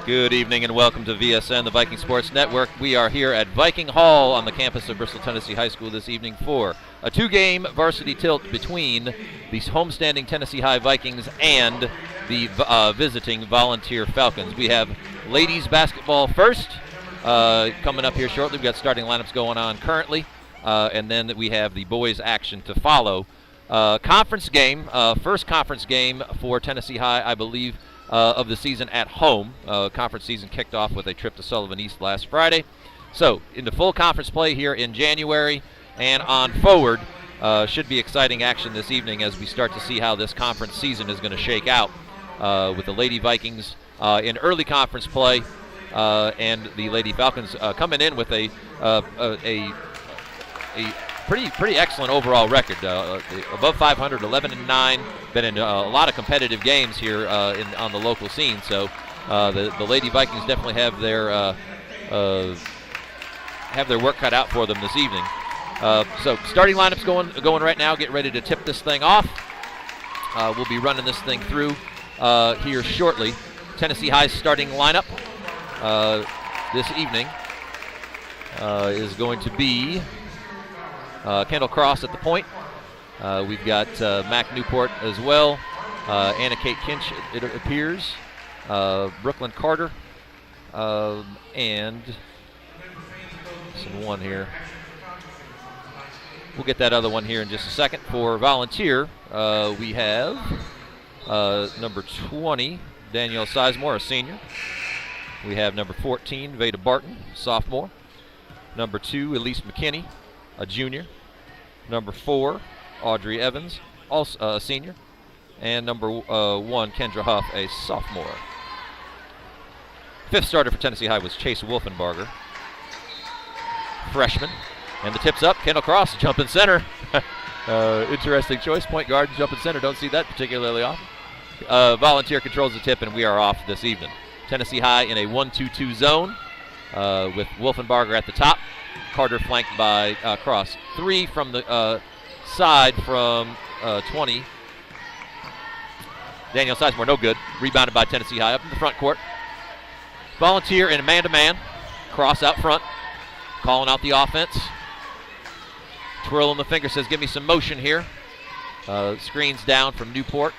Good evening and welcome to VSN, the Viking Sports Network. We are here at Viking Hall on the campus of Bristol, Tennessee High School this evening for a two-game varsity tilt between the homestanding Tennessee High Vikings and the visiting Volunteer Falcons. We have ladies basketball first coming up here shortly. We've got starting lineups going on currently, and then we have the boys action to follow. Conference game, first conference game for Tennessee High, I believe, of the season at home. Conference season kicked off with a trip to Sullivan East last Friday. So into full conference play here in January and on forward. Should be exciting action this evening as we start to see how this conference season is going to shake out with the Lady Vikings in early conference play and the Lady Falcons coming in with a pretty excellent overall record, above 500, 11-9. Been in a lot of competitive games here on the local scene. So the Lady Vikings definitely have their work cut out for them this evening. So starting lineups going right now. Get ready to tip this thing off. We'll be running this thing through here shortly. Tennessee High's starting lineup this evening is going to be Kendall Cross at the point. We've got Mac Newport as well. Anna Kate Kinch, it appears. Brooklyn Carter. And one here. We'll get that other one here in just a second. For Volunteer, we have number 20, Danielle Sizemore, a senior. We have number 14, Veda Barton, sophomore. Number 2, Elise McKinney, a junior. Number 4, Audrey Evans, also a senior. And number 1, Kendra Huff, a sophomore. Fifth starter for Tennessee High was Chase Wolfenbarger, freshman. And the tip's up. Kendall Cross, jumping center. Interesting choice. Point guard, jumping center. Don't see that particularly often. Volunteer controls the tip, and we are off this evening. Tennessee High in a 1-2-2 zone with Wolfenbarger at the top. Carter flanked by Cross. 3 from the side from 20. Danielle Sizemore, no good. Rebounded by Tennessee High up in the front court. Volunteer in a man-to-man. Cross out front. Calling out the offense. Twirling the finger, says, give me some motion here. Screens down from Newport.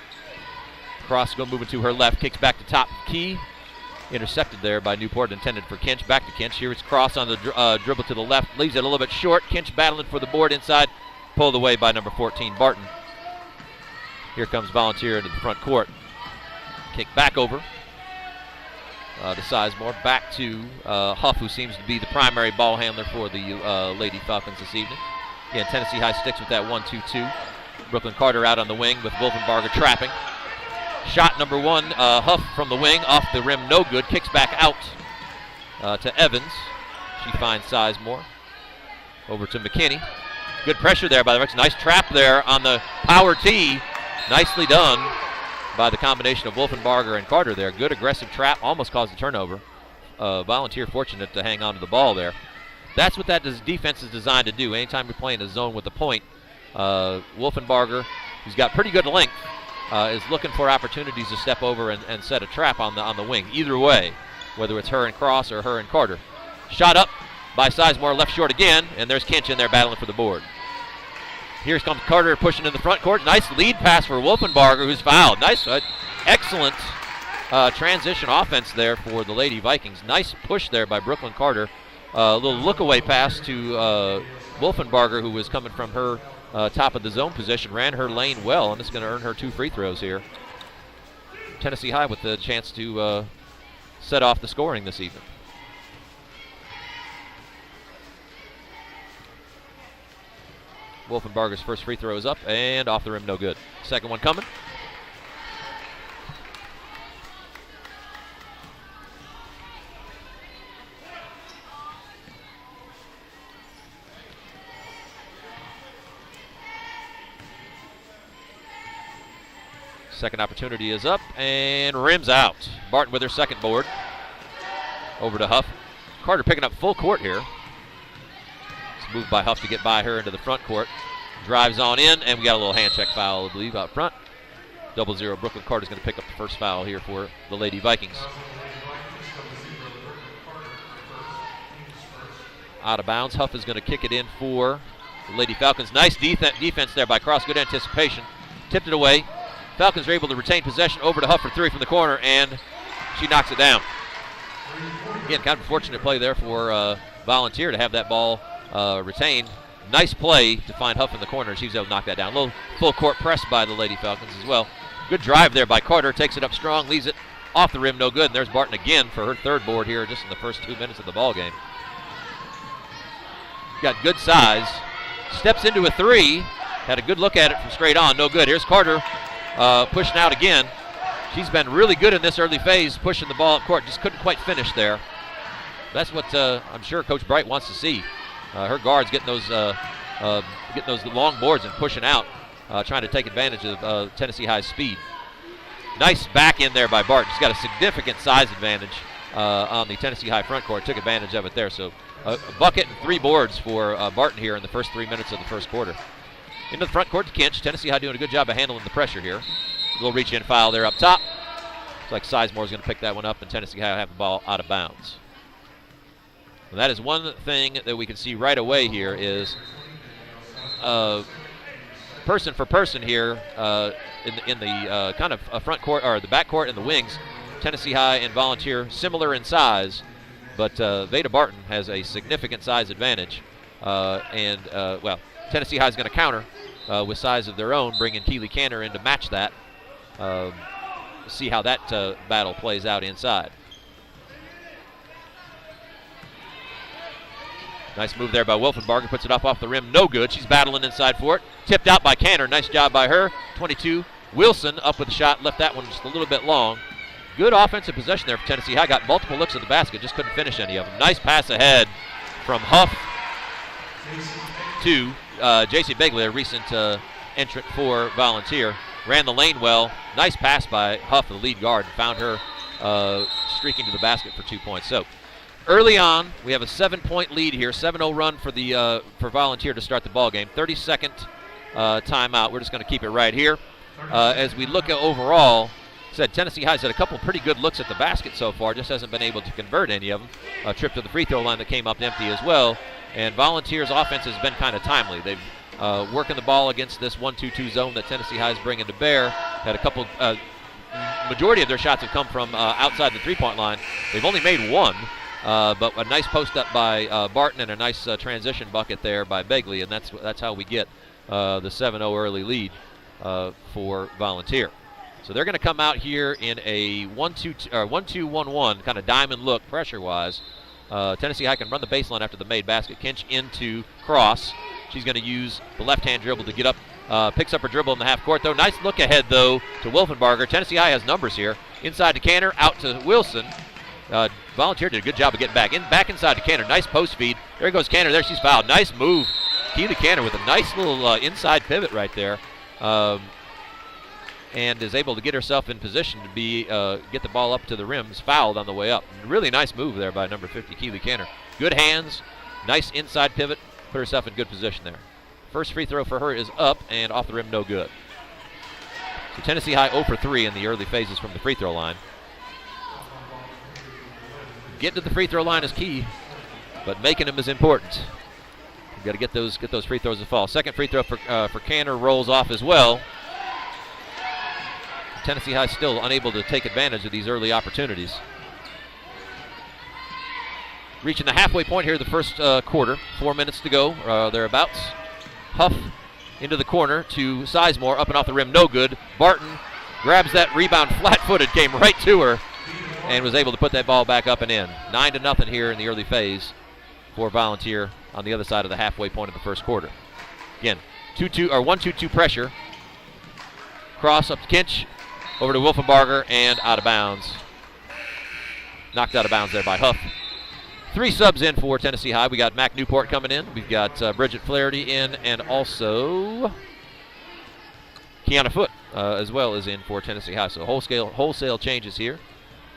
Cross go moving to her left. Kicks back to top key. Intercepted there by Newport, intended for Kinch. Back to Kinch. Here it's Cross on the dribble to the left. Leaves it a little bit short. Kinch battling for the board inside. Pulled away by number 14, Barton. Here comes Volunteer into the front court. Kick back over to Sizemore. Back to Huff, who seems to be the primary ball handler for the Lady Falcons this evening. Again, Tennessee High sticks with that 1-2-2. Brooklyn Carter out on the wing with Wolfenbarger trapping. Shot number 1, Huff from the wing, off the rim, no good. Kicks back out to Evans. She finds Sizemore. Over to McKinney. Good pressure there by the Rex. Nice trap there on the power tee. Nicely done by the combination of Wolfenbarger and Carter there. Good aggressive trap, almost caused a turnover. Volunteer fortunate to hang on to the ball there. That's what that defense is designed to do. Anytime you're playing a zone with a point, Wolfenbarger, who's got pretty good length, is looking for opportunities to step over and set a trap on the wing. Either way, whether it's her and Cross or her and Carter. Shot up by Sizemore, left short again, and there's Kinch in there battling for the board. Here comes Carter pushing in the front court. Nice lead pass for Wolfenbarger, who's fouled. Nice, excellent transition offense there for the Lady Vikings. Nice push there by Brooklyn Carter. A little look-away pass to Wolfenbarger, who was coming from her top of the zone position. Ran her lane well, and it's going to earn her 2 free throws here. Tennessee High with the chance to set off the scoring this evening. Wolfenbarger's first free throw is up and off the rim, no good. Second one coming. Second opportunity is up and rims out. Barton with her second board. Over to Huff. Carter picking up full court here. It's moved by Huff to get by her into the front court. Drives on in, and we got a little hand check foul, I believe, out front. 0-0. Brooklyn Carter's going to pick up the first foul here for the Lady Vikings. Out of bounds. Huff is going to kick it in for the Lady Falcons. Nice defense there by Cross. Good anticipation. Tipped it away. Falcons are able to retain possession. Over to Huff for 3 from the corner, and she knocks it down. Again, kind of a fortunate play there for Volunteer to have that ball retained. Nice play to find Huff in the corner. She was able to knock that down. A little full court press by the Lady Falcons as well. Good drive there by Carter. Takes it up strong, leaves it off the rim, no good. And there's Barton again for her third board here just in the first 2 minutes of the ball game. Got good size. Steps into a 3. Had a good look at it from straight on. No good. Here's Carter pushing out again. She's been really good in this early phase, pushing the ball up court. Just couldn't quite finish there. That's what I'm sure Coach Bright wants to see. Her guards getting those long boards and pushing out, trying to take advantage of Tennessee High's speed. Nice back in there by Barton. She's got a significant size advantage on the Tennessee High front court. Took advantage of it there. So a bucket and 3 boards for Barton here in the first 3 minutes of the first quarter. Into the front court to Kinch. Tennessee High doing a good job of handling the pressure here. A little reach-in foul there up top. Looks like Sizemore's going to pick that one up, and Tennessee High will have the ball out of bounds. And that is one thing that we can see right away here is person for person here in the kind of front court or the back court and the wings. Tennessee High and Volunteer similar in size, but Veda Barton has a significant size advantage. Well, Tennessee High is going to counter with size of their own, bringing Keely Cantor in to match that. See how that battle plays out inside. Nice move there by Wolfenbarger. Puts it up off the rim. No good. She's battling inside for it. Tipped out by Cantor. Nice job by her. 22. Wilson up with the shot. Left that one just a little bit long. Good offensive possession there for Tennessee High. Got multiple looks at the basket. Just couldn't finish any of them. Nice pass ahead from Huff to J.C. Begley, a recent entrant for Volunteer. Ran the lane well. Nice pass by Huff, the lead guard, and found her streaking to the basket for 2 points. So early on, we have a 7-point lead here, 7-0 run for Volunteer to start the ball game. 32nd timeout. We're just going to keep it right here. As we look at overall, Tennessee High's had a couple pretty good looks at the basket so far, just hasn't been able to convert any of them. A trip to the free throw line that came up empty as well. And Volunteer's offense has been kind of timely. They've working the ball against this 1-2-2 zone that Tennessee High's bringing to bear. Had a couple, majority of their shots have come from outside the three-point line. They've only made one, but a nice post up by Barton and a nice transition bucket there by Begley, and that's how we get the 7-0 early lead for Volunteer. So they're going to come out here in a 1-2-1-1 kind of diamond look pressure-wise. Tennessee High can run the baseline after the made basket. Kinch into Cross. She's going to use the left-hand dribble to get up. Picks up her dribble in the half court, though. Nice look ahead, though, to Wolfenbarger. Tennessee High has numbers here. Inside to Canner, out to Wilson. Volunteer did a good job of getting back inside to Canner. Nice post feed. There goes Canner. There she's fouled. Nice move. Keely Canner with a nice little inside pivot right there. And is able to get herself in position to get the ball up to the rims, fouled on the way up. Really nice move there by number 50, Keely Canner. Good hands, nice inside pivot, put herself in good position there. First free throw for her is up and off the rim, no good. So Tennessee High 0 for 3 in the early phases from the free throw line. Getting to the free throw line is key, but making them is important. You've got to get those free throws to fall. Second free throw for Canner rolls off as well. Tennessee High still unable to take advantage of these early opportunities. Reaching the halfway point here, the first quarter. 4 minutes to go, thereabouts. Huff into the corner to Sizemore, up and off the rim, no good. Barton grabs that rebound flat-footed, came right to her, and was able to put that ball back up and in. 9-0 here in the early phase for Volunteer on the other side of the halfway point of the first quarter. Again, 1-2-2 pressure. Cross up to Kinch. Over to Wolfenbarger and out of bounds. Knocked out of bounds there by Huff. 3 subs in for Tennessee High. We got Mac Newport coming in. We've got Bridget Flaherty in, and also Kiana Foote as well is in for Tennessee High. So wholesale changes here.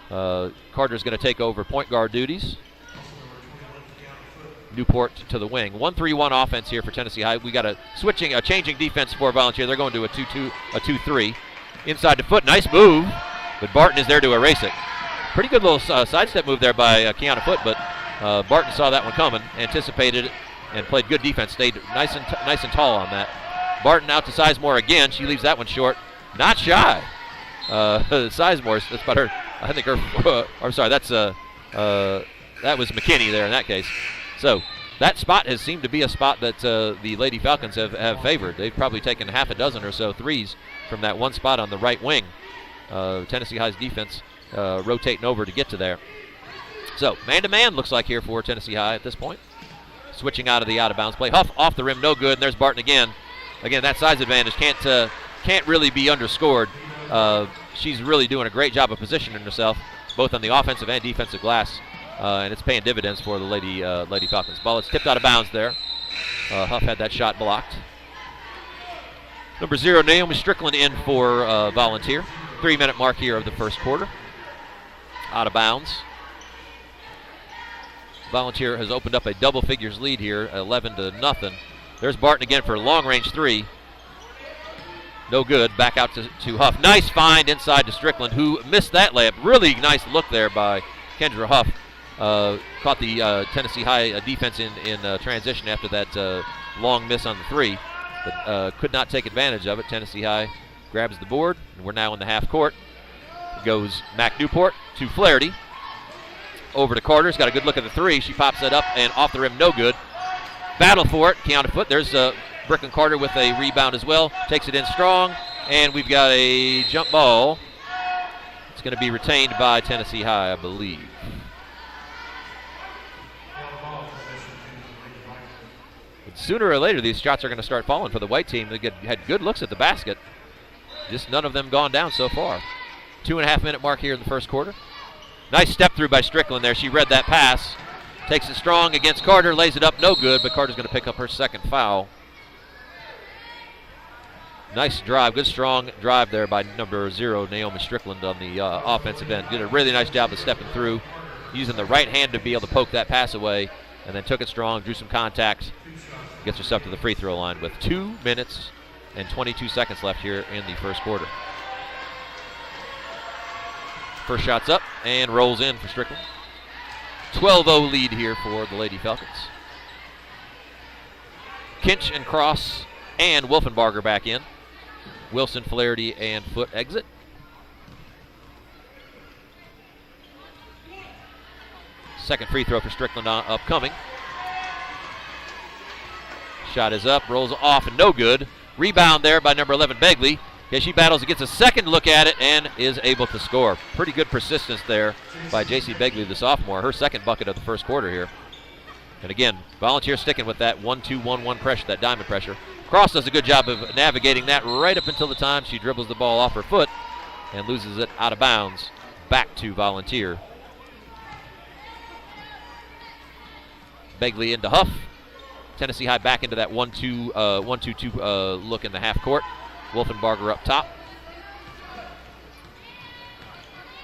Carter's going to take over point guard duties. Newport to the wing. 1-3-1 offense here for Tennessee High. We got a changing defense for Volunteer. They're going to a 2-3. Inside to Foote, nice move, but Barton is there to erase it. Pretty good little sidestep move there by Kiana Foote, but Barton saw that one coming, anticipated it, and played good defense. Stayed nice and tall on that. Barton out to Sizemore again. She leaves that one short. Not shy. Sizemore, that's about her. I think her. I'm sorry, that was McKinney there in that case. So that spot has seemed to be a spot that the Lady Falcons have favored. They've probably taken half a dozen or so threes from that one spot on the right wing. Tennessee High's defense rotating over to get to there. So man-to-man looks like here for Tennessee High at this point. Switching out of the out-of-bounds play. Huff off the rim, no good. And there's Barton again. Again, that size advantage can't really be underscored. She's really doing a great job of positioning herself, both on the offensive and defensive glass. And it's paying dividends for the Lady Falcons. Ball is tipped out of bounds there. Huff had that shot blocked. Number 0, Naomi Strickland in for Volunteer. 3-minute mark here of the first quarter. Out of bounds. Volunteer has opened up a double figures lead here, 11-0. There's Barton again for a long-range 3. No good. Back out to Huff. Nice find inside to Strickland, who missed that layup. Really nice look there by Kendra Huff. Caught the Tennessee High defense in transition after that long miss on the 3. But could not take advantage of it. Tennessee High grabs the board, and we're now in the half court. Goes Mac Newport to Flaherty. Over to Carter's got a good look at the 3. She pops that up and off the rim, no good. Battle for it, Kiana Foote. There's Brooklyn Carter with a rebound as well. Takes it in strong, and we've got a jump ball. It's going to be retained by Tennessee High, I believe. Sooner or later, these shots are going to start falling for the white team. They had good looks at the basket. Just none of them gone down so far. 2.5-minute mark here in the first quarter. Nice step through by Strickland there. She read that pass. Takes it strong against Carter. Lays it up, no good, but Carter's going to pick up her second foul. Nice drive. Good strong drive there by number 0, Naomi Strickland on the offensive end. Did a really nice job of stepping through. using the right hand to be able to poke that pass away, and then took it strong, drew some contact, gets herself to the free throw line with 2 minutes and 22 seconds left here in the first quarter. First shot's up and rolls in for Strickland. 12-0 lead here for the Lady Falcons. Kinch and Cross and Wolfenbarger back in. Wilson, Flaherty, and Foot exit. Second free throw for Strickland upcoming. Shot is up, rolls off, and no good. Rebound there by number 11, Begley. Yeah, she battles, gets a second look at it, and is able to score. Pretty good persistence there by J.C. Begley, the sophomore. Her second bucket of the first quarter here. And again, Volunteers sticking with that 1-2-1-1 pressure, that diamond pressure. Cross does a good job of navigating that right up until the time she dribbles the ball off her foot and loses it out of bounds back to Volunteer. Begley into Huff. Tennessee High back into that 1-2-2 look in the half court. Wolfenbarger up top.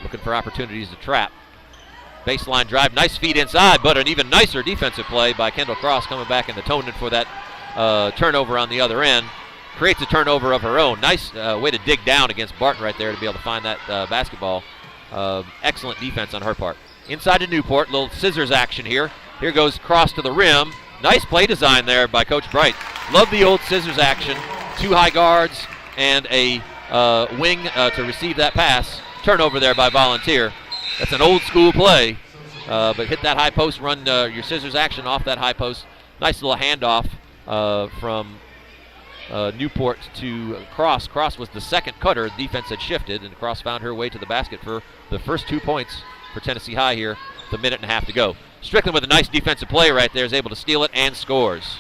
Looking for opportunities to trap. Baseline drive, nice feed inside, but an even nicer defensive play by Kendall Cross coming back and atoning for that turnover on the other end. Creates a turnover of her own. Nice way to dig down against Barton right there to be able to find that basketball. Excellent defense on her part. Inside to Newport, little scissors action here. Here goes Cross to the rim. Nice play design there by Coach Bright. Love the old scissors action. 2 high guards and a wing to receive that pass. Turnover there by Volunteer. That's an old school play, but hit that high post, run your scissors action off that high post. Nice little handoff from Newport to Cross. Cross was the second cutter. Defense had shifted, and Cross found her way to the basket for the first 2 points for Tennessee High here. The minute and a half to go. Strickland with a nice defensive play right there is able to steal it and scores.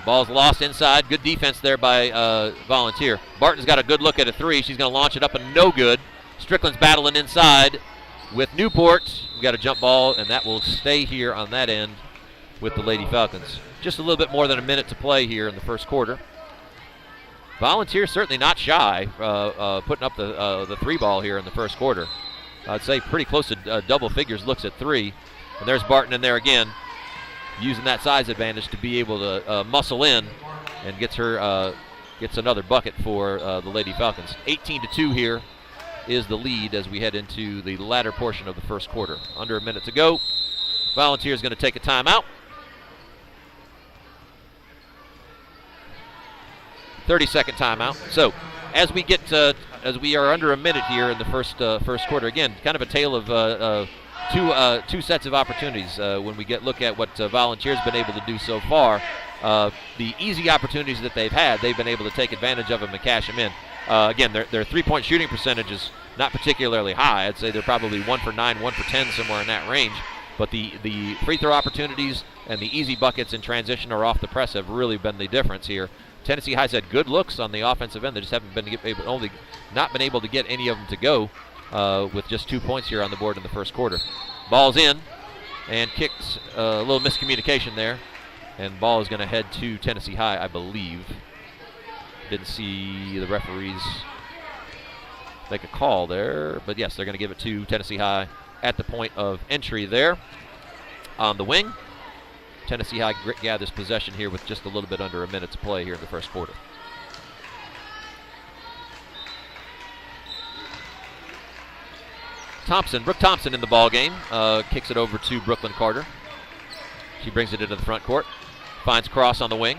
Ball's lost inside. Good defense there by Volunteer. Barton's got a good look at a three. She's going to launch it up and no good. Strickland's battling inside with Newport. We got a jump ball, and that will stay here on that end with the Lady Falcons. Just a little bit more than a minute to play here in the first quarter. Volunteer certainly not shy, putting up the three ball here in the first quarter. I'd say pretty close to double figures looks at three. And there's Barton in there again, using that size advantage to be able to muscle in and gets another bucket for the Lady Falcons. 18-2 here is the lead as we head into the latter portion of the first quarter. Under a minute to go. Volunteers going to take a timeout. 30-second timeout. So as we are under a minute here in the first quarter, again, kind of a tale of two sets of opportunities when we look at what Volunteers been able to do so far. The easy opportunities that they've had, they've been able to take advantage of them and cash them in. Again, their three-point shooting percentage is not particularly high. I'd say they're probably 1 for 9, 1 for 10, somewhere in that range. But the free throw opportunities and the easy buckets in transition or off the press have really been the difference here. Tennessee High's had good looks on the offensive end. They just haven't not been able to get any of them to go with just 2 points here on the board in the first quarter. Ball's in and kicks, a little miscommunication there. And ball is going to head to Tennessee High, I believe. Didn't see the referees make a call there. But yes, they're going to give it to Tennessee High at the point of entry there on the wing. Tennessee High gathers possession here with just a little bit under a minute to play here in the first quarter. Brooke Thompson in the ball game, kicks it over to Brooklyn Carter. She brings it into the front court, finds Cross on the wing.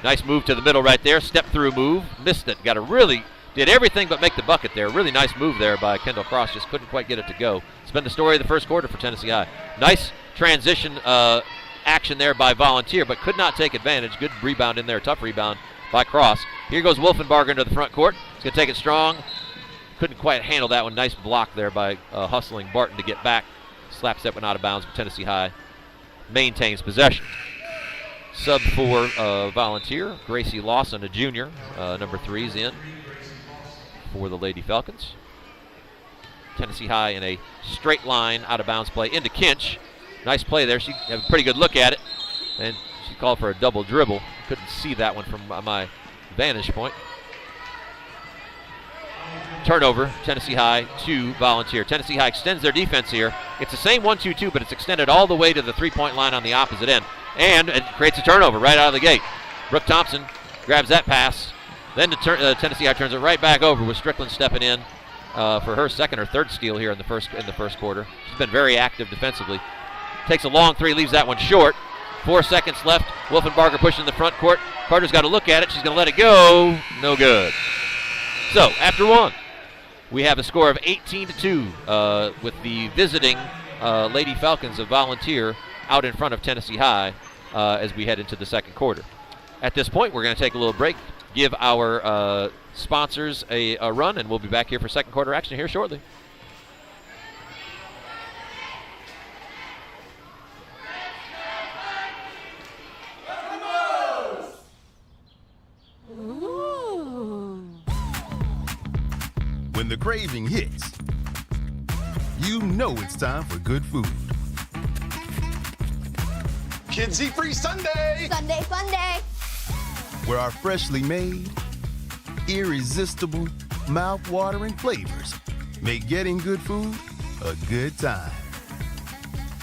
Nice move to the middle right there, step through move, missed it. Did everything but make the bucket there. Really nice move there by Kendall Cross, just couldn't quite get it to go. It's been the story of the first quarter for Tennessee High. Nice transition action there by Volunteer, but could not take advantage. Good rebound in there, tough rebound by Cross. Here goes Wolfenbarger into the front court. He's going to take it strong. Couldn't quite handle that one. Nice block there by hustling Barton to get back. Slaps that one out of bounds, but Tennessee High maintains possession. Sub for Volunteer. Gracie Lawson, a junior. Number 3's in for the Lady Falcons. Tennessee High in a straight line out of bounds play into Kinch. Nice play there. She had a pretty good look at it, and she called for a double dribble. Couldn't see that one from my vantage point. turnover, Tennessee High to Volunteer. Tennessee High extends their defense here. It's the same 1-2-2, but it's extended all the way to the three-point line on the opposite end. And it creates a turnover right out of the gate. Brooke Thompson grabs that pass. Then Tennessee High turns it right back over with Strickland stepping in for her second or third steal here in the first quarter. She's been very active defensively. Takes a long three, leaves that one short. 4 seconds left. Wolfenbarger pushing the front court. Carter's got to look at it. She's going to let it go. No good. So, after one, we have a score of 18-2 with the visiting Lady Falcons of Volunteer out in front of Tennessee High as we head into the second quarter. At this point, we're going to take a little break, give our sponsors a run, and we'll be back here for second quarter action here shortly. When the craving hits, you know it's time for good food. Kids Eat Free Sunday! Sunday Fun Day! Where our freshly made, irresistible, mouth-watering flavors make getting good food a good time.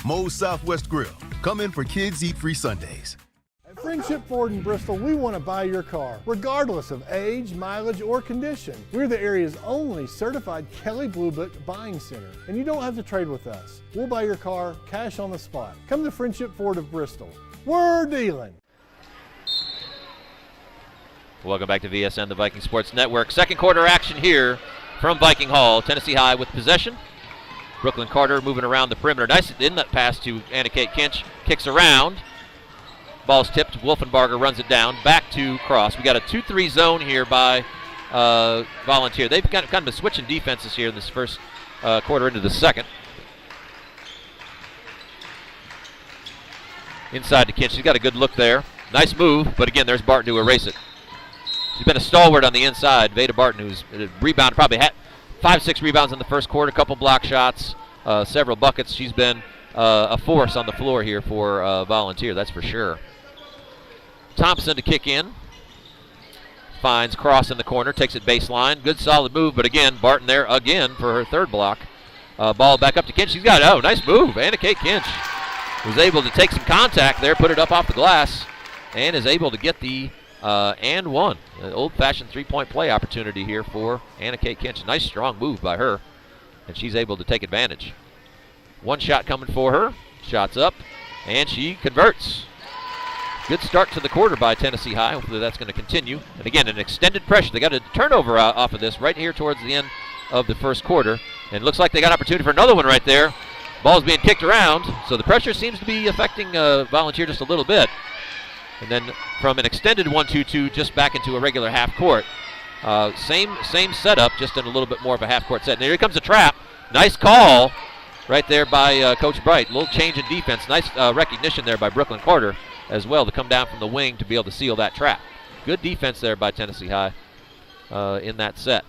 Moe's Southwest Grill. Come in for Kids Eat Free Sundays. At Friendship Ford in Bristol, we want to buy your car, regardless of age, mileage, or condition. We're the area's only certified Kelley Blue Book buying center, and you don't have to trade with us. We'll buy your car cash on the spot. Come to Friendship Ford of Bristol. We're dealing. Welcome back to VSN, the Viking Sports Network. Second quarter action here from Viking Hall. Tennessee High with possession. Brooklyn Carter moving around the perimeter. Nice inlet pass to Anna Kate Kinch. Kicks around. Ball's tipped. Wolfenbarger runs it down. Back to Cross. We got a 2-3 zone here by Volunteer. They've kind of been switching defenses here in this first quarter into the second. Inside to Kinch. She's got a good look there. Nice move, but again, there's Barton to erase it. She's been a stalwart on the inside. Veda Barton, who's rebounded, probably had 5-6 rebounds in the first quarter, a couple block shots, several buckets. She's been a force on the floor here for Volunteer, that's for sure. Thompson to kick in. Finds Cross in the corner, takes it baseline. Good solid move, but again, Barton there again for her third block. Ball back up to Kinch. She's got, nice move. Anna Kate Kinch was able to take some contact there, put it up off the glass, and is able to get the and one. An old-fashioned three-point play opportunity here for Anna Kate Kinch. Nice strong move by her, and she's able to take advantage. One shot coming for her. Shots up, and she converts. Good start to the quarter by Tennessee High. Hopefully that's going to continue. And again, an extended pressure. They got a turnover off of this right here towards the end of the first quarter. And it looks like they got opportunity for another one right there. Ball's being kicked around, so the pressure seems to be affecting Volunteer just a little bit. And then from an extended 1-2-2 just back into a regular half court. Same setup, just in a little bit more of a half court set. And here comes a trap. Nice call right there by Coach Bright. A little change in defense. Nice recognition there by Brooklyn Carter as well to come down from the wing to be able to seal that trap. Good defense there by Tennessee High in that set.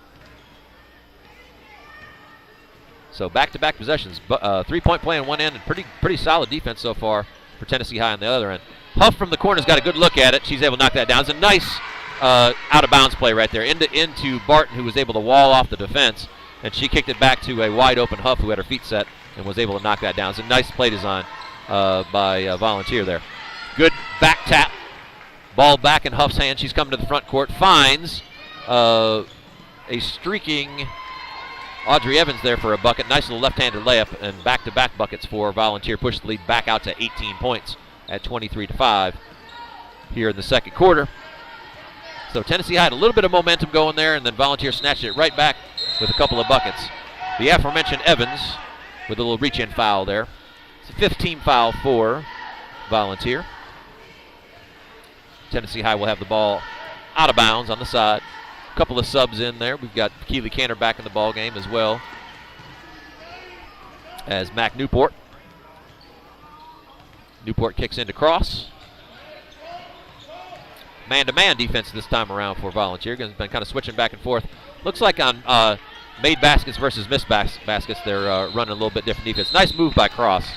So back-to-back possessions. Three-point play on one end and pretty solid defense so far for Tennessee High on the other end. Huff from the corner's got a good look at it. She's able to knock that down. It's a nice out-of-bounds play right there into Barton, who was able to wall off the defense, and she kicked it back to a wide-open Huff who had her feet set and was able to knock that down. It's a nice play design by Volunteer there. Good back tap. Ball back in Huff's hand. She's coming to the front court. Finds a streaking Audrey Evans there for a bucket. Nice little left-handed layup, and back-to-back buckets for Volunteer. Push the lead back out to 18 points at 23-5 here in the second quarter. So Tennessee had a little bit of momentum going there, and then Volunteer snatched it right back with a couple of buckets. The aforementioned Evans with a little reach-in foul there. It's a 15 foul for Volunteer. Tennessee High will have the ball out of bounds on the side. A couple of subs in there. We've got Keely Cantor back in the ball game as well as Mac Newport. Newport kicks into Cross. Man-to-man defense this time around for Volunteer. Been kind of switching back and forth. Looks like on made baskets versus missed baskets, they're running a little bit different defense. Nice move by Cross.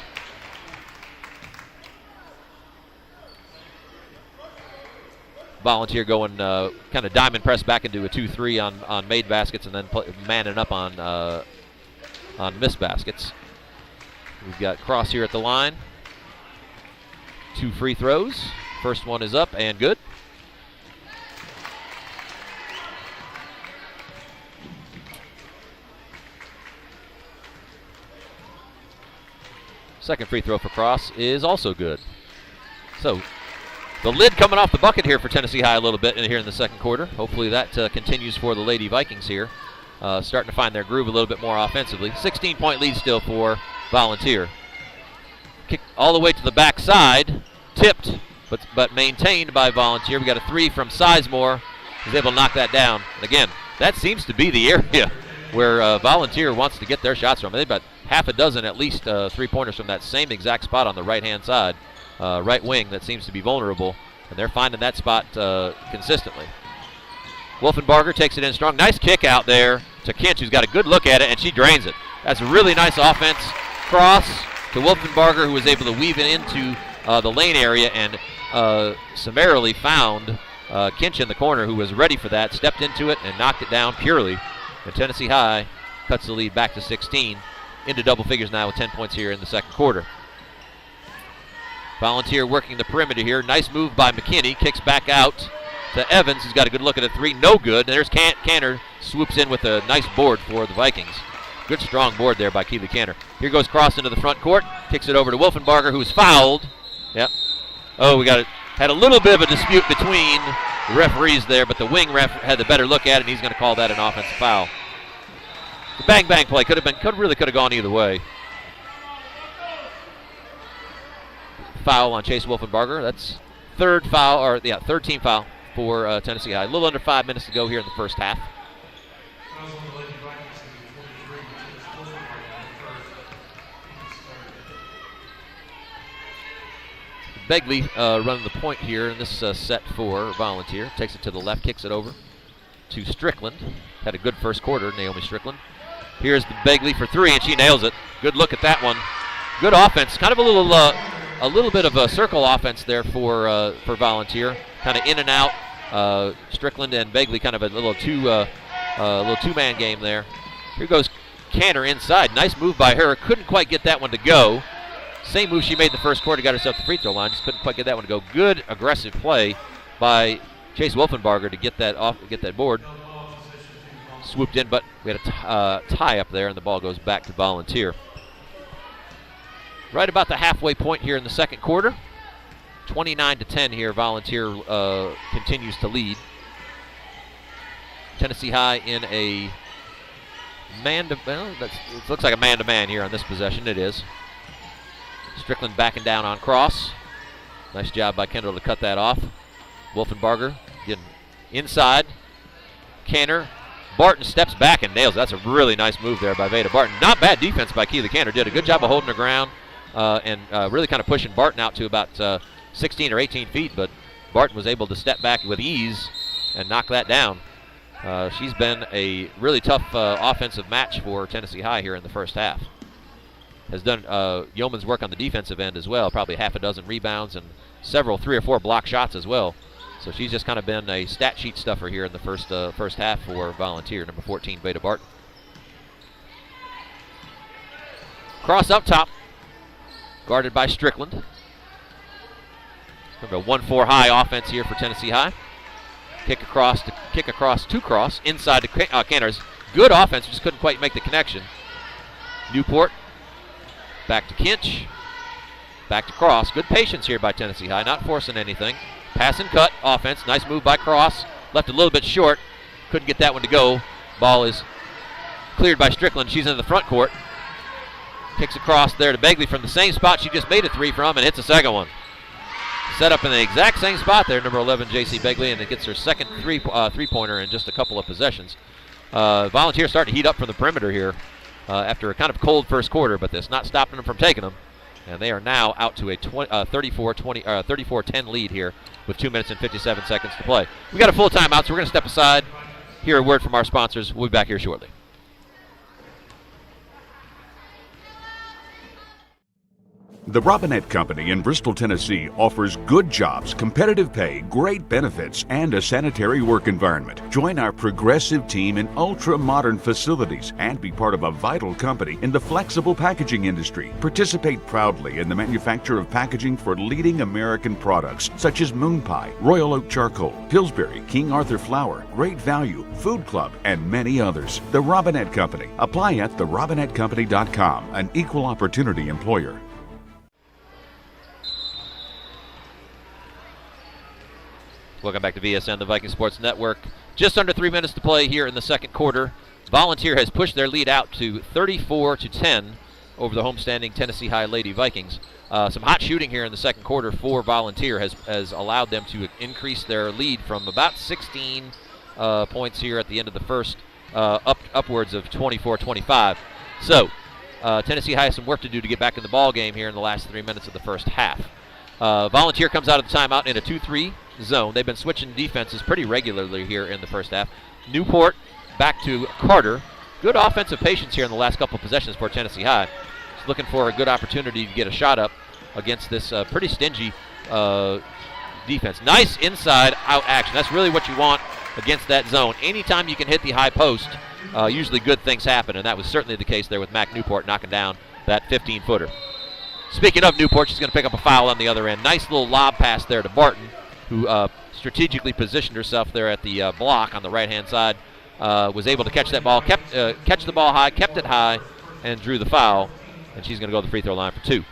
Volunteer going kind of diamond press back into a 2-3 on made baskets and then manning up on missed baskets. We've got Cross here at the line. 2 free throws. First one is up and good. Second free throw for Cross is also good. So the lid coming off the bucket here for Tennessee High a little bit here in the second quarter. Hopefully that continues for the Lady Vikings here. Starting to find their groove a little bit more offensively. 16-point lead still for Volunteer. Kick all the way to the backside. Tipped, but maintained by Volunteer. We got a 3 from Sizemore. He's able to knock that down. And again, that seems to be the area where Volunteer wants to get their shots from. They've got half a dozen at least 3-pointers from that same exact spot on the right-hand side. Right wing that seems to be vulnerable, and they're finding that spot consistently. Wolfenbarger takes it in strong. Nice kick out there to Kinch, who's got a good look at it, and she drains it. That's a really nice offense. Cross to Wolfenbarger, who was able to weave it into the lane area and summarily found Kinch in the corner, who was ready for that, stepped into it, and knocked it down purely. And Tennessee High cuts the lead back to 16, into double figures now with 10 points here in the second quarter. Volunteer working the perimeter here. Nice move by McKinney. Kicks back out to Evans, who's got a good look at a 3. No good. And there's Cantor, swoops in with a nice board for the Vikings. Good strong board there by Keely Cantor. Here goes Cross into the front court. Kicks it over to Wolfenbarger, who's fouled. Yep. Oh, had a little bit of a dispute between the referees there, but the wing ref had the better look at it, and he's going to call that an offensive foul. The bang-bang play could have gone either way. Foul on Chase Wolfenbarger. That's third team foul for Tennessee High. A little under 5 minutes to go here in the first half. Begley running the point here in this set for Volunteer. Takes it to the left, kicks it over to Strickland. Had a good first quarter, Naomi Strickland. Here's Begley for 3, and she nails it. Good look at that one. Good offense. Kind of a little bit of a circle offense there for Volunteer. Kind of in and out. Strickland and Begley kind of a little two-man game there. Here goes Cantor inside. Nice move by her. Couldn't quite get that one to go. Same move she made in the first quarter, got herself the free throw line. Just couldn't quite get that one to go. Good aggressive play by Chase Wolfenbarger to get that board. Swooped in, but we had a tie up there, and the ball goes back to Volunteer. Right about the halfway point here in the second quarter. 29-10 here. Volunteer continues to lead. Tennessee High in a it looks like a man-to-man here on this possession. It is. Strickland backing down on Cross. Nice job by Kendall to cut that off. Wolfenbarger getting inside. Cantor. Barton steps back and nails it. That's a really nice move there by Veda Barton. Not bad defense by Keely Cantor. Did a good job of holding her ground and really kind of pushing Barton out to about 16 or 18 feet, but Barton was able to step back with ease and knock that down. She's been a really tough offensive match for Tennessee High here in the first half. Has done yeoman's work on the defensive end as well, probably half a dozen rebounds and 3 or 4 block shots as well. So she's just kind of been a stat sheet stuffer here in the first half for Volunteer, number 14, Veda Barton. Cross up top, guarded by Strickland. Kind of a 1-4 high offense here for Tennessee High. Kick across to Cross, inside to Cantor's. Good offense, just couldn't quite make the connection. Newport, back to Kinch, back to Cross. Good patience here by Tennessee High, not forcing anything. Pass and cut offense, nice move by Cross. Left a little bit short, couldn't get that one to go. Ball is cleared by Strickland. She's in the front court. Kicks across there to Begley from the same spot she just made a 3 from and hits a second one. Set up in the exact same spot there, number 11, J.C. Begley, and it gets her second three-pointer in just a couple of possessions. Volunteer starting to heat up from the perimeter here after a kind of cold first quarter, but that's not stopping them from taking them. And they are now out to a 34-10 lead here with 2 minutes and 57 seconds to play. We got a full timeout, so we're going to step aside, hear a word from our sponsors. We'll be back here shortly. The Robinette Company in Bristol, Tennessee offers good jobs, competitive pay, great benefits, and a sanitary work environment. Join our progressive team in ultra-modern facilities and be part of a vital company in the flexible packaging industry. Participate proudly in the manufacture of packaging for leading American products such as Moon Pie, Royal Oak Charcoal, Pillsbury, King Arthur Flour, Great Value, Food Club, and many others. The Robinette Company. Apply at therobinettecompany.com, an equal opportunity employer. Welcome back to VSN, the Viking Sports Network. Just under 3 minutes to play here in the second quarter. Volunteer has pushed their lead out to 34-10 over the homestanding Tennessee High Lady Vikings. Some hot shooting here in the second quarter for Volunteer has allowed them to increase their lead from about 16 points here at the end of the first upwards of 24-25. So Tennessee High has some work to do to get back in the ball game here in the last 3 minutes of the first half. Volunteer comes out of the timeout in a 2-3 zone. They've been switching defenses pretty regularly here in the first half. Newport back to Carter. Good offensive patience here in the last couple of possessions for Tennessee High. Just looking for a good opportunity to get a shot up against this pretty stingy defense. Nice inside-out action. That's really what you want against that zone. Anytime you can hit the high post, usually good things happen, and that was certainly the case there with Mac Newport knocking down that 15-footer. Speaking of Newport, she's going to pick up a foul on the other end. Nice little lob pass there to Barton, who strategically positioned herself there at the block on the right-hand side. Was able to catch that ball, catch the ball high, kept it high, and drew the foul. And she's going to go to the free throw line for 2.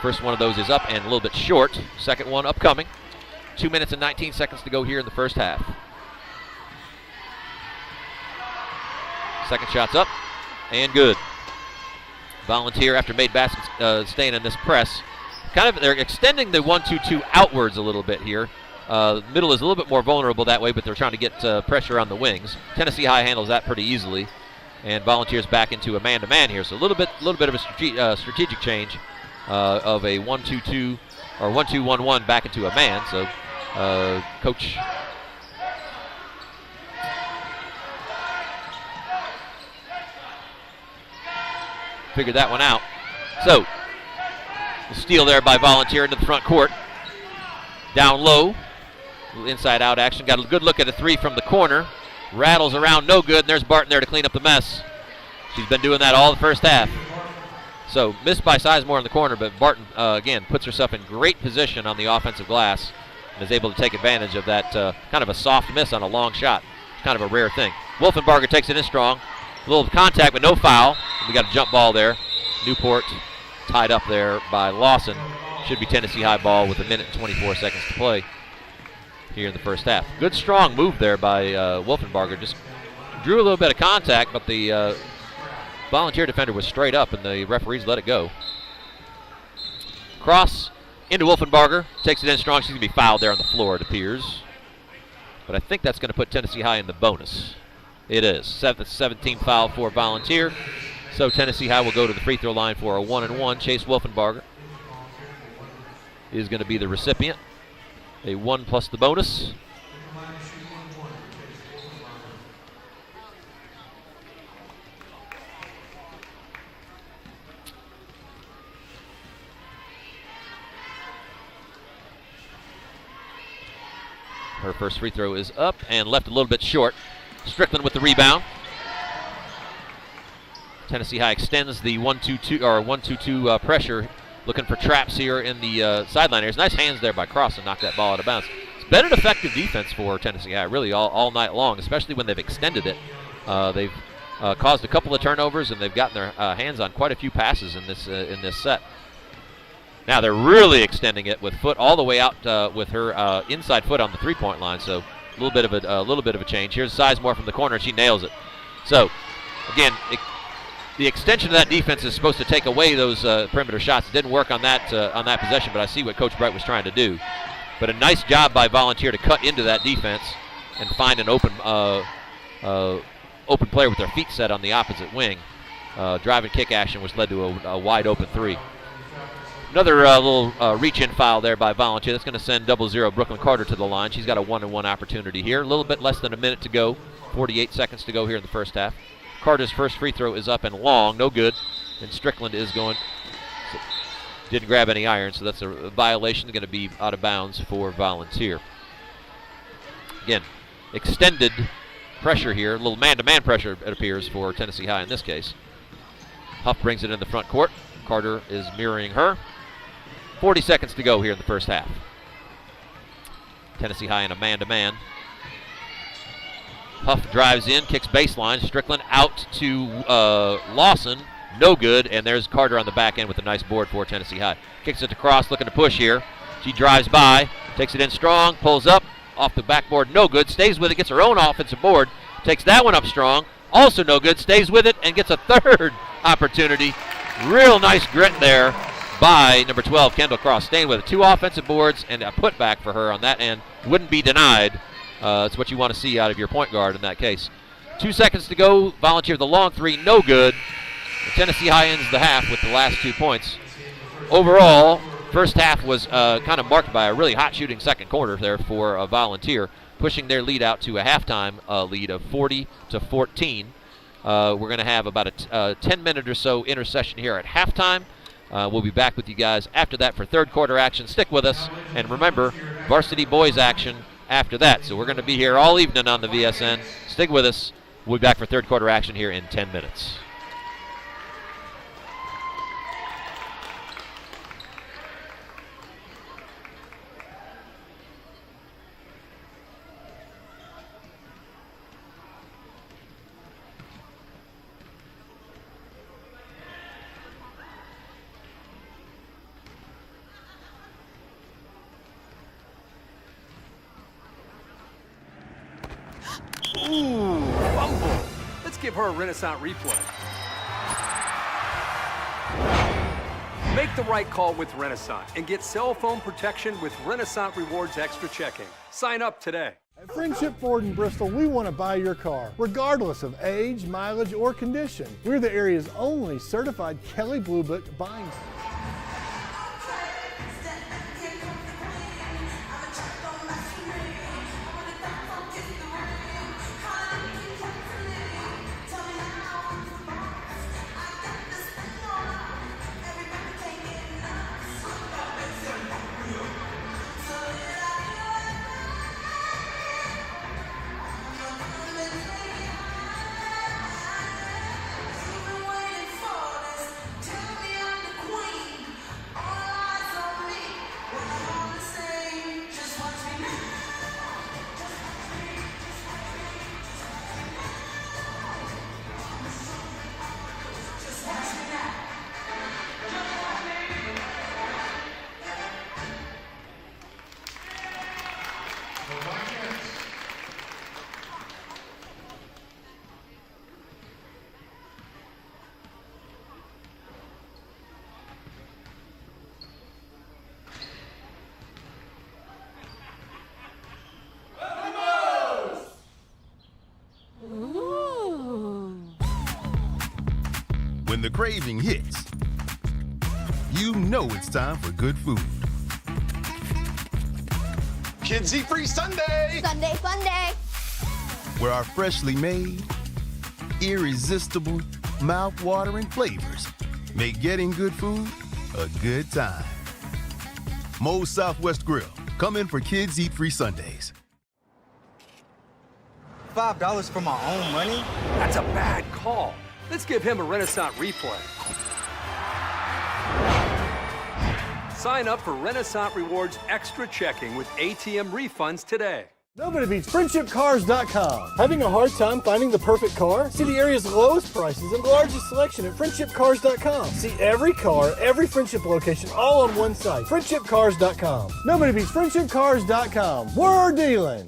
First one of those is up and a little bit short. Second one upcoming. 2 minutes and 19 seconds to go here in the first half. Second shot's up and good. Volunteer, after made baskets, staying in this press. They're extending the 1-2-2 outwards a little bit here. Middle is a little bit more vulnerable that way, but they're trying to get pressure on the wings. Tennessee High handles that pretty easily, and Volunteers back into a man-to-man here. So a little bit of a strategic change of a 1-2-2 or 1-2-1-1 back into a man. So Coach figured that one out. So the steal there by Volunteer into the front court. Down low. Inside-out action. Got a good look at a 3 from the corner. Rattles around, no good. And there's Barton there to clean up the mess. She's been doing that all the first half. So missed by Sizemore in the corner, but Barton, again, puts herself in great position on the offensive glass and is able to take advantage of that kind of a soft miss on a long shot. Kind of a rare thing. Wolfenbarger takes it in strong. A little contact, but no foul. We got a jump ball there. Newport tied up there by Lawson. Should be Tennessee High ball with 1 minute and 24 seconds to play here in the first half. Good strong move there by Wolfenbarger. Just drew a little bit of contact, but the Volunteer defender was straight up, and the referees let it go. Cross into Wolfenbarger. Takes it in strong. She's going to be fouled there on the floor, it appears. But I think that's going to put Tennessee High in the bonus. It is. 17 foul for Volunteer. So Tennessee High will go to the free throw line for a 1-and-1. Chase Wolfenbarger is going to be the recipient. A 1 plus the bonus. Her first free throw is up and left a little bit short. Strickland with the rebound. Tennessee High extends the 1-2-2 or 1-2-2 pressure, looking for traps here in the sideline areas. Nice hands there by Cross to knock that ball out of bounds. It's been an effective defense for Tennessee High, really all night long, especially when they've extended it. They've caused a couple of turnovers, and they've gotten their hands on quite a few passes in this set. Now they're really extending it with foot all the way out with her inside foot on the three-point line. So a little bit of a change. Here's Sizemore from the corner, and she nails it. So again, the extension of that defense is supposed to take away those perimeter shots. It didn't work on that possession, but I see what Coach Bright was trying to do. But a nice job by Volunteer to cut into that defense and find an open player with their feet set on the opposite wing. Drive and kick action was led to a wide open 3. Another little reach-in foul there by Volunteer. That's going to send 0-0 Brooklyn Carter to the line. She's got a 1-and-1 opportunity here. A little bit less than a minute to go. 48 seconds to go here in the first half. Carter's first free throw is up and long. No good. And Strickland is going, didn't grab any iron, so that's a violation, going to be out of bounds for Volunteer. Again, extended pressure here, a little man-to-man pressure, it appears, for Tennessee High in this case. Huff brings it in the front court. Carter is mirroring her. 40 seconds to go here in the first half. Tennessee High in a man-to-man. Huff drives in, kicks baseline. Strickland out to Lawson. No good, and there's Carter on the back end with a nice board for Tennessee High. Kicks it across, looking to push here. She drives by, takes it in strong, pulls up, off the backboard, no good. Stays with it, gets her own offensive board. Takes that one up strong, also no good. Stays with it and gets a third opportunity. Real nice grit there by number 12, Kendall Cross. Staying with it. 2 offensive boards and a putback for her on that end. Wouldn't be denied. That's what you want to see out of your point guard in that case. 2 seconds to go. Volunteer the long 3, no good. Tennessee High ends the half with the last 2 points. Overall, first half was kind of marked by a really hot shooting second quarter there for Volunteer, pushing their lead out to a halftime lead of 40-14. We're going to have about a 10-minute or so intercession here at halftime. We'll be back with you guys after that for third quarter action. Stick with us, and remember, varsity boys action after that. So we're going to be here all evening on the VSN. Stick with us. We'll be back for third quarter action here in 10 minutes. Ooh, fumble. Let's give her a Renaissance replay. Make the right call with Renaissance and get cell phone protection with Renaissance Rewards Extra Checking. Sign up today. At Friendship Ford in Bristol, we want to buy your car, regardless of age, mileage, or condition. We're the area's only certified Kelley Blue Book buying center. When the craving hits, you know it's time for good food. Kids Eat Free Sunday! Sunday Fun Day! Where our freshly made, irresistible, mouth-watering flavors make getting good food a good time. Moe's Southwest Grill. Come in for Kids Eat Free Sundays. $5 for my own money? That's a bad call. Let's give him a Renaissance replay. Sign up for Renaissance Rewards Extra Checking with ATM refunds today. Nobody beats FriendshipCars.com. Having a hard time finding the perfect car? See the area's lowest prices and largest selection at FriendshipCars.com. See every car, every Friendship location, all on one site. FriendshipCars.com. Nobody beats FriendshipCars.com. We're dealing.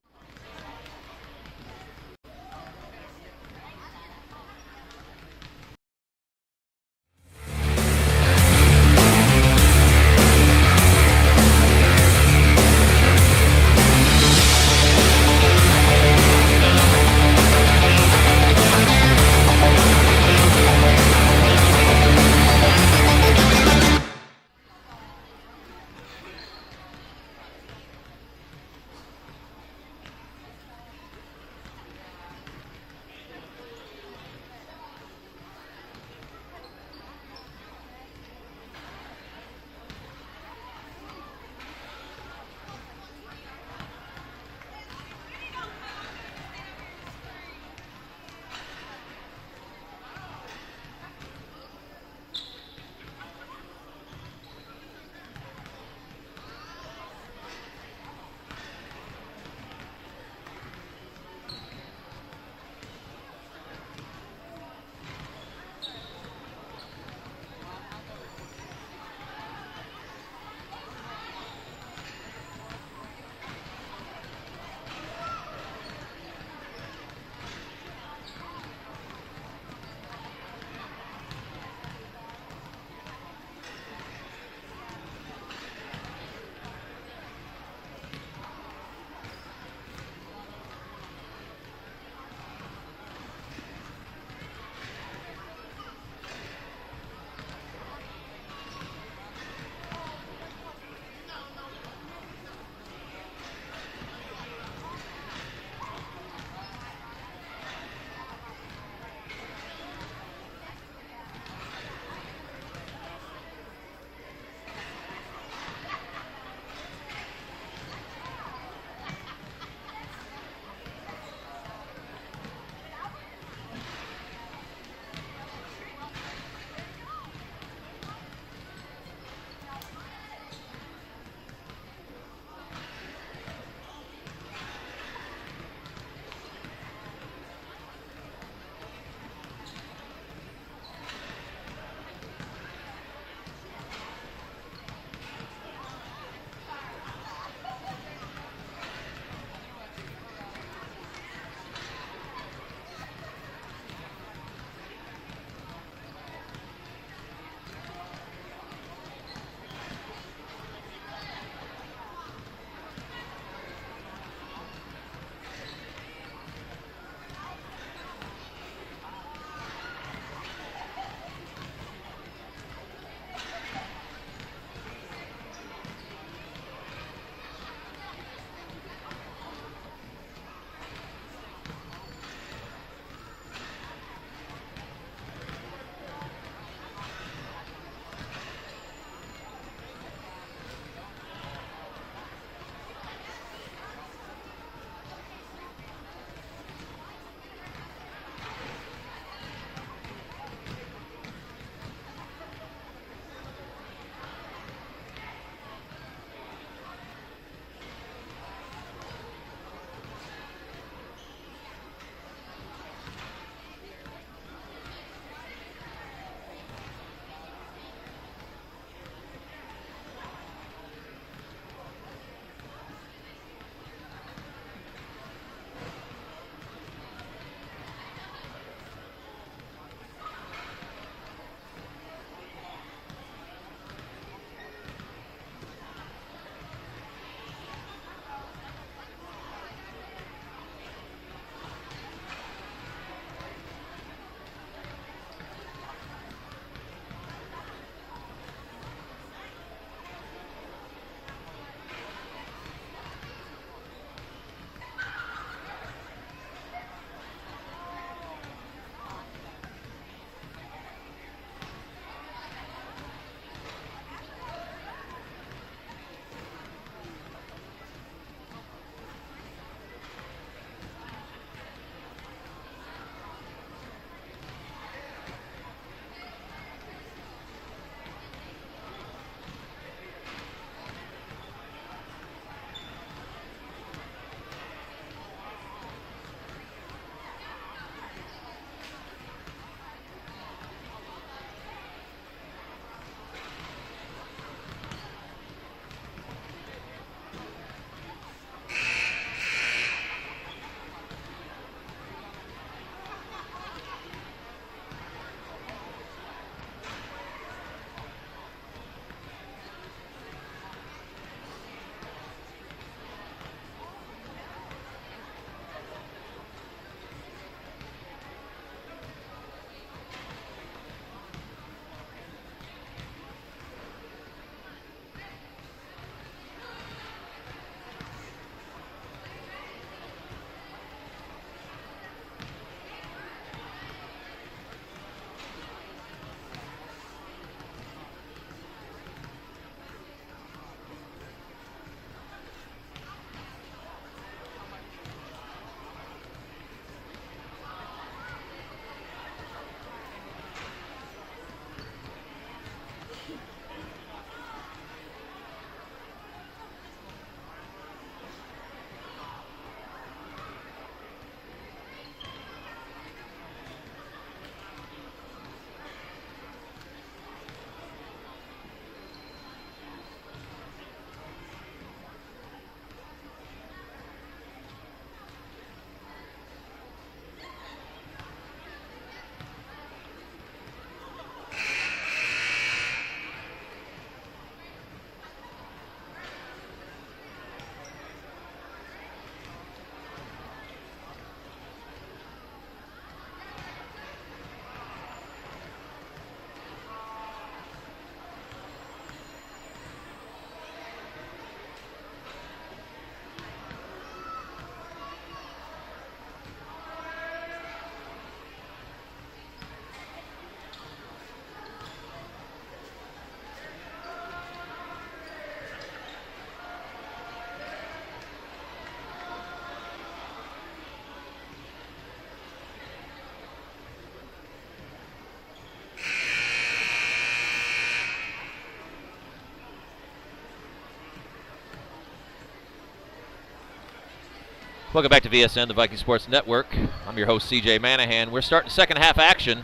Welcome back to VSN, the Viking Sports Network. I'm your host, CJ Manahan. We're starting second half action.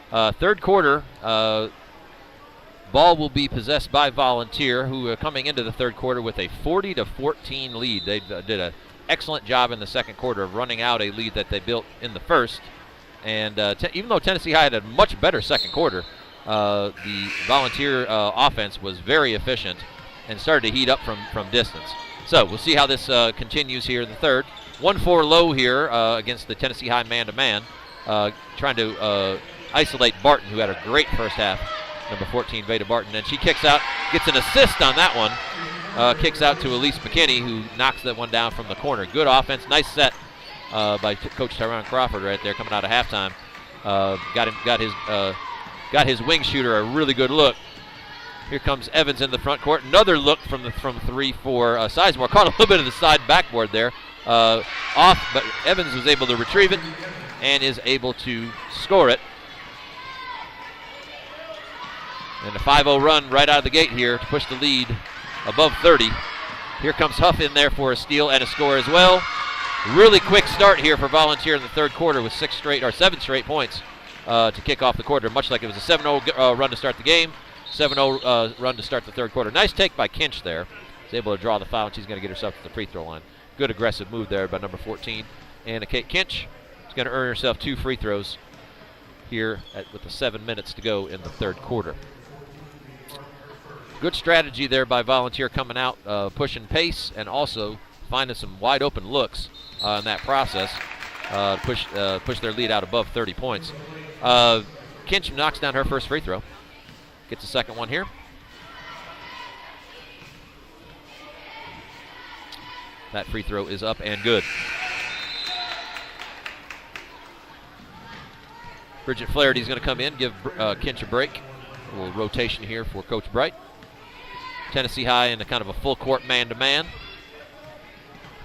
Third quarter, ball will be possessed by Volunteer, who are coming into the third quarter with a 40-14 lead. They did an excellent job in the second quarter of running out a lead that they built in the first. And even though Tennessee High had a much better second quarter, the Volunteer offense was very efficient and started to heat up from distance. So we'll see how this continues here in the third. 1-4 low here against the Tennessee High man-to-man, trying to isolate Barton, who had a great first half, number 14, Veda Barton. And she kicks out, gets an assist on that one, kicks out to Elise McKinney, who knocks that one down from the corner. Good offense, nice set by Coach Tyrone Crawford right there coming out of halftime. Got his wing shooter a really good look. Here comes Evans in the front court. Another look from 3 for Sizemore. Caught a little bit of the side backboard there. Off, but Evans was able to retrieve it and is able to score it. And a 5-0 run right out of the gate here to push the lead above 30. Here comes Huff in there for a steal and a score as well. Really quick start here for Volunteer in the third quarter with 7 straight points to kick off the quarter, much like it was a 7-0 run to start the game. 7-0 run to start the third quarter. Nice take by Kinch there. She's able to draw the foul, and she's going to get herself to the free throw line. Good aggressive move there by number 14. And Kate Kinch is going to earn herself 2 free throws here with the 7 minutes to go in the third quarter. Good strategy there by Volunteer coming out, pushing pace, and also finding some wide open looks in that process. Push their lead out above 30 points. Kinch knocks down her first free throw. Gets a second one here. That free throw is up and good. Bridget Flaherty is going to come in, give Kinch a break. A little rotation here for Coach Bright. Tennessee High in a kind of a full court man-to-man.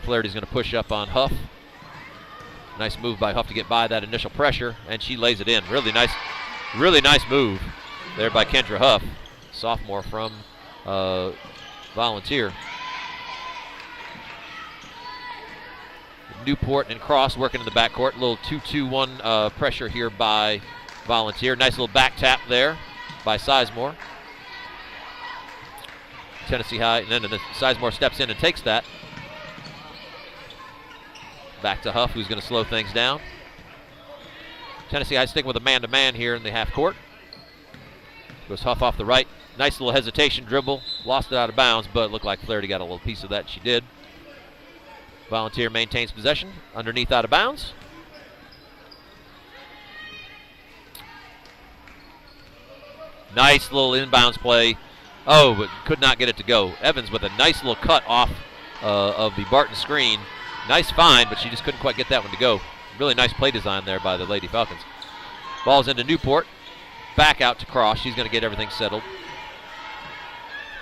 Flaherty's going to push up on Huff. Nice move by Huff to get by that initial pressure, and she lays it in. Really nice move there by Kendra Huff, sophomore from Volunteer. Newport and Cross working in the backcourt. A little 2-2-1 pressure here by Volunteer. Nice little back tap there by Sizemore. Tennessee High, and then Sizemore steps in and takes that. Back to Huff, who's going to slow things down. Tennessee High sticking with a man-to-man here in the half court. Goes Huff off the right. Nice little hesitation dribble. Lost it out of bounds, but it looked like Flaherty got a little piece of that. She did. Volunteer maintains possession. Underneath out of bounds. Nice little inbounds play. Oh, but could not get it to go. Evans with a nice little cut off of the Barton screen. Nice find, but she just couldn't quite get that one to go. Really nice play design there by the Lady Falcons. Ball's into Newport. Back out to Cross. She's going to get everything settled.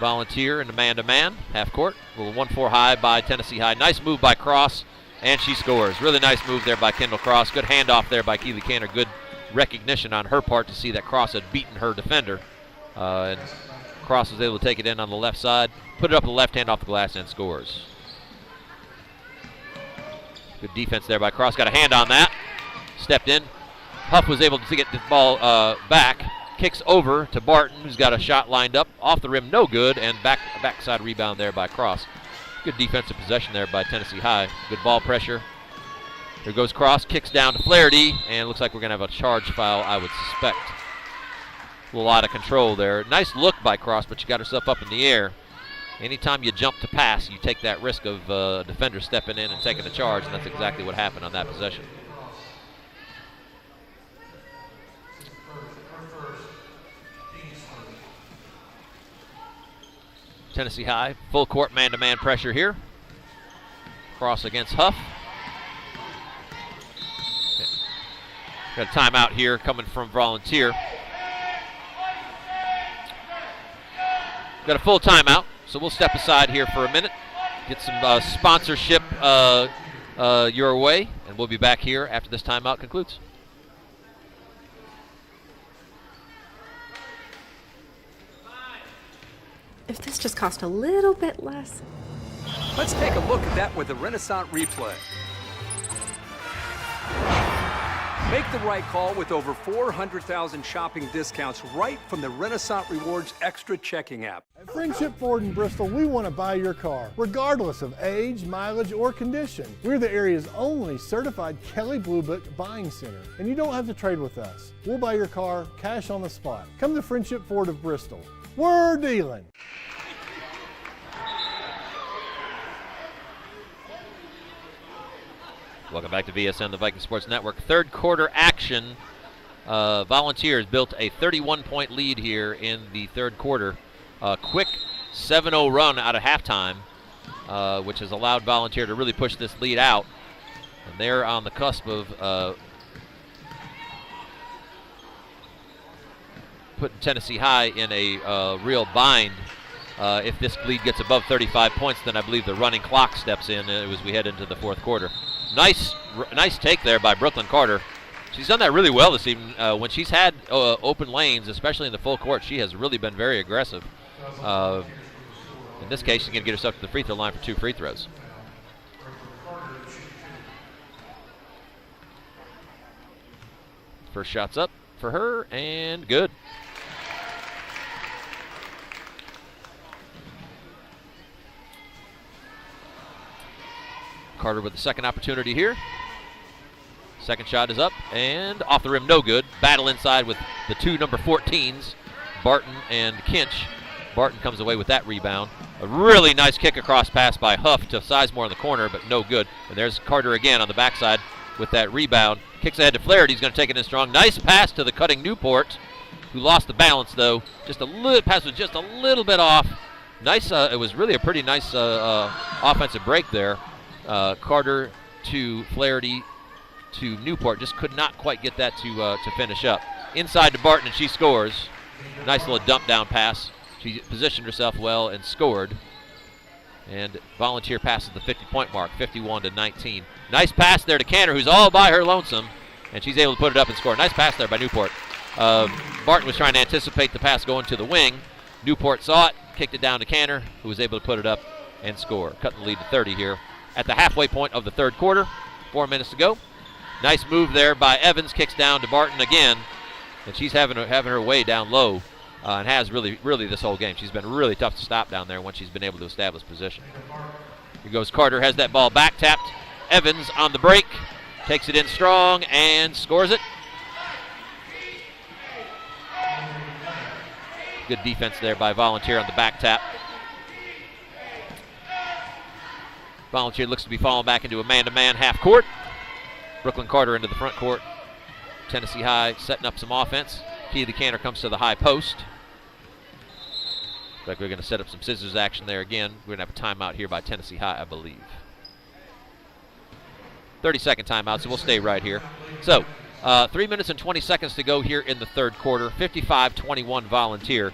Volunteer in the man-to-man, half court. A little 1-4 high by Tennessee High. Nice move by Cross, and she scores. Really nice move there by Kendall Cross. Good handoff there by Keely Cantor. Good recognition on her part to see that Cross had beaten her defender. And Cross was able to take it in on the left side, put it up with the left hand off the glass, and scores. Good defense there by Cross. Got a hand on that. Stepped in. Huff was able to get the ball back. Kicks over to Barton, who's got a shot lined up. Off the rim, no good, and backside rebound there by Cross. Good defensive possession there by Tennessee High. Good ball pressure. Here goes Cross, kicks down to Flaherty, and it looks like we're going to have a charge foul, I would suspect. A little out of control there. Nice look by Cross, but she got herself up in the air. Anytime you jump to pass, you take that risk of a defender stepping in and taking the charge, and that's exactly what happened on that possession. Tennessee High, full court man-to-man pressure here. Cross against Huff. Okay. Got a timeout here coming from Volunteer. Got a full timeout, so we'll step aside here for a minute. Get some sponsorship your way, and we'll be back here after this timeout concludes. If this just cost a little bit less. Let's take a look at that with the Renaissance replay. Make the right call with over 400,000 shopping discounts right from the Renaissance Rewards Extra Checking app. At Friendship Ford in Bristol, we want to buy your car, regardless of age, mileage, or condition. We're the area's only certified Kelley Blue Book buying center, and you don't have to trade with us. We'll buy your car cash on the spot. Come to Friendship Ford of Bristol. We're dealing. Welcome back to VSN, the Viking Sports Network. Third quarter action. Volunteers built a 31-point lead here in the third quarter. Quick 7-0 run out of halftime, which has allowed Volunteer to really push this lead out. And they're on the cusp of putting Tennessee High in a real bind. If this lead gets above 35 points, then I believe the running clock steps in as we head into the fourth quarter. Nice take there by Brooklyn Carter. She's done that really well this evening. When she's had open lanes, especially in the full court, she has really been very aggressive. In this case, she's going to get herself to the free throw line for 2 free throws. First shot's up for her, and good. Carter with the second opportunity here. Second shot is up and off the rim, no good. Battle inside with the two number 14s, Barton and Kinch. Barton comes away with that rebound. A really nice kick across pass by Huff to Sizemore in the corner, but no good. And there's Carter again on the backside with that rebound. Kicks ahead to Flaherty. He's going to take it in strong. Nice pass to the cutting Newport, who lost the balance though. Just a little pass was just a little bit off. Nice. It was really a pretty nice offensive break there. Carter to Flaherty to Newport, just could not quite get that to finish up. Inside to Barton, and she scores. Nice little dump down pass. She positioned herself well and scored. And Volunteer passes the 50-point mark, 51-19. Nice pass there to Canner, who's all by her lonesome, and she's able to put it up and score. Nice pass there by Newport. Barton was trying to anticipate the pass going to the wing. Newport saw it, kicked it down to Canner, who was able to put it up and score. Cutting the lead to 30 here at the halfway point of the third quarter. 4 minutes to go. Nice move there by Evans, kicks down to Barton again, and she's having her way down low, and has really this whole game. She's been really tough to stop down there once she's been able to establish position. Here goes Carter, has that ball back tapped. Evans on the break, takes it in strong and scores it. Good defense there by Volunteer on the back tap. Volunteer looks to be falling back into a man-to-man half court. Brooklyn Carter into the front court. Tennessee High setting up some offense. Key to Canner comes to the high post. Looks like we're going to set up some scissors action there again. We're going to have a timeout here by Tennessee High, I believe. 30-second timeout, so we'll stay right here. So, 3 minutes and 20 seconds to go here in the third quarter. 55-21 Volunteer.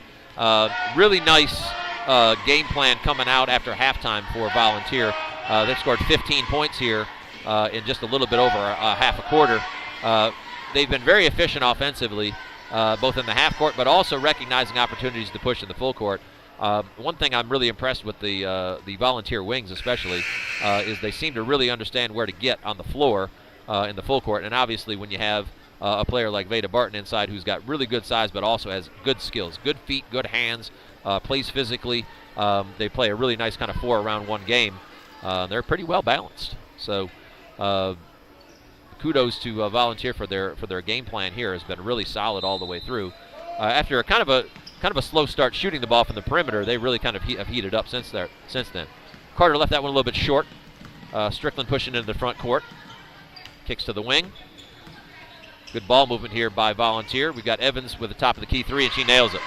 Really nice game plan coming out after halftime for Volunteer. They've scored 15 points here in just a little bit over half a quarter. They've been very efficient offensively, both in the half court, but also recognizing opportunities to push in the full court. One thing I'm really impressed with the Volunteer wings especially is they seem to really understand where to get on the floor in the full court. And obviously when you have a player like Veda Barton inside who's got really good size but also has good skills, good feet, good hands, plays physically. They play a really nice kind of 4-around-1 game. They're pretty well balanced. So kudos to Volunteer for their game plan here. Has been really solid all the way through. After a kind of a slow start shooting the ball from the perimeter, they really kind of have heated up since then. Carter left that one a little bit short. Strickland pushing into the front court. Kicks to the wing. Good ball movement here by Volunteer. We've got Evans with the top of the key three, and she nails it.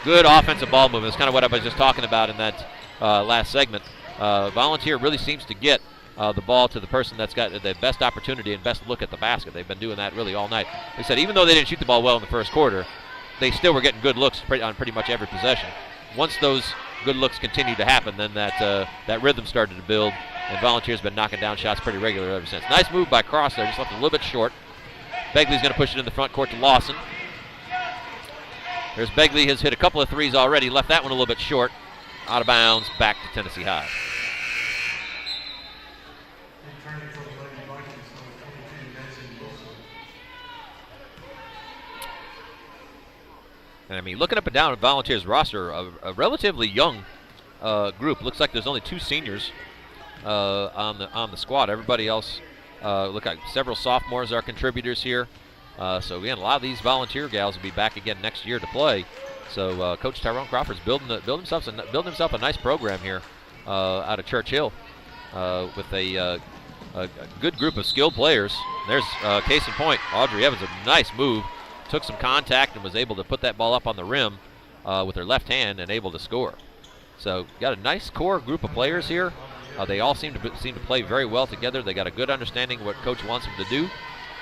Good offensive ball movement. That's kind of what I was just talking about in that last segment. Volunteer really seems to get the ball to the person that's got the best opportunity and best look at the basket. They've been doing that really all night. They said even though they didn't shoot the ball well in the first quarter, they still were getting good looks on pretty much every possession. Once those good looks continued to happen, then that rhythm started to build, and Volunteer's been knocking down shots pretty regularly ever since. Nice move by Cross there, just left a little bit short. Begley's going to push it in the front court to Lawson. There's Begley, has hit a couple of threes already, left that one a little bit short. Out of bounds, back to Tennessee High. And I mean, looking up and down at Volunteers roster, a relatively young group. Looks like there's only 2 seniors on the squad. Everybody else, look like several sophomores are contributors here. So again, a lot of these Volunteer gals will be back again next year to play. So Coach Tyrone Crawford's building himself a nice program here out of Churchill with a good group of skilled players. There's case in point, Audrey Evans, a nice move. Took some contact and was able to put that ball up on the rim with her left hand and able to score. So got a nice core group of players here. They all seem to play very well together. They got a good understanding of what Coach wants them to do.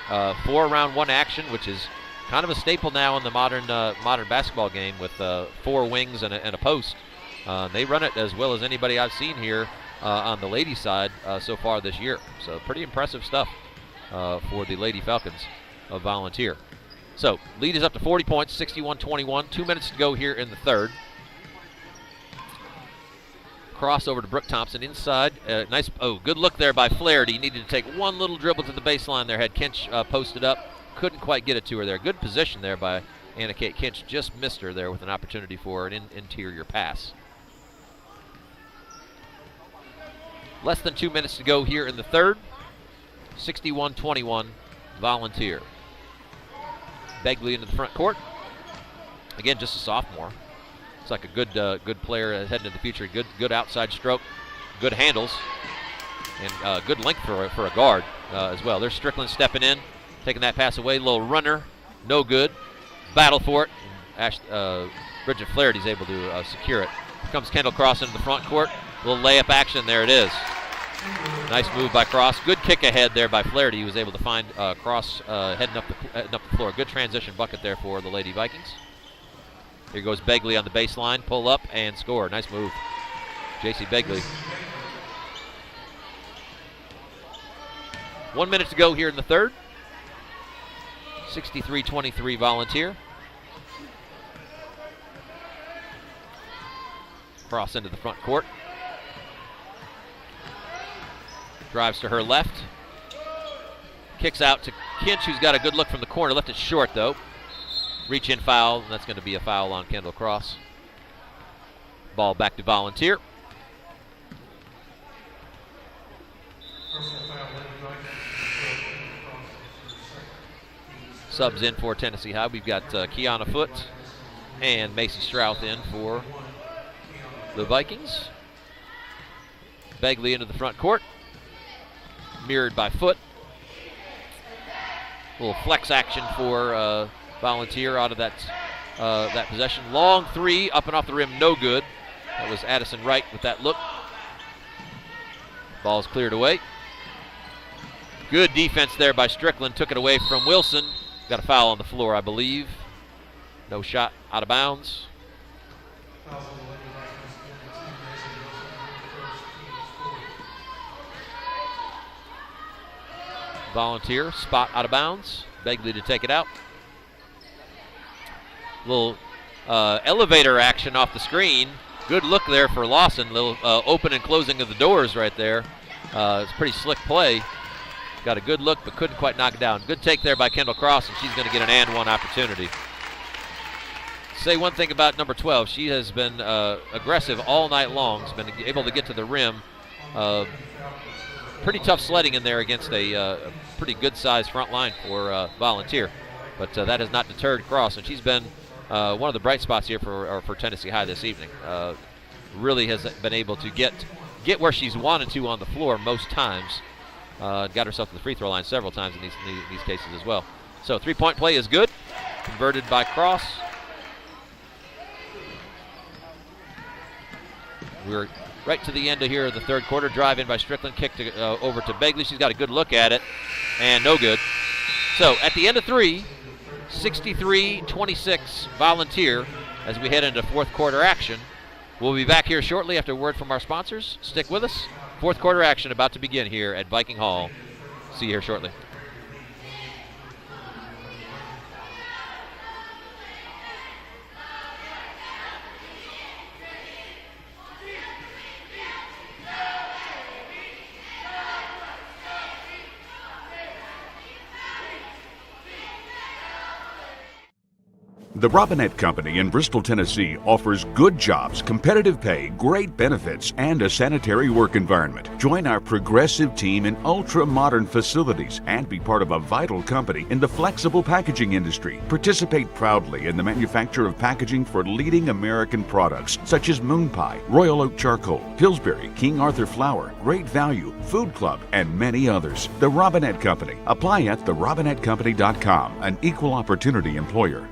4-round-1 action, which is kind of a staple now in the modern basketball game with 4 wings and a post. They run it as well as anybody I've seen here on the ladies' side so far this year. So pretty impressive stuff for the Lady Falcons of Volunteer. So lead is up to 40 points, 61-21. 2 minutes to go here in the third. Cross over to Brooke Thompson inside. Nice, good look there by Flaherty. Needed to take one little dribble to the baseline there. Had Kinch posted up. Couldn't quite get it to her there. Good position there by Anna Kate Kinch. Just missed her there with an opportunity for an interior pass. Less than 2 minutes to go here in the third. 61-21, Volunteer. Begley into the front court. Again, just a sophomore. It's like a good player heading into the future. Good outside stroke, good handles, and good length for a guard as well. There's Strickland stepping in, taking that pass away. Little runner, no good. Battle for it. Bridget Flaherty's able to secure it. Here comes Kendall Cross into the front court. Little layup action. There it is. Nice move by Cross. Good kick ahead there by Flaherty. He was able to find Cross heading up the floor. Good transition bucket there for the Lady Vikings. Here goes Begley on the baseline. Pull up and score. Nice move. J.C. Begley. 1 minute to go here in the third. 63-23 Volunteer. Cross into the front court. Drives to her left. Kicks out to Kinch, who's got a good look from the corner. Left it short, though. Reach in foul, and that's going to be a foul on Kendall Cross. Ball back to Volunteer. Subs in for Tennessee High. We've got Kiana Foote and Macy Strouth in for the Vikings. Begley into the front court. Mirrored by Foote. A little flex action for Volunteer out of that possession. Long three, up and off the rim, no good. That was Addison Wright with that look. Ball's cleared away. Good defense there by Strickland. Took it away from Wilson. Got a foul on the floor, I believe. No shot, out of bounds. Volunteer, spot out of bounds. Begley to take it out. Little elevator action off the screen. Good look there for Lawson. Little open and closing of the doors right there. It's a pretty slick play. Got a good look, but couldn't quite knock it down. Good take there by Kendall Cross, and she's going to get an and one opportunity. Say one thing about number 12. She has been aggressive all night long. Has been able to get to the rim. Pretty tough sledding in there against a pretty good-sized front line for Volunteer. But that has not deterred Cross, and she's been one of the bright spots here for Tennessee High this evening. Really has been able to get where she's wanted to on the floor most times. Got herself to the free throw line several times in these cases as well. So three-point play is good. Converted by Cross. We're right to the end of here of the third quarter. Drive in by Strickland. Kick over to Begley. She's got a good look at it. And no good. So at the end of three, 63-26 Volunteer as we head into fourth quarter action. We'll be back here shortly after a word from our sponsors. Stick with us. Fourth quarter action about to begin here at Viking Hall. See you here shortly. The Robinette Company in Bristol, Tennessee offers good jobs, competitive pay, great benefits, and a sanitary work environment. Join our progressive team in ultra-modern facilities and be part of a vital company in the flexible packaging industry. Participate proudly in the manufacture of packaging for leading American products such as Moon Pie, Royal Oak Charcoal, Pillsbury, King Arthur Flour, Great Value, Food Club, and many others. The Robinette Company. Apply at therobinettecompany.com, an equal opportunity employer.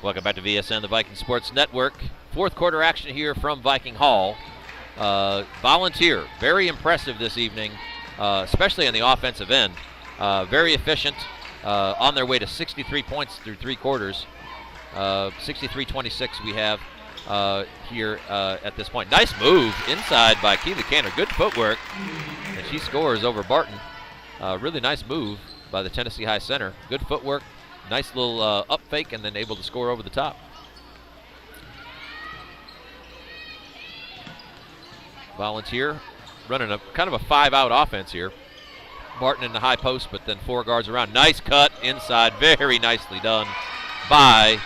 Welcome back to VSN, the Viking Sports Network. Fourth quarter action here from Viking Hall. Volunteer, very impressive this evening, especially on the offensive end. Very efficient, on their way to 63 points through 3 quarters. 63-26 we have here at this point. Nice move inside by Keely Cantor. Good footwork, and she scores over Barton. Really nice move by the Tennessee High center. Good footwork. Nice little up fake, and then able to score over the top. Volunteer running a kind of a 5-out offense here. Barton in the high post, but then 4 guards around. Nice cut inside, very nicely done by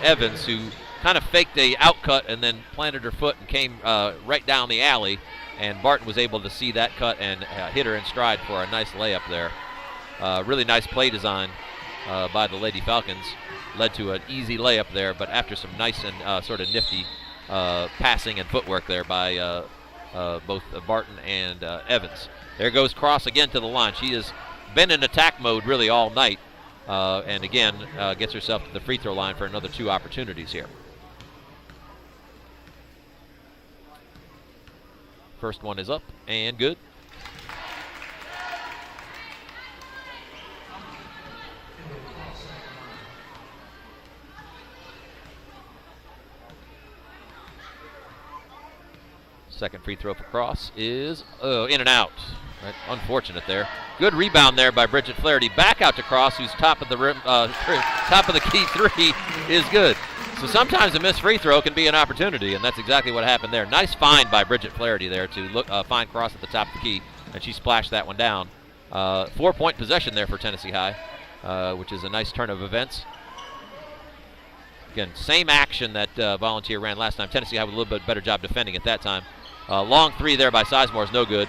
Evans, who kind of faked a outcut and then planted her foot and came right down the alley. And Barton was able to see that cut and hit her in stride for a nice layup there. Really nice play design by the Lady Falcons. Led to an easy layup there, but after some nice and sort of nifty passing and footwork there by both Barton and Evans. There goes Cross again to the line. She has been in attack mode really all night, and again gets herself to the free throw line for another 2 opportunities here. First one is up and good. Second free throw for Cross is in and out. Right. Unfortunate there. Good rebound there by Bridget Flaherty. Back out to Cross, who's top of the rim, top of the key 3 is good. So sometimes a missed free throw can be an opportunity, and that's exactly what happened there. Nice find by Bridget Flaherty there to look find Cross at the top of the key, and she splashed that one down. 4-point possession there for Tennessee High, which is a nice turn of events. Again, same action that Volunteer ran last time. Tennessee High with a little bit better job defending at that time. Long 3 there by Sizemore is no good.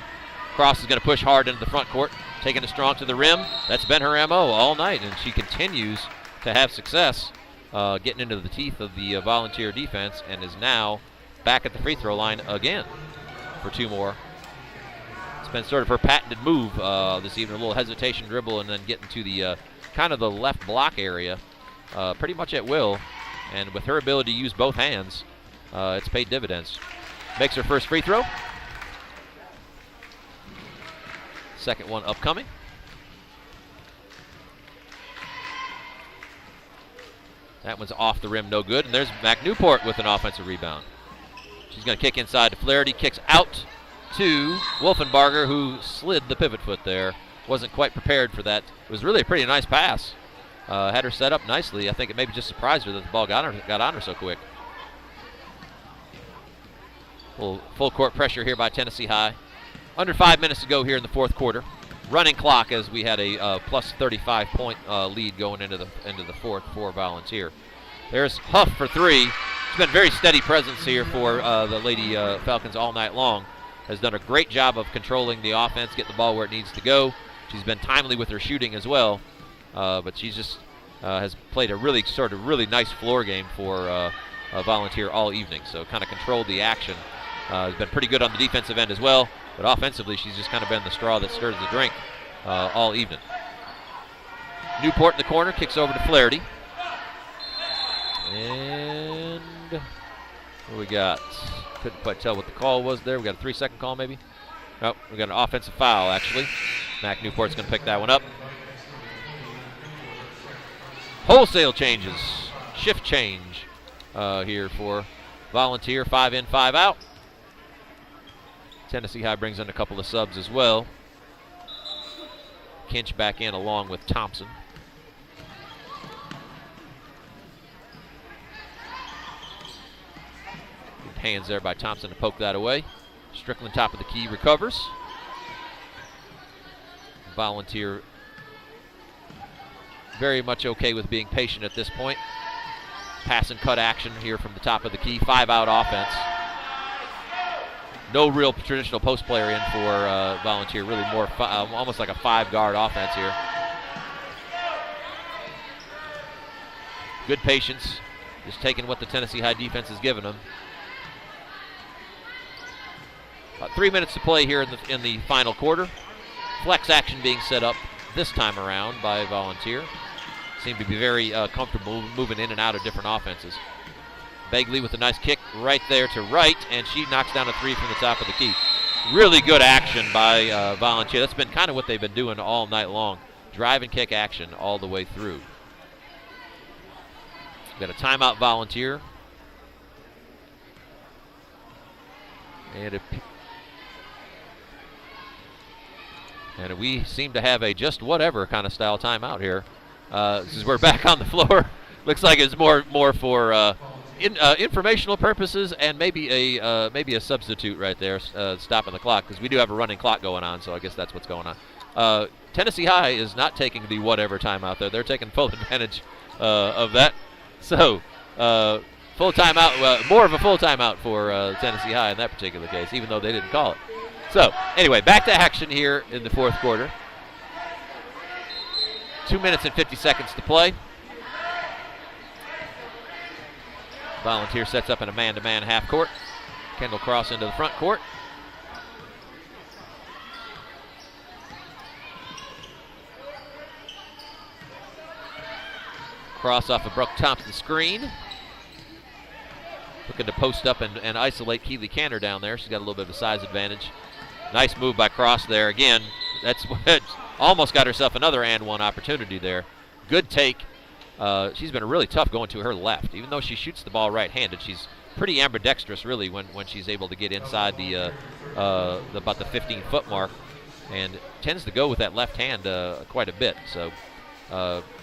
Cross is going to push hard into the front court, taking it strong to the rim. That's been her MO all night, and she continues to have success getting into the teeth of the Volunteer defense, and is now back at the free throw line again for 2 more. It's been sort of her patented move this evening, a little hesitation dribble and then getting to the kind of the left block area pretty much at will, and with her ability to use both hands, it's paid dividends. Makes her first free throw. Second one upcoming. That one's off the rim, no good. And there's Mac Newport with an offensive rebound. She's going to kick inside to Flaherty. Kicks out to Wolfenbarger, who slid the pivot foot there. Wasn't quite prepared for that. It was really a pretty nice pass. Had her set up nicely. I think it maybe just surprised her that the ball got on her so quick. Full court pressure here by Tennessee High. Under 5 minutes to go here in the fourth quarter. Running clock as we had a plus 35-point lead going into the fourth for Volunteer. There's Huff for 3. She's been very steady presence here for the Lady Falcons all night long. Has done a great job of controlling the offense, getting the ball where it needs to go. She's been timely with her shooting as well, but she's just has played a really nice floor game for Volunteer all evening. So kind of controlled the action. Has been pretty good on the defensive end as well, but offensively she's just kind of been the straw that stirs the drink all evening. Newport in the corner, kicks over to Flaherty. And what we got? Couldn't quite tell what the call was there. We got a 3-second call maybe? Oh, we got an offensive foul actually. Mac Newport's going to pick that one up. Wholesale changes, shift change here for Volunteer, 5 in, 5 out. Tennessee High brings in a couple of subs as well. Kinch back in along with Thompson. Good hands there by Thompson to poke that away. Strickland, top of the key, recovers. Volunteer very much okay with being patient at this point. Pass and cut action here from the top of the key. 5-out offense. No real traditional post player in for Volunteer. Really more almost like a 5-guard offense here. Good patience. Just taking what the Tennessee High defense has given them. 3 minutes to play here in the final quarter. Flex action being set up this time around by Volunteer. Seem to be very comfortable moving in and out of different offenses. Begley with a nice kick right there to right, and she knocks down a 3 from the top of the key. Really good action by Volunteer. That's been kind of what they've been doing all night long. Drive and kick action all the way through. Got a timeout, Volunteer. And we seem to have a just whatever kind of style timeout here. Since we're back on the floor, looks like it's more for informational purposes and maybe a substitute right there, stopping the clock, because we do have a running clock going on. So I guess that's what's going on. Tennessee High is not taking the whatever timeout there. They're taking full advantage of that. So full timeout, more of a full timeout for Tennessee High in that particular case, even though they didn't call it. So, anyway, back to action here in the fourth quarter. 2 minutes and 50 seconds to play. Volunteer sets up in a man-to-man half court. Kendall Cross into the front court. Cross off of Brooke Thompson's screen. Looking to post up and isolate Keely Cantor down there. She's got a little bit of a size advantage. Nice move by Cross there. Again, that's what almost got herself another and one opportunity there. Good take. She's been really tough going to her left. Even though she shoots the ball right-handed, she's pretty ambidextrous really when she's able to get inside the about the 15-foot mark, and tends to go with that left hand quite a bit. So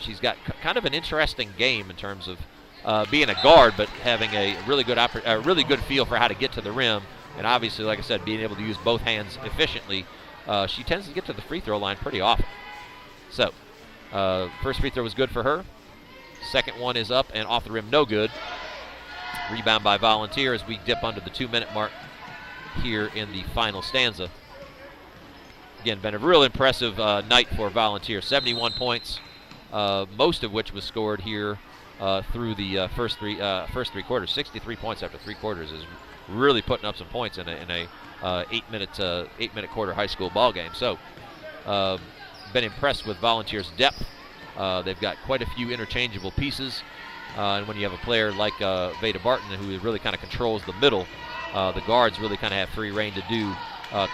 she's got kind of an interesting game in terms of being a guard, but having a really good feel for how to get to the rim. And obviously, like I said, being able to use both hands efficiently. She tends to get to the free throw line pretty often. So, first free throw was good for her. Second one is up and off the rim, no good. Rebound by Volunteer as we dip under the 2-minute mark here in the final stanza. Again, been a real impressive night for Volunteer. 71 points, most of which was scored here through the first three quarters. 63 points after 3 quarters is really putting up some points in a 8-minute quarter high school ball game. So, been impressed with Volunteer's depth. They've got quite a few interchangeable pieces, and when you have a player like Veda Barton, who really kind of controls the middle, the guards really kind of have free reign to do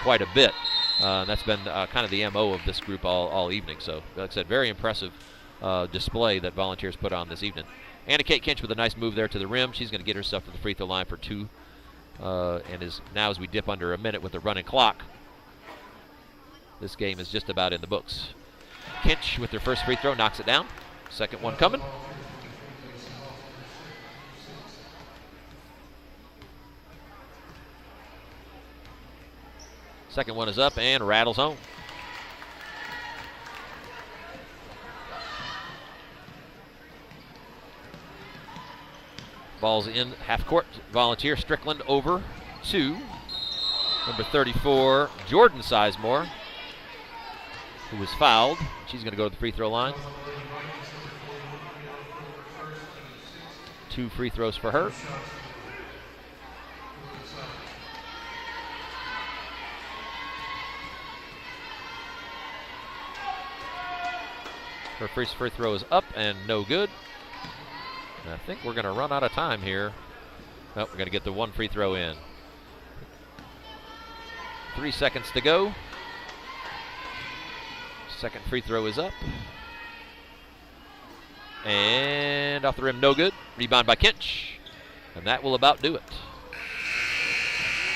quite a bit. That's been kind of the MO of this group all evening. So, like I said, very impressive display that Volunteers put on this evening. Anna Kate Kinch with a nice move there to the rim. She's going to get herself to the free throw line for 2. And now as we dip under a minute with the running clock, this game is just about in the books. Kinch with her first free throw knocks it down. Second one coming. Second one is up and rattles home. Ball's in half court. Volunteer. Strickland over to number 34, Jordan Sizemore, who was fouled. She's going to go to the free throw line. 2 free throws for her. Her first free throw is up and no good. I think we're going to run out of time here. Oh, we're going to get the 1 free throw in. 3 seconds to go. Second free throw is up. And off the rim, no good. Rebound by Kinch. And that will about do it.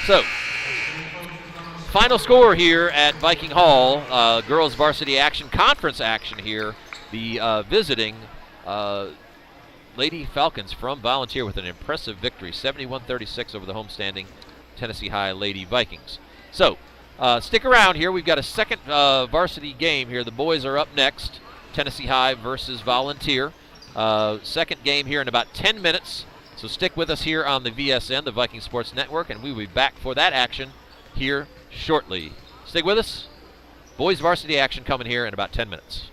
So, final score here at Viking Hall. Girls varsity action, conference action here. The visiting Lady Falcons from Volunteer with an impressive victory, 71-36 over the homestanding Tennessee High Lady Vikings. So, stick around here. We've got a second varsity game here. The boys are up next. Tennessee High versus Volunteer. Second game here in about 10 minutes. So stick with us here on the VSN, the Viking Sports Network, and we will be back for that action here shortly. Stick with us. Boys varsity action coming here in about 10 minutes.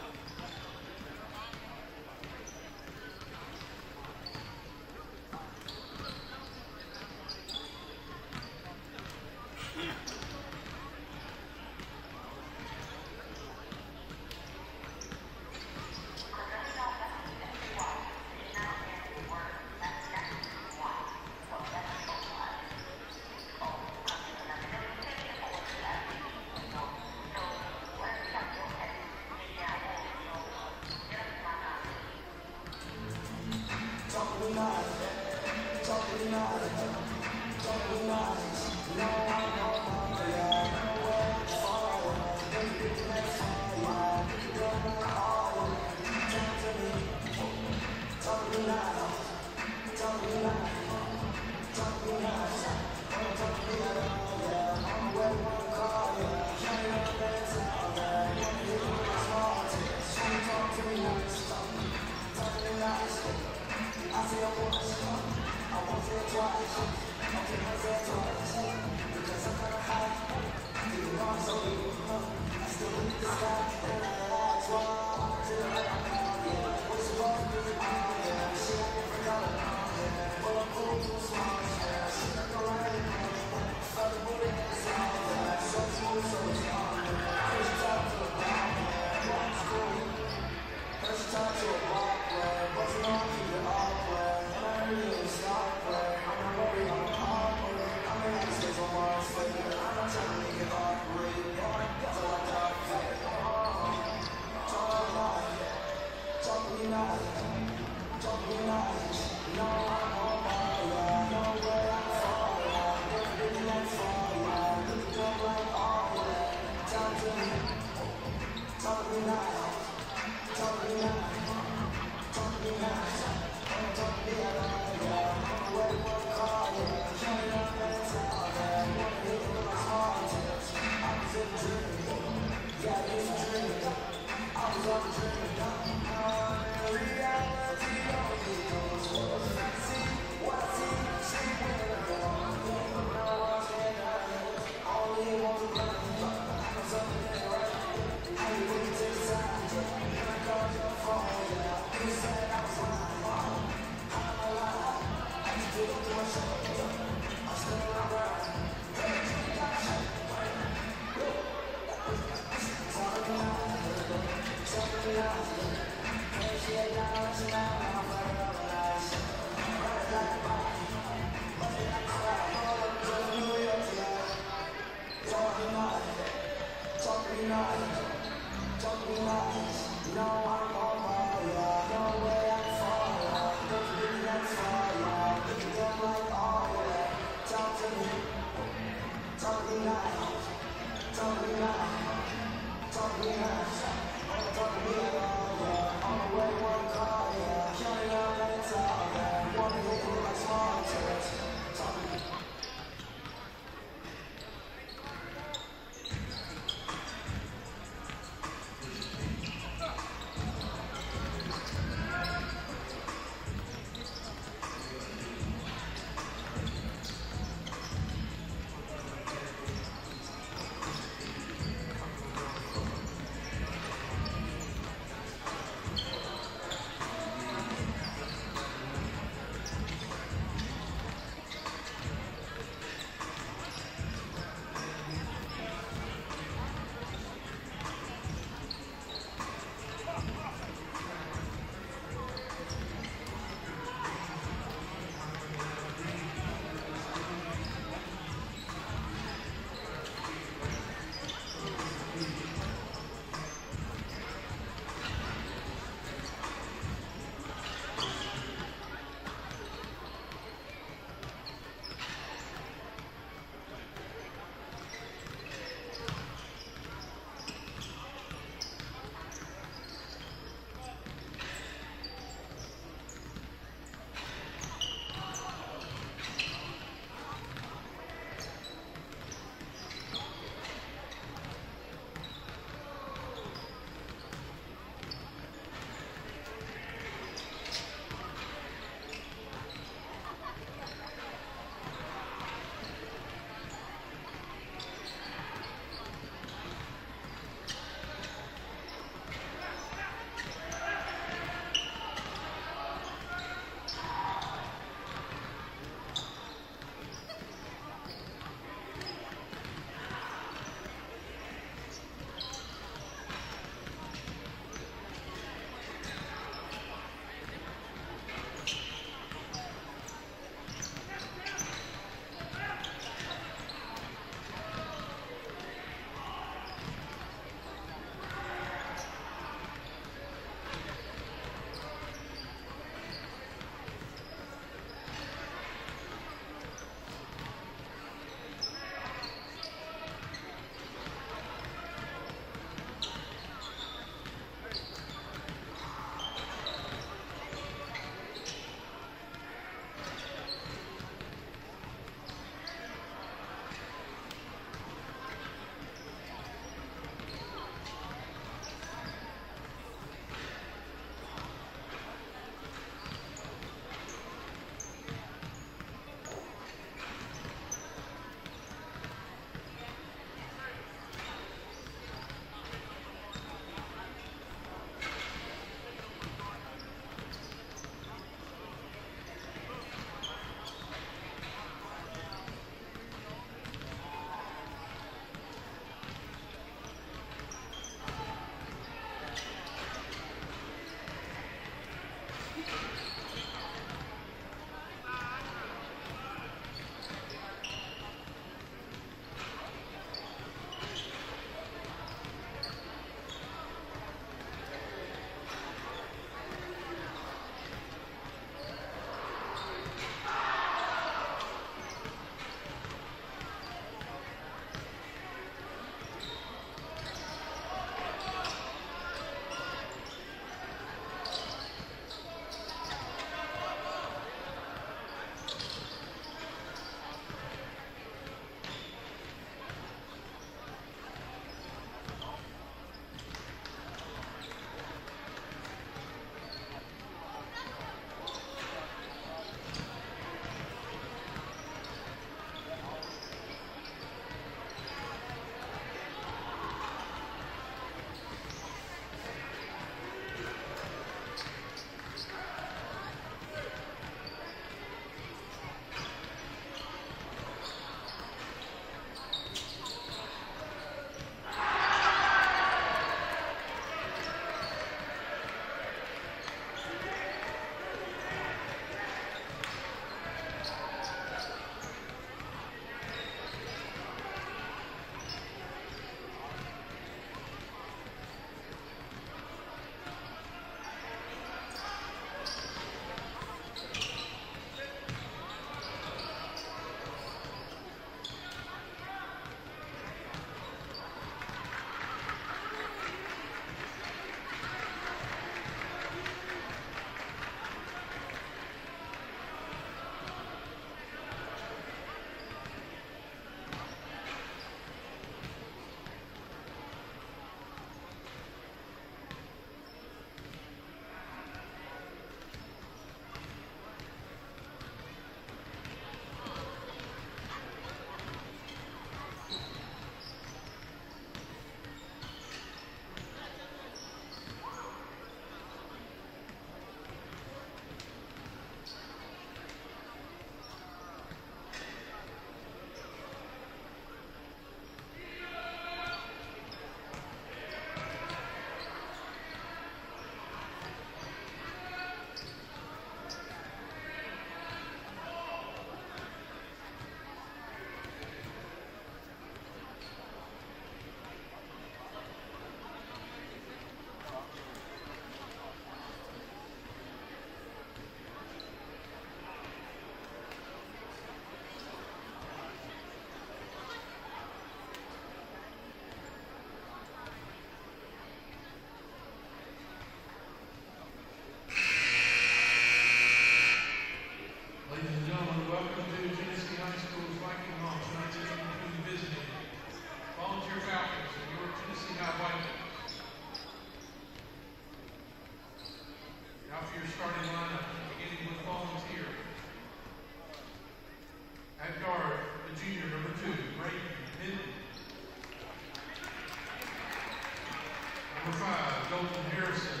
Number 5, Dalton Harrison.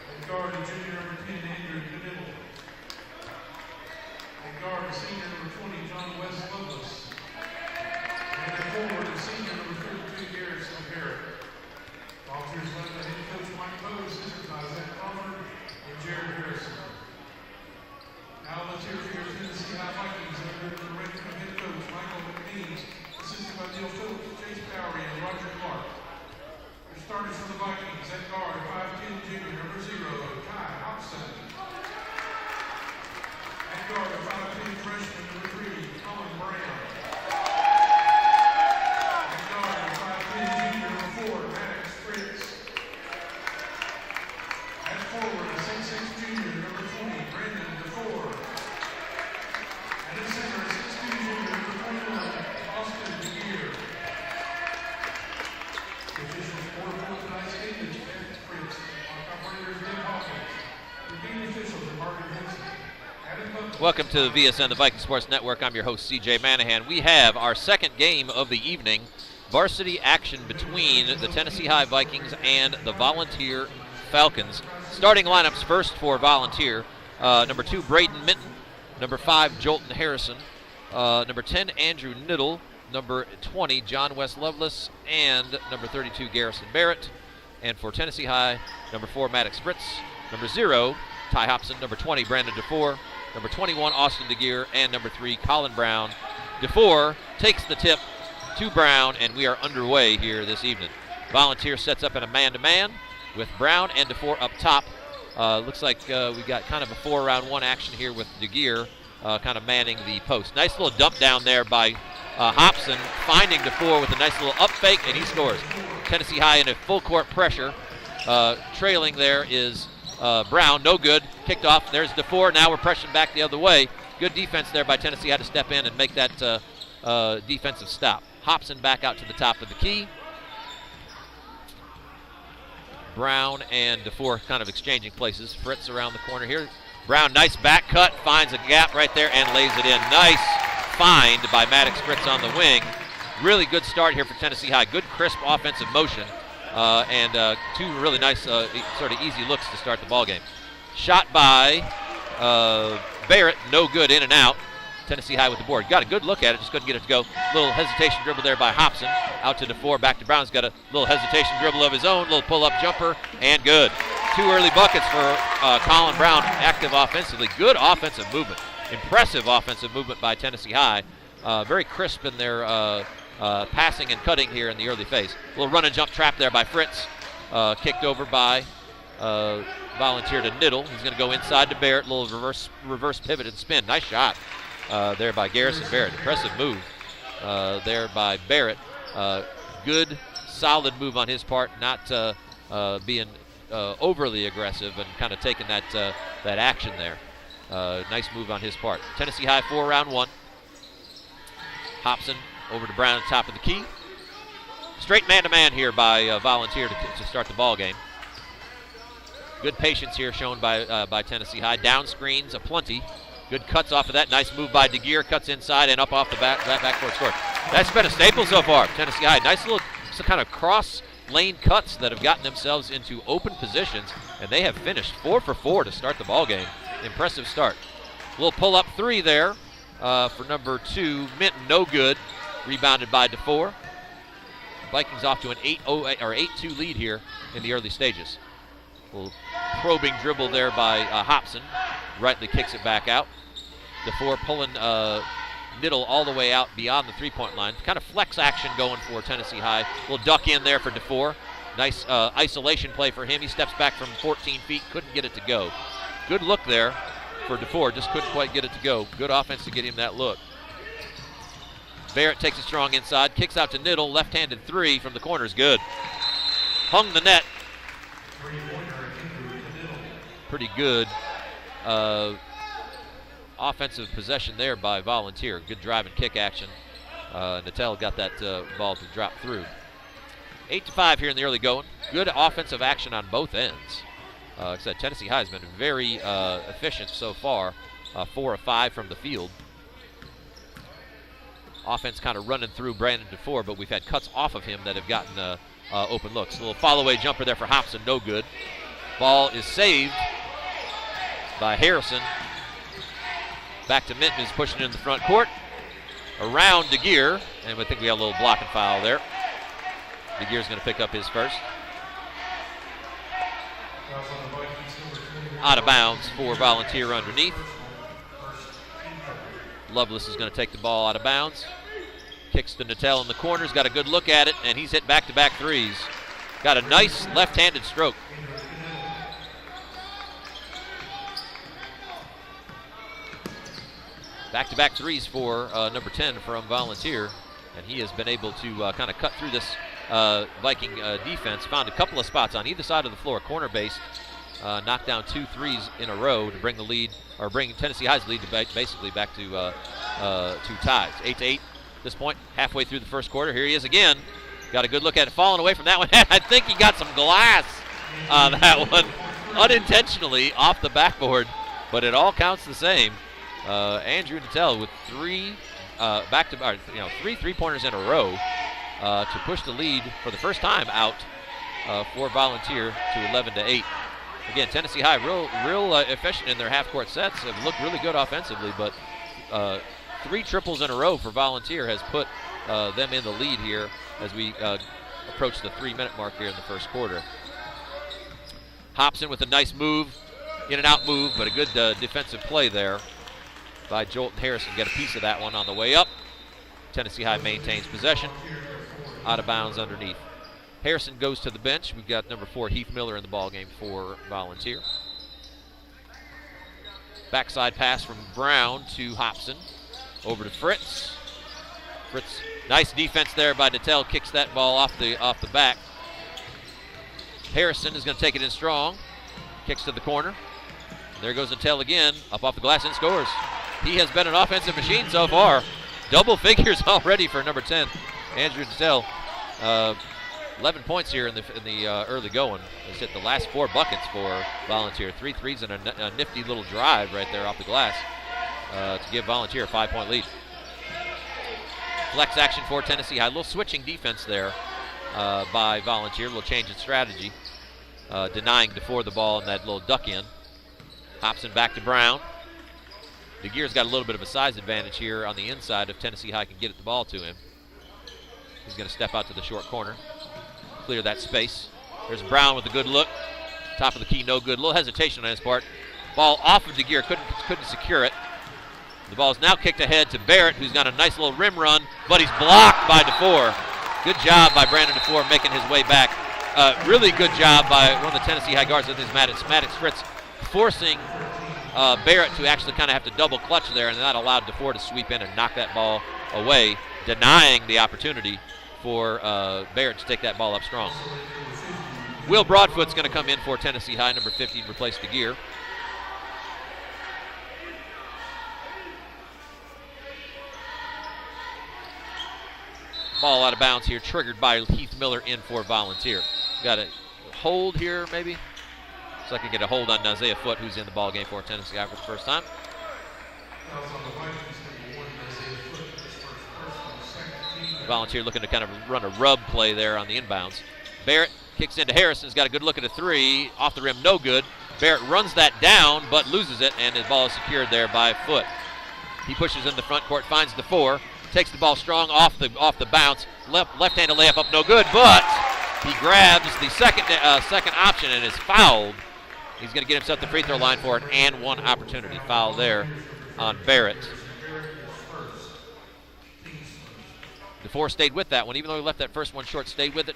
And guard, the junior number 10, Andrew Cadell. And guard, the senior number 20, John West Loveless. And the forward, the senior number 32, Garrison Barrett. Volunteers led by head coach Mike Poe, assisted by Zach Crawford and Jared Harrison. Now let's hear for your Tennessee High Vikings under the direction of head coach Michael McNeese, assisted by Neil Phillips, Chase Bowery, and Roger Clark. Your starters for the Vikings at guard, 5'10" junior, number 0, Kai Hobson. At guard, 5'10" freshman, number 3, Colin Brown. At guard, 5'10" junior, number 4, Maddox Fritz. At forward, 6'6" junior, number 20, Brandon DeFore. And at center, 6'2" junior, number 21, Austin DeGear. Positions 4-4 tonight's game is Maddox Fritz. Our operators, Dave Hawkins. Redeeming officials are Margaret Henson. Welcome to VSN, the Viking Sports Network. I'm your host, CJ Manahan. We have our second game of the evening, varsity action between the Tennessee High Vikings and the Volunteer Falcons. Starting lineups first for Volunteer. Number 2, Braden Minton. Number 5, Jolton Harrison. Number 10, Andrew Niddle. Number 20, John West Loveless. And number 32, Garrison Barrett. And for Tennessee High, number 4, Maddox Fritz. Number 0, Ty Hobson. Number 20, Brandon DeFore. Number 21, Austin DeGear. And number 3, Colin Brown. DeFore takes the tip to Brown, and we are underway here this evening. Volunteer sets up in a man-to-man with Brown and DeFore up top. Looks like we got kind of a 4-round-1 action here with DeGear kind of manning the post. Nice little dump down there by Hobson, finding DeFore with a nice little up fake, and he scores. Tennessee High in a full court pressure. Trailing there is Brown, no good. Kicked off. There's DeFore. Now we're pressuring back the other way. Good defense there by Tennessee. Had to step in and make that defensive stop. Hobson back out to the top of the key. Brown and DeFore kind of exchanging places. Fritz around the corner here. Brown, nice back cut, finds a gap right there and lays it in. Nice find by Maddox Fritz on the wing. Really good start here for Tennessee High. Good, crisp offensive motion. And 2 really nice sort of easy looks to start the ball game. Shot by Barrett, no good, in and out. Tennessee High with the board. Got a good look at it, just couldn't get it to go. Little hesitation dribble there by Hobson. Out to DeFore, back to Brown. He's got a little hesitation dribble of his own, little pull-up jumper, and good. 2 early buckets for Colin Brown, active offensively. Good offensive movement. Impressive offensive movement by Tennessee High. Very crisp in their passing and cutting here in the early phase. Little run and jump trap there by Fritz. Kicked over by Volunteer to Niddle. He's going to go inside to Barrett. Little reverse pivot and spin. Nice shot there by Garrison Barrett. Impressive move there by Barrett. Good, solid move on his part. Not being overly aggressive and kind of taking that action there. Nice move on his part. Tennessee High 4-round-1. Hobson over to Brown at the top of the key. Straight man-to-man here by Volunteer to start the ball game. Good patience here shown by Tennessee High. Down screens aplenty. Good cuts off of that. Nice move by DeGear. Cuts inside and up off the backcourt score. That's been a staple so far. Tennessee High. Nice little kind of cross lane cuts that have gotten themselves into open positions, and they have finished 4 for 4 to start the ball game. Impressive start. Little pull-up 3 there for number 2, Minton. No good. Rebounded by DeFore. Vikings off to an 8-2 lead here in the early stages. Little probing dribble there by Hobson. Rightly kicks it back out. DeFore pulling Niddle all the way out beyond the three-point line. Kind of flex action going for Tennessee High. Little duck in there for DeFore. Nice isolation play for him. He steps back from 14 feet. Couldn't get it to go. Good look there for DeFore. Just couldn't quite get it to go. Good offense to get him that look. Barrett takes it strong inside. Kicks out to Niddle. Left-handed 3 from the corner is good. Hung the net. Pretty good offensive possession there by Volunteer. Good drive and kick action. Natel got that ball to drop through. 8-5 here in the early going. Good offensive action on both ends. Like I said, Tennessee High has been very efficient so far. 4 of 5 from the field. Offense kind of running through Brandon DeFore, but we've had cuts off of him that have gotten open looks. A little follow-away jumper there for Hobson, no good. Ball is saved by Harrison. Back to Minton, who's pushing it in the front court. Around DeGear, and I think we have a little blocking foul there. DeGear's going to pick up his first. Out of bounds for Volunteer underneath. Lovelace is going to take the ball out of bounds. Kicks to Natel in the corner. He's got a good look at it, and he's hit back-to-back threes. Got a nice left-handed stroke. Back-to-back threes for number 10 from Volunteer, and he has been able to kind of cut through this Viking defense. Found a couple of spots on either side of the floor, corner-based. Knocked down 2 threes in a row to bring the lead, or bring Tennessee High's lead to basically back to 2 ties. 8-8 at this point, halfway through the first quarter. Here he is again. Got a good look at it, falling away from that one. I think he got some glass on that one, unintentionally off the backboard, but it all counts the same. Andrew Natel with 3 3-pointers in a row to push the lead for the first time out for Volunteer to 11-8. Again, Tennessee High real efficient in their half-court sets. Have looked really good offensively, but 3 triples in a row for Volunteer has put them in the lead here as we approach the 3-minute mark here in the first quarter. Hobson with a nice move, in and out move, but a good defensive play there by Jolton Harrison. Get a piece of that one on the way up. Tennessee High maintains possession. Out of bounds underneath. Harrison goes to the bench. We've got number 4, Heath Miller, in the ballgame for Volunteer. Backside pass from Brown to Hobson. Over to Fritz. Fritz, nice defense there by Natel. Kicks that ball off the back. Harrison is going to take it in strong. Kicks to the corner. There goes Natel again. Up off the glass and scores. He has been an offensive machine so far. Double figures already for number 10, Andrew Natel. 11 points here in the early going. He's hit the last 4 buckets for Volunteer. 3 threes and a nifty little drive right there off the glass to give Volunteer a 5-point lead. Flex action for Tennessee High. A little switching defense there by Volunteer. A little change in strategy. Denying DeFore the ball in that little duck in. Hobson back to Brown. DeGear's got a little bit of a size advantage here on the inside if Tennessee High can get the ball to him. He's going to step out to the short corner. Clear that space. There's Brown with a good look. Top of the key, no good. A little hesitation on his part. Ball off of DeGear, couldn't secure it. The ball is now kicked ahead to Barrett, who's got a nice little rim run, but he's blocked by DeFore. Good job by Brandon DeFore making his way back. Really good job by one of the Tennessee High guards, I think Maddox Fritz, forcing Barrett to actually kind of have to double clutch there, and that allowed DeFore to sweep in and knock that ball away, denying the opportunity for Barrett to take that ball up strong. Will Broadfoot's going to come in for Tennessee High, number 15, replace DeGear. Ball out of bounds here, triggered by Heath Miller in for Volunteer. Got a hold here, maybe? So I can get a hold on Isaiah Foote, who's in the ball game for Tennessee High for the first time. Volunteer looking to kind of run a rub play there on the inbounds. Barrett kicks into Harrison. He's got a good look at a 3. Off the rim, no good. Barrett runs that down, but loses it, and his ball is secured there by Foote. He pushes in the front court, finds DeFore, takes the ball strong off the bounce. Left-handed layup up, no good, but he grabs the second option and is fouled. He's going to get himself the free throw line for an and one opportunity. Foul there on Barrett. DeFore stayed with that one, even though he left that first one short, stayed with it.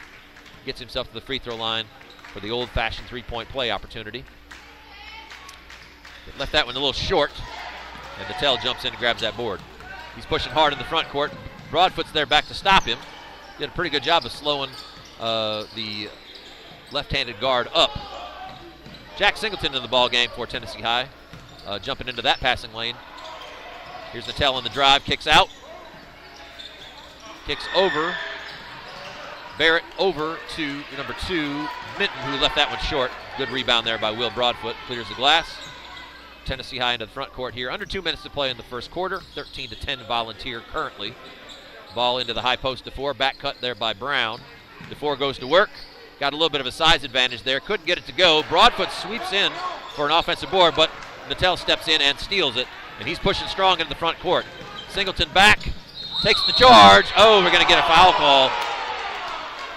Gets himself to the free throw line for the old-fashioned 3-point play opportunity. Left that one a little short, and Natel jumps in and grabs that board. He's pushing hard in the front court. Broadfoot's there back to stop him. Did a pretty good job of slowing the left-handed guard up. Jack Singleton in the ball game for Tennessee High, jumping into that passing lane. Here's Natel on the drive, kicks out. Kicks over. Barrett over to number 2, Minton, who left that one short. Good rebound there by Will Broadfoot. Clears the glass. Tennessee High into the front court here. Under 2 minutes to play in the first quarter. 13-10 Volunteer currently. Ball into the high post to 4. Back cut there by Brown. DeFore goes to work. Got a little bit of a size advantage there. Couldn't get it to go. Broadfoot sweeps in for an offensive board, but Natel steps in and steals it. And he's pushing strong into the front court. Singleton back, takes the charge. Oh, we're going to get a foul call.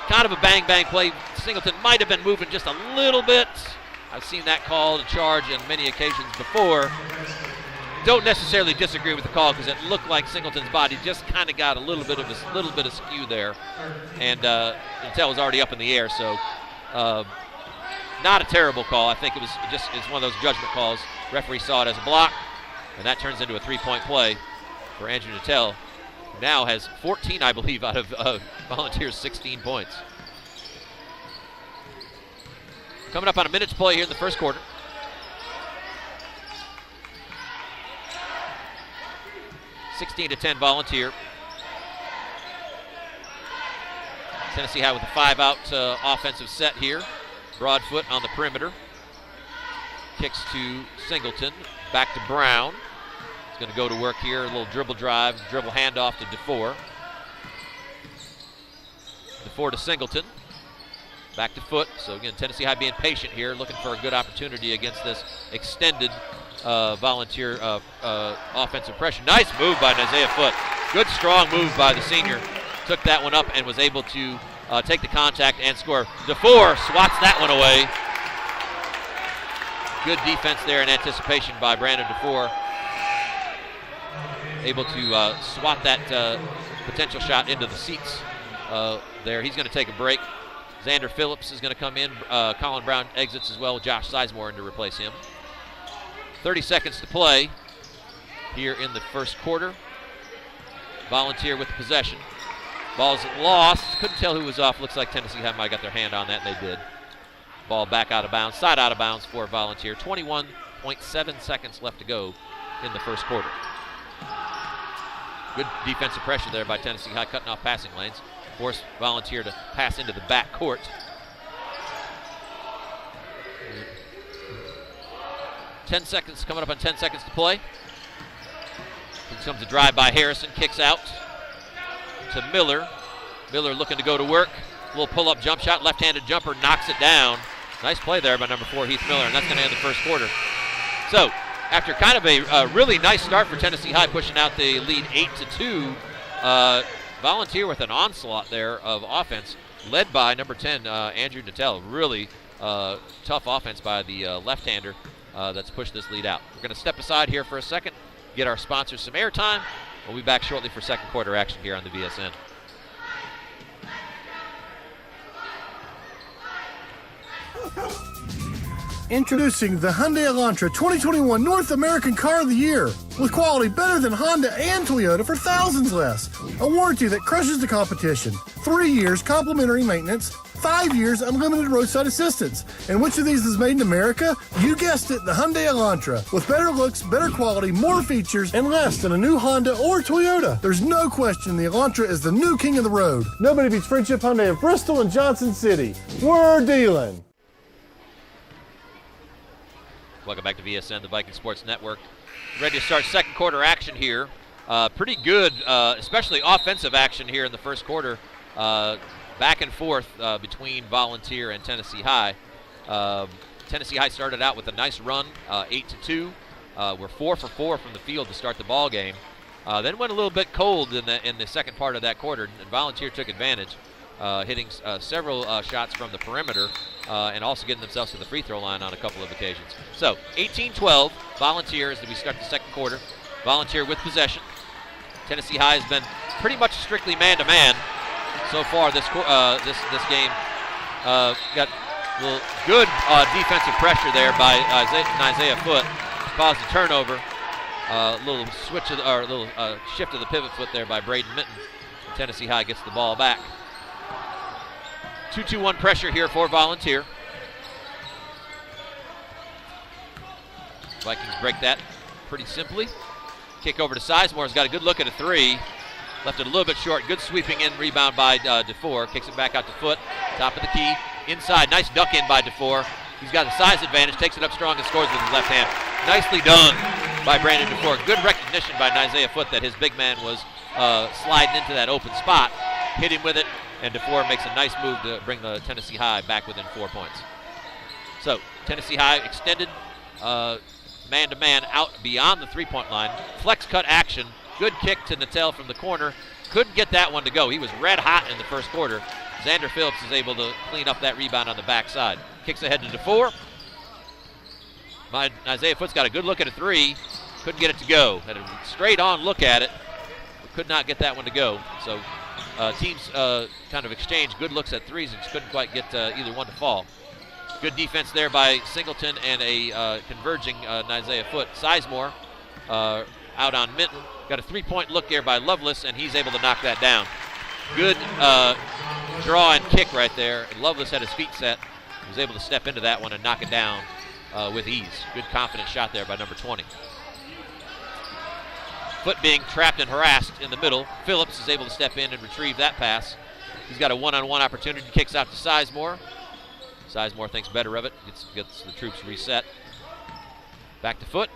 Kind of a bang-bang play. Singleton might have been moving just a little bit. I've seen that call to charge on many occasions before. Don't necessarily disagree with the call because it looked like Singleton's body just kind of got a little bit of skew there, and Natel was already up in the air, so not a terrible call. I think it's one of those judgment calls. Referee saw it as a block, and that turns into a three-point play for Andrew Natel, who now has 14, I believe, out of Volunteers' 16 points. Coming up on a minute's play here in the first quarter. (16-10) Volunteer. Tennessee High with a 5-out offensive set here. Broadfoot on the perimeter. Kicks to Singleton. Back to Brown. He's going to go to work here. A little dribble drive, dribble handoff to DeFore. DeFore to Singleton. Back to Foot. So again, Tennessee High being patient here, looking for a good opportunity against this extended Volunteer offensive pressure. Nice move by Isaiah Foot. Good strong move by the senior. Took that one up and was able to take the contact and score. DeFore swats that one away. Good defense there in anticipation by Brandon DeFore. Able to swat that potential shot into the seats there. He's going to take a break. Xander Phillips is going to come in. Colin Brown exits as well with Josh Sizemore in to replace him. 30 seconds to play here in the first quarter. Volunteer with the possession. Ball's lost. Couldn't tell who was off. Looks like Tennessee High might have got their hand on that, and they did. Ball back out of bounds. Side out of bounds for Volunteer. 21.7 seconds left to go in the first quarter. Good defensive pressure there by Tennessee High, cutting off passing lanes. Forced Volunteer to pass into the back court. Coming up on 10 seconds to play. Here comes a drive by Harrison, kicks out to Miller. Miller looking to go to work. A little pull-up jump shot, left-handed jumper, knocks it down. Nice play there by number 4, Heath Miller, and that's going to end the first quarter. So, after kind of a really nice start for Tennessee High, pushing out the lead 8-2, Volunteer with an onslaught there of offense, led by number 10, Andrew Natel. Really tough offense by the left-hander that's pushed this lead out. We're going to step aside here for a second, get our sponsors some airtime. We'll be back shortly for second quarter action here on the VSN. Introducing the Hyundai Elantra 2021 North American Car of the Year. With quality better than Honda and Toyota for thousands less. A warranty that crushes the competition. 3 years complimentary maintenance. 5 years unlimited roadside assistance. And which of these is made in America? You guessed it, the Hyundai Elantra. With better looks, better quality, more features, and less than a new Honda or Toyota. There's no question the Elantra is the new king of the road. Nobody beats Friendship Hyundai of Bristol and Johnson City. We're dealing. Welcome back to VSN, the Viking Sports Network. Ready to start second quarter action here. Pretty good, especially offensive action here in the first quarter. Back and forth between Volunteer and Tennessee High. Tennessee High started out with a nice run, 8-2. We're 4 for 4 from the field to start the ball game. Then went a little bit cold in the second part of that quarter, and Volunteer took advantage, hitting several shots from the perimeter and also getting themselves to the free throw line on a couple of occasions. So 18-12, Volunteer as we start the second quarter. Volunteer with possession. Tennessee High has been pretty much strictly man-to-man so far this game. Got a little good defensive pressure there by Isaiah Foot. Caused a turnover. Little switch of little shift of the pivot foot there by Braden Minton. Tennessee High gets the ball back. 2-2-1 pressure here for Volunteer. Vikings break that pretty simply. Kick over to Sizemore's got a good look at a three. Left it a little bit short. Good sweeping in rebound by DeFore. Kicks it back out to Foot. Top of the key. Inside. Nice duck in by DeFore. He's got a size advantage. Takes it up strong and scores with his left hand. Nicely done by Brandon DeFore. Good recognition by Isaiah Foot that his big man was sliding into that open spot. Hit him with it and DeFore makes a nice move to bring the Tennessee High back within 4 points. So Tennessee High extended man-to-man out beyond the three-point line. Flex cut action. Good kick to Natel from the corner. Couldn't get that one to go. He was red hot in the first quarter. Xander Phillips is able to clean up that rebound on the backside. Kicks ahead to DeFore. Isaiah Foote's got a good look at a three. Couldn't get it to go. Had a straight-on look at it, but could not get that one to go. So teams kind of exchanged good looks at threes and just couldn't quite get either one to fall. Good defense there by Singleton and a converging Isaiah Foote. Sizemore out on Minton. Got a three-point look there by Lovelace, and he's able to knock that down. Good draw and kick right there. And Lovelace had his feet set. He was able to step into that one and knock it down with ease. Good confident shot there by number 20. Foote being trapped and harassed in the middle. Phillips is able to step in and retrieve that pass. He's got a one-on-one opportunity. Kicks out to Sizemore. Sizemore thinks better of it. Gets the troops reset. Back to Foote.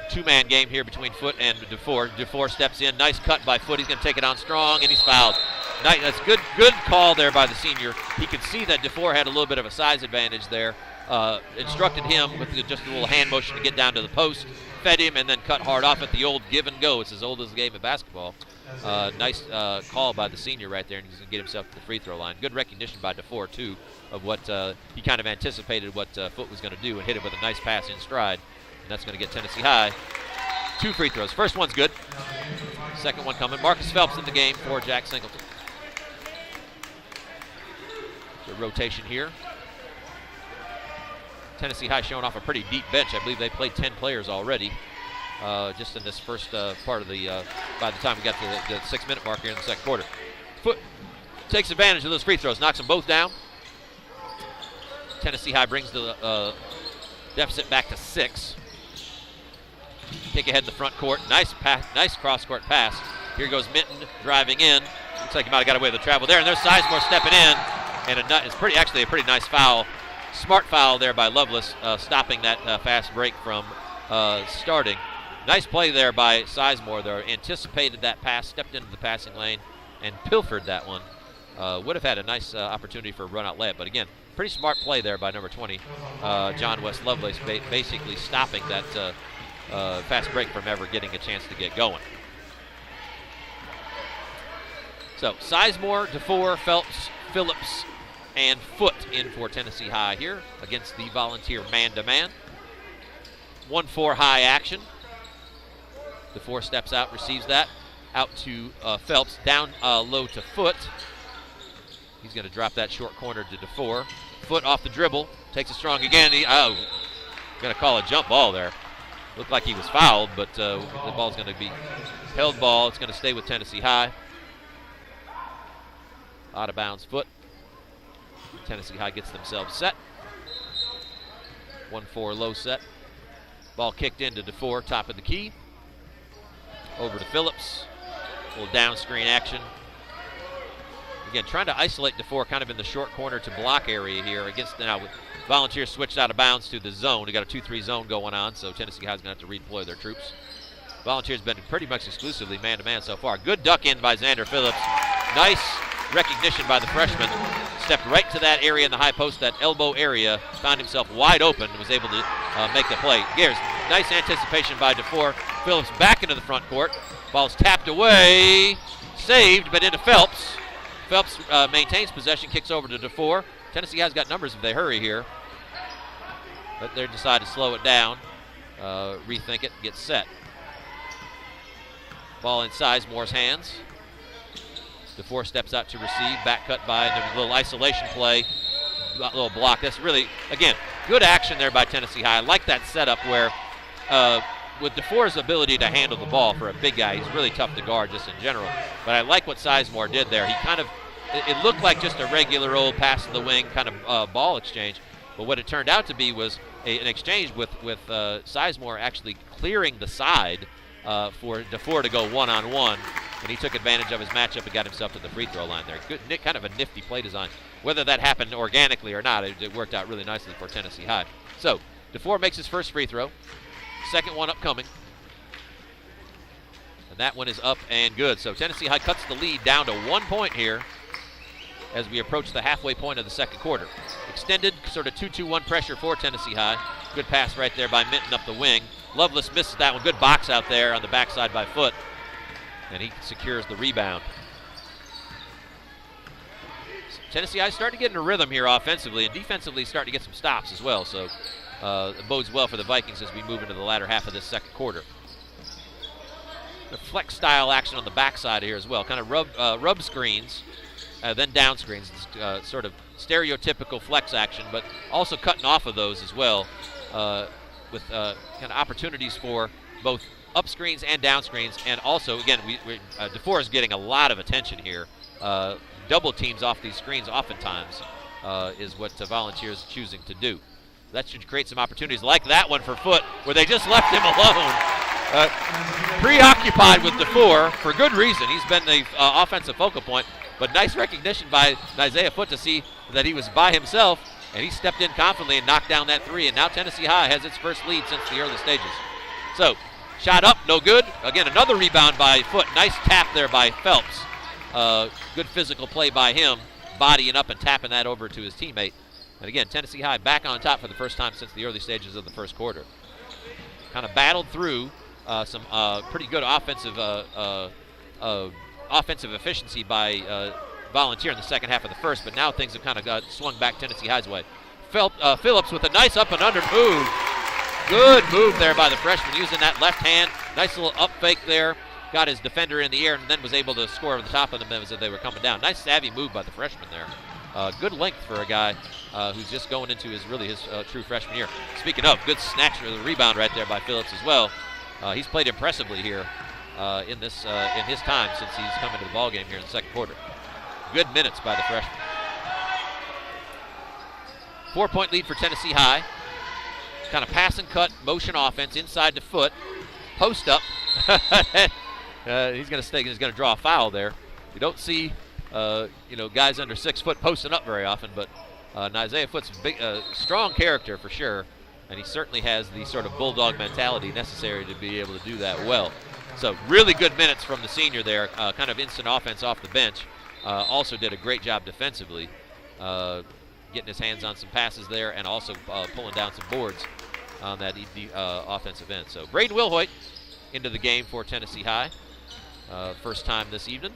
Two-man game here between Foote and DeFore. DeFore steps in. Nice cut by Foote. He's going to take it on strong, and he's fouled. Nice, that's good call there by the senior. He could see that DeFore had a little bit of a size advantage there. Instructed him with just a little hand motion to get down to the post. Fed him and then cut hard off at the old give and go. It's as old as the game of basketball. Nice call by the senior right there, and he's going to get himself to the free throw line. Good recognition by DeFore, too, of what he kind of anticipated what Foote was going to do and hit it with a nice pass in stride. And that's going to get Tennessee High 2 free throws. First one's good. Second one coming. Marcus Phelps in the game for Jack Singleton. The rotation here. Tennessee High showing off a pretty deep bench. I believe they played 10 players already just in this first part of the, by the time we got to the 6-minute mark here in the second quarter. Foote takes advantage of those free throws, knocks them both down. Tennessee High brings the deficit back to 6. Kick ahead in the front court. Nice cross-court pass. Here goes Minton driving in. Looks like he might have got away with the travel there. And there's Sizemore stepping in. And it's actually a pretty nice foul. Smart foul there by Lovelace, stopping that fast break from starting. Nice play there by Sizemore there. Anticipated that pass, stepped into the passing lane, and pilfered that one. Would have had a nice opportunity for a run-out layup. But again, pretty smart play there by number 20, John West Lovelace, basically stopping that fast break from ever getting a chance to get going. So Sizemore, DeFore, Phelps, Phillips, and Foote in for Tennessee High here against the Volunteer man-to-man. 1-4 high action. DeFore steps out, receives that. Out to Phelps, down low to Foote. He's going to drop that short corner to DeFore. Foote off the dribble, takes it strong again. Going to call a jump ball there. Looked like he was fouled, but the ball's going to be held ball. It's going to stay with Tennessee High. Out of bounds Foote. Tennessee High gets themselves set. 1-4 low set. Ball kicked into DeFore, top of the key. Over to Phillips. A little down screen action. Again, trying to isolate DeFore kind of in the short corner to block area here against now with Volunteers switched out of bounds to the zone. We got a 2-3 zone going on, so Tennessee High's going to have to redeploy their troops. Volunteers been pretty much exclusively man-to-man so far. Good duck in by Xander Phillips. Nice recognition by the freshman. Stepped right to that area in the high post, that elbow area. Found himself wide open and was able to make the play. Here's nice anticipation by DeFore. Phillips back into the front court. Ball's tapped away. Saved, but into Phelps. Phelps maintains possession, kicks over to DeFore. Tennessee has got numbers if they hurry here. But they decide to slow it down, rethink it, get set. Ball in Sizemore's hands. DeFore steps out to receive, back cut by, and a little isolation play, a little block. That's really, again, good action there by Tennessee High. I like that setup where with DeFore's ability to handle the ball for a big guy, he's really tough to guard just in general. But I like what Sizemore did there. He kind of, it looked like just a regular old pass to the wing kind of ball exchange. But what it turned out to be was an exchange with Sizemore actually clearing the side for DeFore to go one-on-one. And he took advantage of his matchup and got himself to the free throw line there. Good, kind of a nifty play design. Whether that happened organically or not, it worked out really nicely for Tennessee High. So DeFore makes his first free throw. Second one upcoming. And that one is up and good. So Tennessee High cuts the lead down to 1 point here as we approach the halfway point of the second quarter. Extended sort of 2-2-1 pressure for Tennessee High. Good pass right there by Minton up the wing. Lovelace misses that one. Good box out there on the backside by Foote. And he secures the rebound. Tennessee High starting to get in a rhythm here offensively, and defensively starting to get some stops as well. So it bodes well for the Vikings as we move into the latter half of this second quarter. The flex style action on the backside here as well. Kind of rub screens, then down screens. Sort of stereotypical flex action, but also cutting off of those as well with kind of opportunities for both up screens and down screens. And also, again, DeFore is getting a lot of attention here. Double teams off these screens oftentimes is what Volunteers choosing to do. That should create some opportunities like that one for Foote, where they just left him alone. Preoccupied with DeFore for good reason. He's been the offensive focal point, but nice recognition by Isaiah Foote to see that he was by himself, and he stepped in confidently and knocked down that three, and now Tennessee High has its first lead since the early stages. So, shot up, no good. Again, another rebound by Foote. Nice tap there by Phelps. Good physical play by him, bodying up and tapping that over to his teammate. And again, Tennessee High back on top for the first time since the early stages of the first quarter. Kind of battled through some pretty good offensive efficiency by Volunteer in the second half of the first, but now things have kind of got swung back Tennessee High's way. Phillips with a nice up and under move. Good move there by the freshman using that left hand. Nice little up fake there. Got his defender in the air and then was able to score over the top of them as they were coming down. Nice savvy move by the freshman there. Good length for a guy who's just going into his true freshman year. Speaking of, good snatch of the rebound right there by Phillips as well. He's played impressively here in his time since he's come into the ballgame here in the second quarter. Good minutes by the freshman. 4-point lead for Tennessee High. Kind of pass and cut motion offense inside to Foote. Post up. He's going to draw a foul there. You don't see guys under 6 foot posting up very often, but Isaiah Foote's big, strong character for sure, and he certainly has the sort of bulldog mentality necessary to be able to do that well. So really good minutes from the senior there, kind of instant offense off the bench. Also did a great job defensively, getting his hands on some passes there and also pulling down some boards on that offensive end. So Braden Wilhoit into the game for Tennessee High. First time this evening.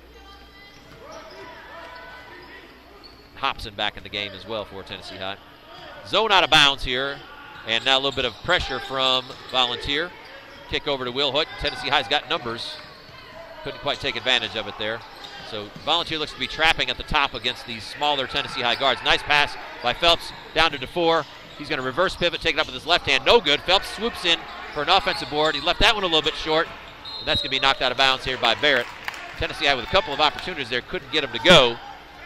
Hobson back in the game as well for Tennessee High. Zone out of bounds here, and now a little bit of pressure from Volunteer. Kick over to Wilhoit. Tennessee High's got numbers. Couldn't quite take advantage of it there. So Volunteer looks to be trapping at the top against these smaller Tennessee High guards. Nice pass by Phelps down to DeFore. He's going to reverse pivot, take it up with his left hand. No good. Phelps swoops in for an offensive board. He left that one a little bit short. And that's going to be knocked out of bounds here by Barrett. Tennessee High with a couple of opportunities there. Couldn't get him to go,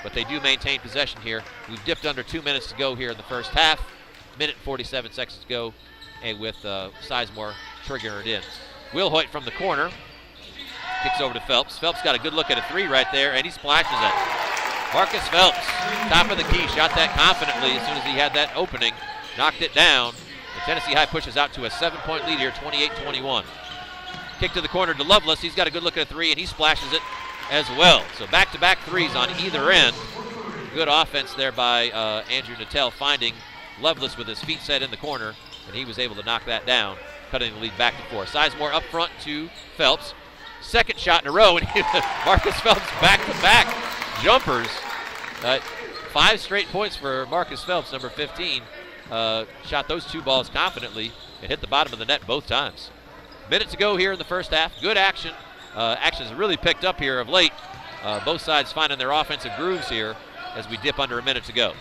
but they do maintain possession here. We've dipped under 2 minutes to go here in the first half. Minute 47 seconds to go, and with Sizemore triggering it in. Wilhoit from the corner. Kicks over to Phelps. Phelps got a good look at a three right there, and he splashes it. Marcus Phelps, top of the key, shot that confidently as soon as he had that opening. Knocked it down. And Tennessee High pushes out to a 7-point lead here, 28-21. Kick to the corner to Lovelace. He's got a good look at a three, and he splashes it as well. So back-to-back threes on either end. Good offense there by Andrew Natel, finding Lovelace with his feet set in the corner, and he was able to knock that down, cutting the lead back to 4. Sizemore up front to Phelps. Second shot in a row, and Marcus Phelps back-to-back jumpers. 5 straight points for Marcus Phelps, number 15. Shot those 2 balls confidently and hit the bottom of the net both times. Minute to go here in the first half. Good action. Action has really picked up here of late. Both sides finding their offensive grooves here as we dip under a minute to go.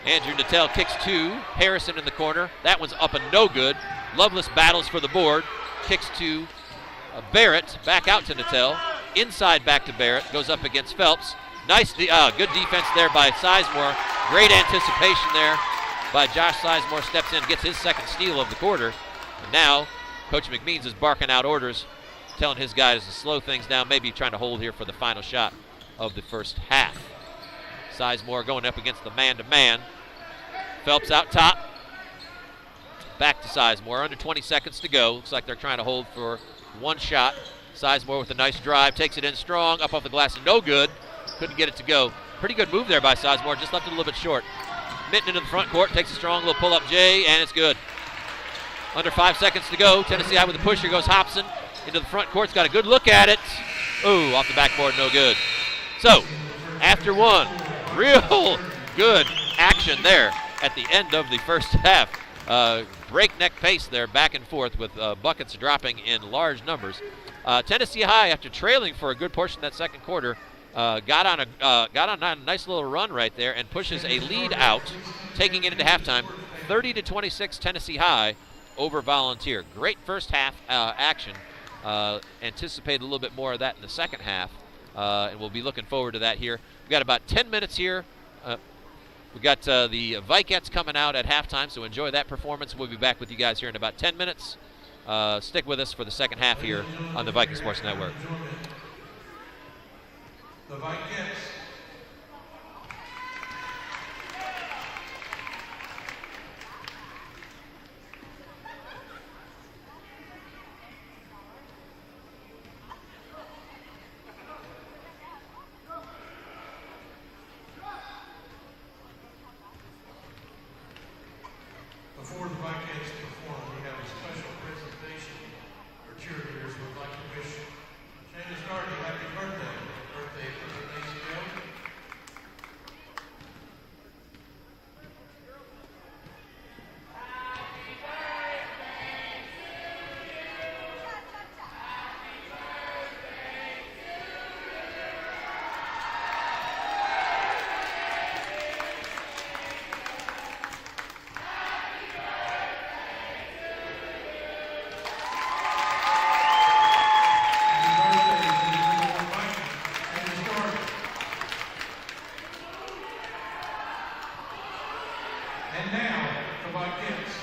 Andrew Natel kicks to Harrison in the corner. That one's up and no good. Lovelace battles for the board. Kicks to Barrett. Back out to Natel. Inside back to Barrett. Goes up against Phelps. Nice, good defense there by Sizemore. Great anticipation there by Josh Sizemore. Steps in, gets his second steal of the quarter. And now Coach McMeans is barking out orders, telling his guys to slow things down, maybe trying to hold here for the final shot of the first half. Sizemore going up against the man-to-man. Phelps out top. Back to Sizemore. Under 20 seconds to go. Looks like they're trying to hold for one shot. Sizemore with a nice drive, takes it in strong, up off the glass, and no good. Couldn't get it to go. Pretty good move there by Sizemore, just left it a little bit short. Mitten into the front court, takes a strong little pull-up J, and it's good. Under 5 seconds to go. Tennessee High with the push. Here goes Hobson into the front court. Got a good look at it. Ooh, off the backboard, no good. So, after one, real good action there at the end of the first half. Breakneck pace there, back and forth with buckets dropping in large numbers. Tennessee High, after trailing for a good portion of that second quarter, got on a nice little run right there and pushes a lead out, taking it into halftime. 30-26 Tennessee High over Volunteer. Great first half action. Anticipate a little bit more of that in the second half, and we'll be looking forward to that here. We've got about 10 minutes here. We've got the Vikettes coming out at halftime, so enjoy that performance. We'll be back with you guys here in about 10 minutes. Stick with us for the second half here on the Viking Sports Network. The Vikettes. Before the Vikettes perform, we have a special presentation for cheerleaders who would like to wish Shayna Starkey happy birthday. Birthday for today's show. And now, the Vikettes.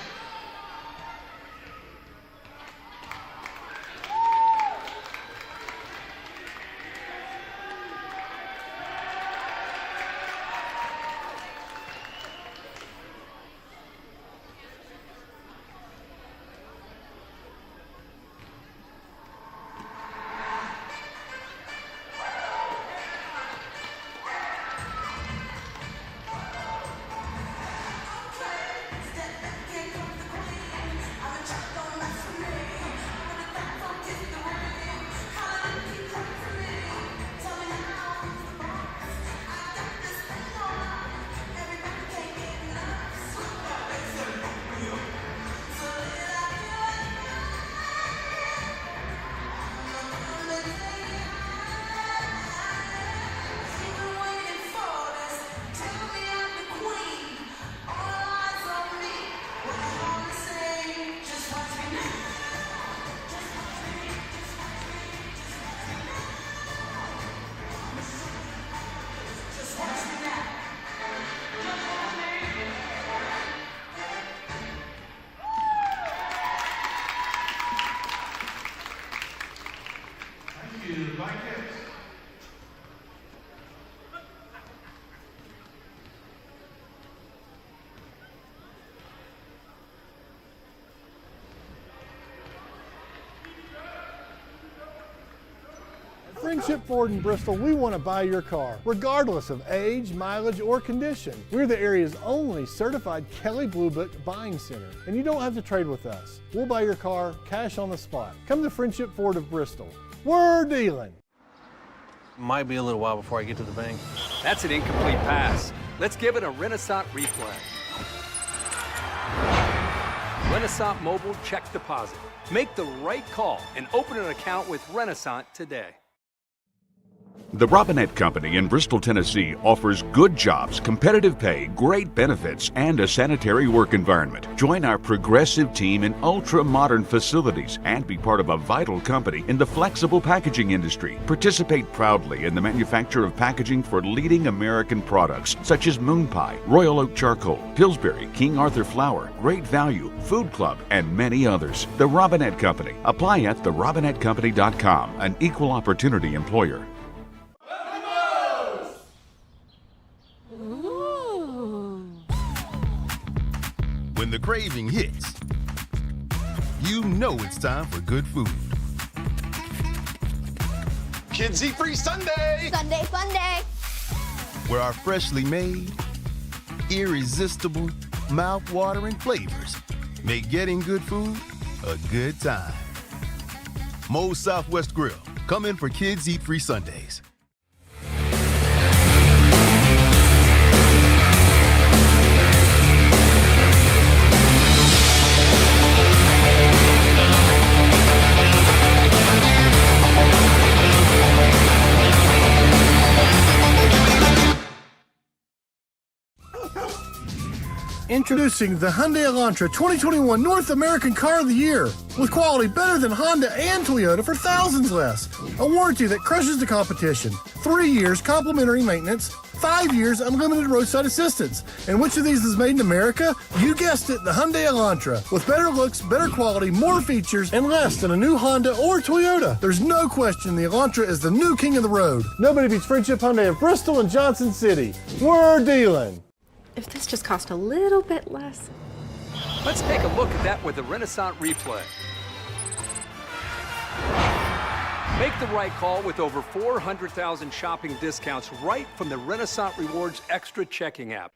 Thank you, Vikettes. At Friendship Ford in Bristol, we want to buy your car, regardless of age, mileage, or condition. We're the area's only certified Kelley Blue Book buying center, and you don't have to trade with us. We'll buy your car cash on the spot. Come to Friendship Ford of Bristol. We're dealing. Might be a little while before I get to the bank. That's an incomplete pass. Let's give it a Renaissance replay. Renaissance Mobile Check Deposit. Make the right call and open an account with Renaissance today. The Robinette Company in Bristol, Tennessee offers good jobs, competitive pay, great benefits, and a sanitary work environment. Join our progressive team in ultra-modern facilities and be part of a vital company in the flexible packaging industry. Participate proudly in the manufacture of packaging for leading American products such as Moon Pie, Royal Oak Charcoal, Pillsbury, King Arthur Flour, Great Value, Food Club, and many others. The Robinette Company. Apply at therobinettecompany.com, an equal opportunity employer. When the craving hits, you know it's time for good food. Kids eat free Sunday. Sunday fun day. Where our freshly made, irresistible, mouth-watering flavors make getting good food a good time. Moe's Southwest Grill. Come in for Kids Eat Free Sundays. Introducing the Hyundai Elantra 2021 North American Car of the Year. With quality better than Honda and Toyota for thousands less. A warranty that crushes the competition. 3 years complimentary maintenance. 5 years unlimited roadside assistance. And which of these is made in America? You guessed it, the Hyundai Elantra. With better looks, better quality, more features, and less than a new Honda or Toyota. There's no question the Elantra is the new king of the road. Nobody beats Friendship Hyundai of Bristol and Johnson City. We're dealing. If this just cost a little bit less. Let's take a look at that with the Renaissance replay. Make the right call with over 400,000 shopping discounts right from the Renaissance Rewards Extra checking app.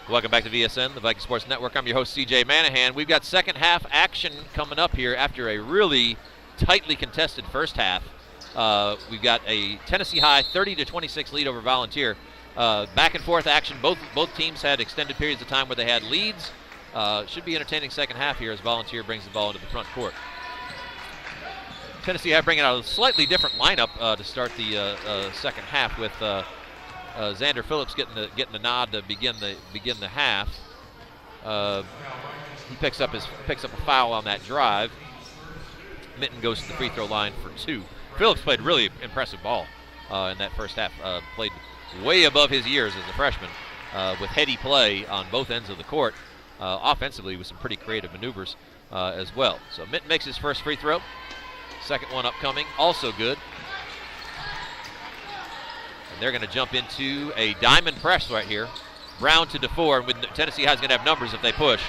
Welcome back to VSN, the Viking Sports Network. I'm your host, CJ Manahan. We've got second half action coming up here after a really tightly contested first half. We've got a Tennessee High 30-26 lead over Volunteer. Back and forth action. Both teams had extended periods of time where they had leads. Should be entertaining second half here as Volunteer brings the ball into the front court. Tennessee High bringing out a slightly different lineup to start the second half with Xander Phillips getting the nod to begin the half. He picks up a foul on that drive. Mitten goes to the free throw line for 2. Phillips played really impressive ball in that first half. Played way above his years as a freshman with heady play on both ends of the court. Offensively with some pretty creative maneuvers as well. So Mitten makes his first free throw. Second one upcoming, also good. And they're going to jump into a diamond press right here. Brown to DeFore, and with Tennessee High's going to have numbers if they push.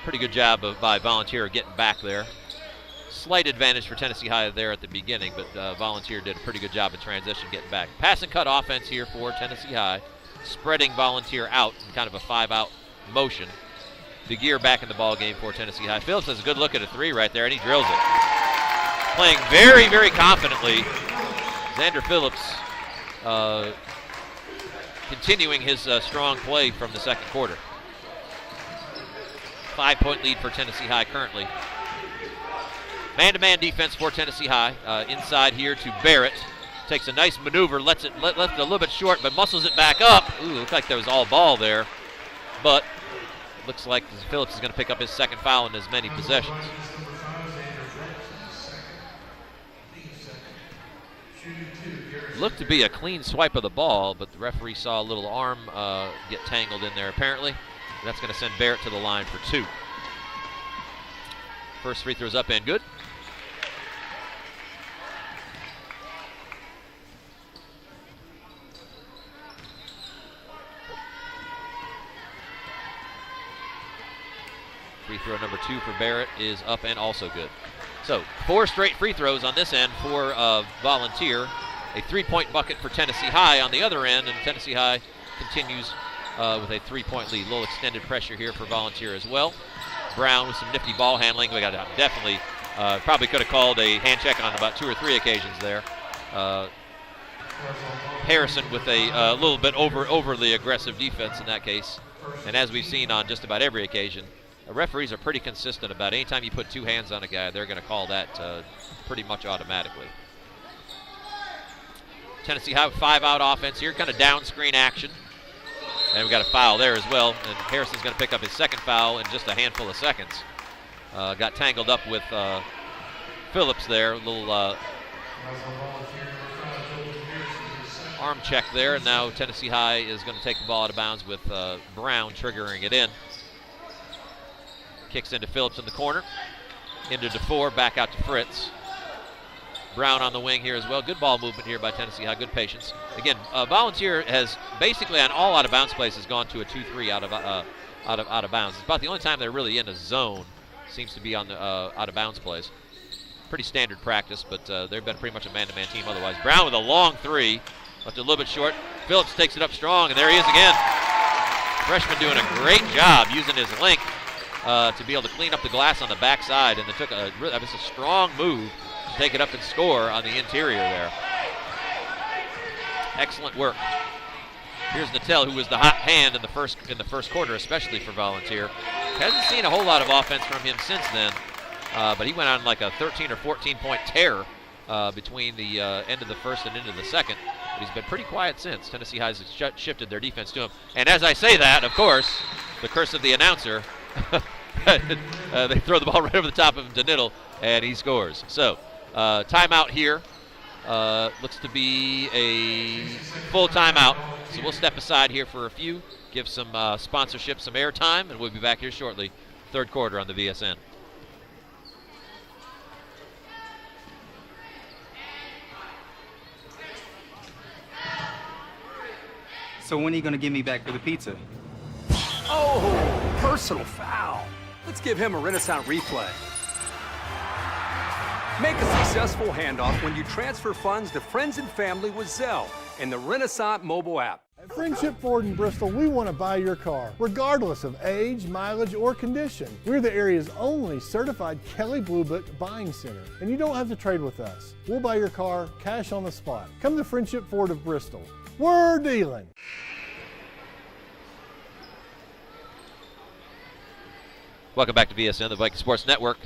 Pretty good job by Volunteer getting back there. Slight advantage for Tennessee High there at the beginning, but Volunteer did a pretty good job in transition getting back. Pass and cut offense here for Tennessee High, spreading Volunteer out in kind of a 5-out motion. DeGear back in the ball game for Tennessee High. Phillips has a good look at a 3 right there, and he drills it. Playing very, very confidently. Xander Phillips continuing his strong play from the second quarter. 5-point lead for Tennessee High currently. Man-to-man defense for Tennessee High. Inside here to Barrett. Takes a nice maneuver, left it a little bit short, but muscles it back up. Ooh, looked like there was all ball there. But looks like Phillips is going to pick up his second foul in as many possessions. Looked to be a clean swipe of the ball, but the referee saw a little arm get tangled in there apparently. That's going to send Barrett to the line for 2. First free throw's up and good. Free throw number 2 for Barrett is up and also good. So 4 straight free throws on this end for Volunteer. A 3-point bucket for Tennessee High on the other end, and Tennessee High continues with a 3-point lead. A little extended pressure here for Volunteer as well. Brown with some nifty ball handling. We got definitely probably could have called a hand check on about 2 or 3 occasions there. Harrison with a little bit overly aggressive defense in that case. And as we've seen on just about every occasion, referees are pretty consistent about anytime you put 2 hands on a guy, they're going to call that pretty much automatically. Tennessee High 5-out offense here, kind of down screen action. And we got a foul there as well. And Harrison's going to pick up his second foul in just a handful of seconds. Got tangled up with Phillips there. A little arm check there. And now Tennessee High is going to take the ball out of bounds with Brown triggering it in. Kicks into Phillips in the corner. Into DeFore, back out to Fritz. Brown on the wing here as well. Good ball movement here by Tennessee High. Good patience. Again, Volunteer has basically on all out-of-bounds plays has gone to a 2-3 out of bounds. It's about the only time they're really in a zone. Seems to be on the out-of-bounds plays. Pretty standard practice, but they've been pretty much a man-to-man team otherwise. Brown with a long 3, left it a little bit short. Phillips takes it up strong, and there he is again. Freshman doing a great job using his length to be able to clean up the glass on the backside, and it took that was a strong move. Take it up and score on the interior there. Excellent work. Here's Natel, who was the hot hand in the first quarter, especially for Volunteer. Hasn't seen a whole lot of offense from him since then, but he went on like a 13 or 14-point tear between the end of the first and into the second. But he's been pretty quiet since. Tennessee High's shifted their defense to him. And as I say that, of course, the curse of the announcer, they throw the ball right over the top of Deniddle, and he scores. So. Timeout here. Looks to be a full timeout. So we'll step aside here for a few, give some sponsorship some airtime, and we'll be back here shortly. Third quarter on the VSN. So when are you going to get me back for the pizza? Oh, personal foul. Let's give him a Renaissance replay. Make a successful handoff when you transfer funds to friends and family with Zelle and the Renaissance mobile app. At Friendship Ford in Bristol, we want to buy your car, regardless of age, mileage, or condition. We're the area's only certified Kelley Blue Book buying center, and you don't have to trade with us. We'll buy your car cash on the spot. Come to Friendship Ford of Bristol. We're dealing. Welcome back to VSN, the Viking Sports Network.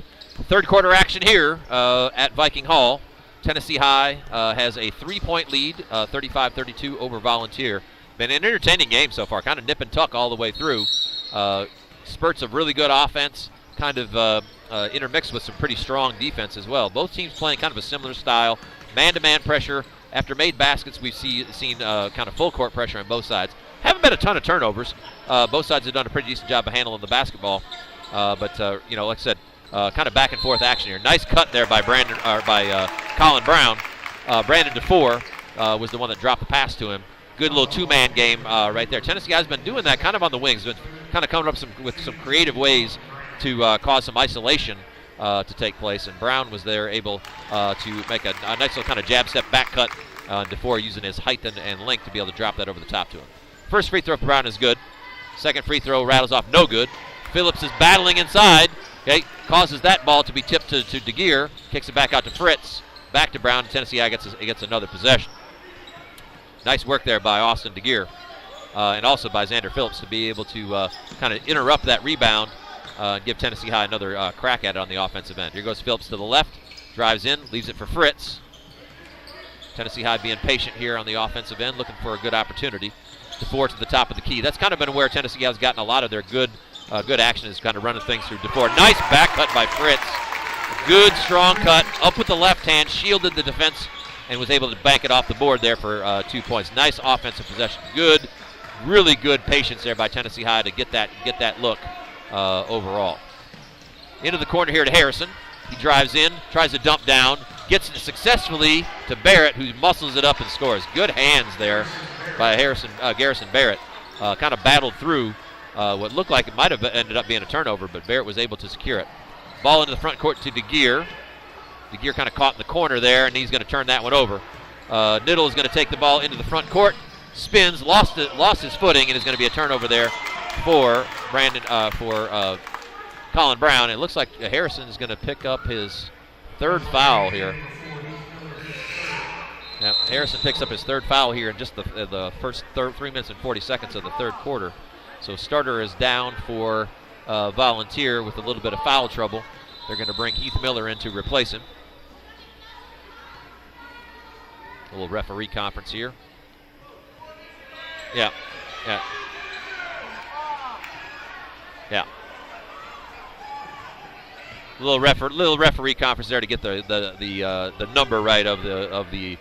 Third quarter action here at Viking Hall. Tennessee High has a 3-point lead, 35-32 over Volunteer. Been an entertaining game so far, kind of nip and tuck all the way through. Spurts of really good offense, kind of intermixed with some pretty strong defense as well. Both teams playing kind of a similar style. Man-to-man pressure. After made baskets, we've seen kind of full court pressure on both sides. Haven't been a ton of turnovers. Both sides have done a pretty decent job of handling the basketball. But like I said, kind of back and forth action here. Nice cut there by Colin Brown. Brandon DeFore was the one that dropped the pass to him. Good little two-man game right there. Tennessee has been doing that kind of on the wings, been kind of coming up with some creative ways to cause some isolation to take place. And Brown was there able to make a nice little kind of jab step back cut. DeFore using his height and length to be able to drop that over the top to him. First free throw for Brown is good. Second free throw rattles off, no good. Phillips is battling inside. Okay, causes that ball to be tipped to DeGear. Kicks it back out to Fritz. Back to Brown. Tennessee gets another possession. Nice work there by Austin DeGear. And also by Xander Phillips to be able to kind of interrupt that rebound and give Tennessee High another crack at it on the offensive end. Here goes Phillips to the left. Drives in. Leaves it for Fritz. Tennessee High being patient here on the offensive end, looking for a good opportunity. DeFore to the top of the key. That's kind of been where Tennessee has gotten a lot of their good action, is kind of running things through DeFore. Nice back cut by Fritz. Good, strong cut. Up with the left hand, shielded the defense, and was able to bank it off the board there for 2 points. Nice offensive possession. Good, really good patience there by Tennessee High to get that look overall. Into the corner here to Harrison. He drives in, tries to dump down, gets it successfully to Barrett, who muscles it up and scores. Good hands there by Garrison Barrett. Kind of battled through what looked like it might have ended up being a turnover, but Barrett was able to secure it. Ball into the front court to DeGear. DeGear kind of caught in the corner there, and he's going to turn that one over. Niddle is going to take the ball into the front court, spins, lost his footing, and is going to be a turnover there for Colin Brown. It looks like Harrison is going to pick up his third foul here. Now, Harrison picks up his third foul here in just the first 3 minutes and 40 seconds of the third quarter. So starter is down for Volunteer with a little bit of foul trouble. They're going to bring Heath Miller in to replace him. A little referee conference here. Yeah. Little referee conference there to get the number right of the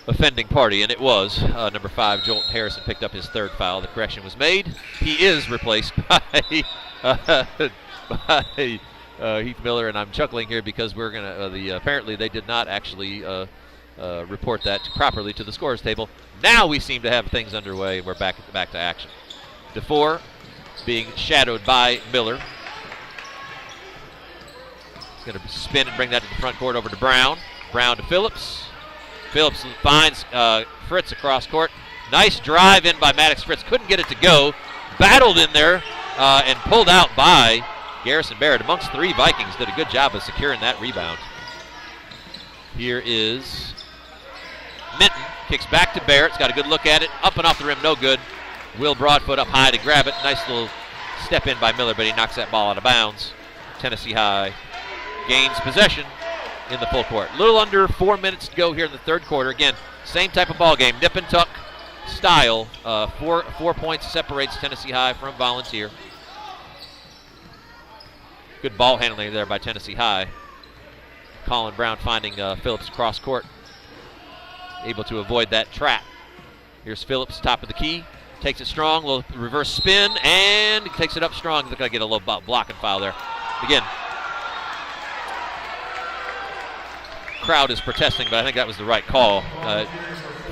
offending party, and it was number 5, Jolton Harrison, picked up his third foul. The correction was made. He is replaced by Heath Miller, and I'm chuckling here because we're gonna apparently they did not actually report that properly to the scores table. Now we seem to have things underway. We're back to action. DeFore being shadowed by Miller. He's going to spin and bring that to the front court over to Brown. Brown to Phillips. Phillips finds Fritz across court. Nice drive in by Maddox Fritz. Couldn't get it to go. Battled in there and pulled out by Garrison Barrett. Amongst 3 Vikings, did a good job of securing that rebound. Here is Minton. Kicks back to Barrett. He's got a good look at it. Up and off the rim, no good. Will Broadfoot up high to grab it. Nice little step in by Miller, but he knocks that ball out of bounds. Tennessee High gains possession in the full court. A little under 4 minutes to go here in the third quarter. Again, same type of ball game, nip and tuck style. 4 points separates Tennessee High from Volunteer. Good ball handling there by Tennessee High. Colin Brown finding Phillips cross court, able to avoid that trap. Here's Phillips, top of the key, takes it strong, little reverse spin, and takes it up strong. Looks like get a little blocking foul there. Again, crowd is protesting, but I think that was the right call.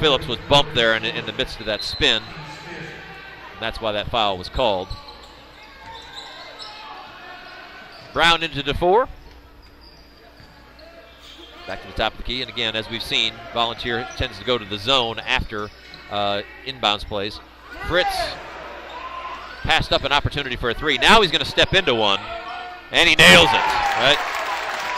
Phillips was bumped there in the midst of that spin. And that's why that foul was called. Brown into DeFore. Back to the top of the key, and again, as we've seen, Volunteer tends to go to the zone after inbounds plays. Fritz passed up an opportunity for a three. Now he's going to step into one, and he nails it. Right?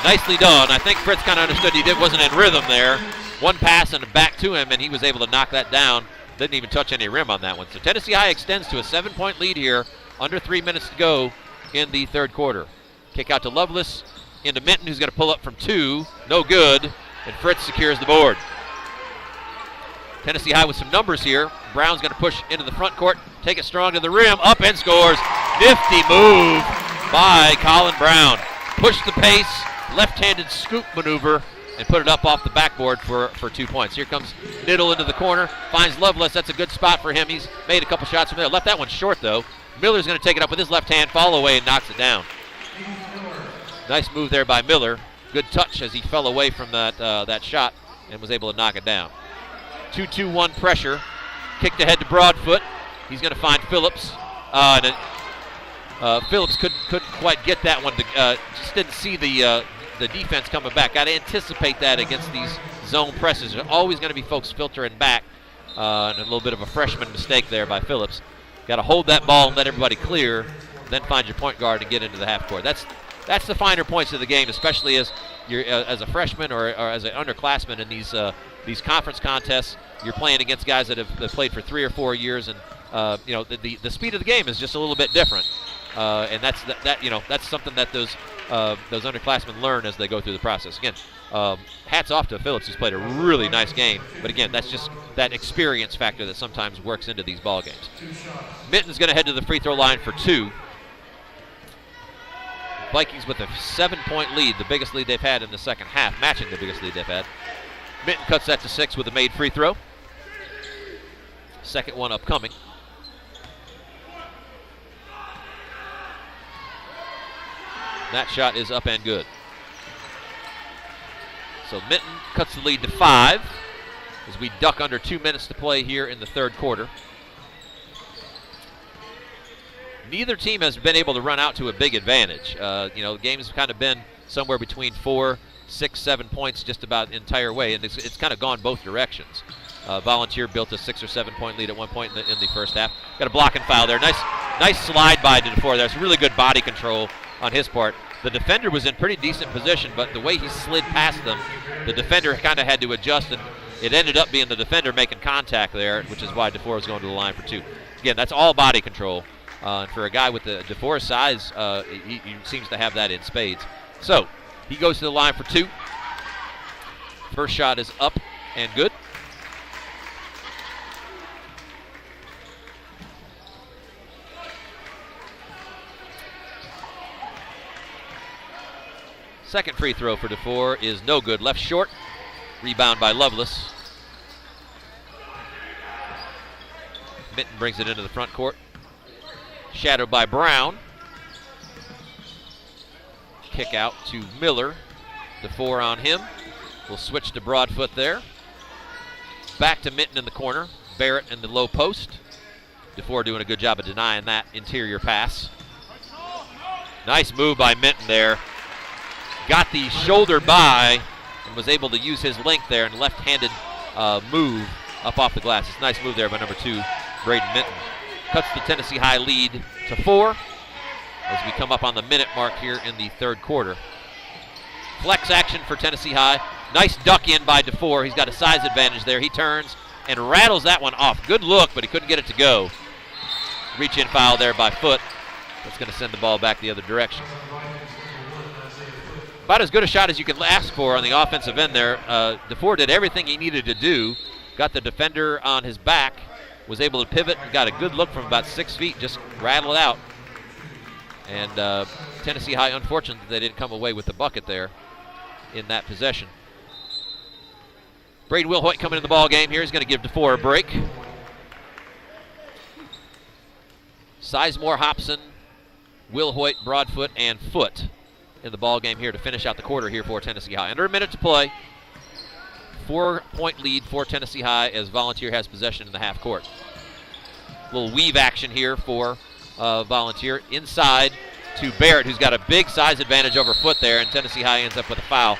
Nicely done. I think Fritz kind of understood he wasn't in rhythm there. One pass and back to him, and he was able to knock that down. Didn't even touch any rim on that one. So Tennessee High extends to a 7-point lead here. Under 3 minutes to go in the third quarter. Kick out to Lovelace, into Minton, who's going to pull up from 2. No good, and Fritz secures the board. Tennessee High with some numbers here. Brown's going to push into the front court, take it strong to the rim, up and scores. Nifty move by Colin Brown. Push the pace, left-handed scoop maneuver, and put it up off the backboard for 2 points. Here comes Niddle into the corner, finds Lovelace. That's a good spot for him. He's made a couple shots from there. Left that one short, though. Miller's going to take it up with his left hand, fall away, and knocks it down. Nice move there by Miller. Good touch as he fell away from that shot and was able to knock it down. 2-2-1 pressure. Kicked ahead to Broadfoot. He's going to find Phillips. Phillips couldn't quite get that one. Just didn't see the defense coming back. Got to anticipate that against these zone presses. There's always going to be folks filtering back. And a little bit of a freshman mistake there by Phillips. Got to hold that ball and let everybody clear, then find your point guard and get into the half court. That's the finer points of the game, especially as you're as a freshman or as an underclassman in these conference contests. You're playing against guys that have played for 3 or 4 years, and the speed of the game is just a little bit different. And that's something that those underclassmen learn as they go through the process. Again, hats off to Phillips, who's played a really nice game. But again, that's just that experience factor that sometimes works into these ball games. Mitten's going to head to the free throw line for 2. Vikings with a 7-point lead, the biggest lead they've had in the second half, matching the biggest lead they've had. Mitten cuts that to 6 with a made free throw. Second one upcoming. That shot is up and good. So Minton cuts the lead to 5 as we duck under 2 minutes to play here in the third quarter. Neither team has been able to run out to a big advantage. The game's kind of been somewhere between 4, 6, 7 points just about the entire way, and it's kind of gone both directions. Volunteer built a 6 or 7 point lead at one point in the first half. Got a block and foul there. Nice slide by DeFore there. It's really good body control on his part. The defender was in pretty decent position, but the way he slid past them, the defender kind of had to adjust, and it ended up being the defender making contact there, which is why DeFore was going to the line for 2. Again, that's all body control. And for a guy with the DeFore's size, he seems to have that in spades. So he goes to the line for 2. First shot is up and good. Second free throw for DeFore is no good. Left short. Rebound by Lovelace. Minton brings it into the front court. Shadowed by Brown. Kick out to Miller. DeFore on him. We'll switch to Broadfoot there. Back to Minton in the corner. Barrett in the low post. DeFore doing a good job of denying that interior pass. Nice move by Minton there. Got the shoulder by and was able to use his length there and left-handed move up off the glass. It's a nice move there by number 2, Braden Minton. Cuts the Tennessee High lead to 4 as we come up on the minute mark here in the third quarter. Flex action for Tennessee High. Nice duck in by DeFore. He's got a size advantage there. He turns and rattles that one off. Good look, but he couldn't get it to go. Reach in foul there by Foot. That's going to send the ball back the other direction. About as good a shot as you can ask for on the offensive end there. DeFore did everything he needed to do. Got the defender on his back. Was able to pivot and got a good look from about 6 feet. Just rattled out. And Tennessee High, unfortunate that they didn't come away with the bucket there in that possession. Braden Wilhoit coming in the ball game here. He's going to give DeFore a break. Sizemore, Hobson, Wilhoit, Broadfoot, and Foot in the ball game here to finish out the quarter here for Tennessee High. Under a minute to play. 4-point lead for Tennessee High as Volunteer has possession in the half court. Little weave action here for Volunteer. Inside to Barrett, who's got a big size advantage over Foot there, and Tennessee High ends up with a foul.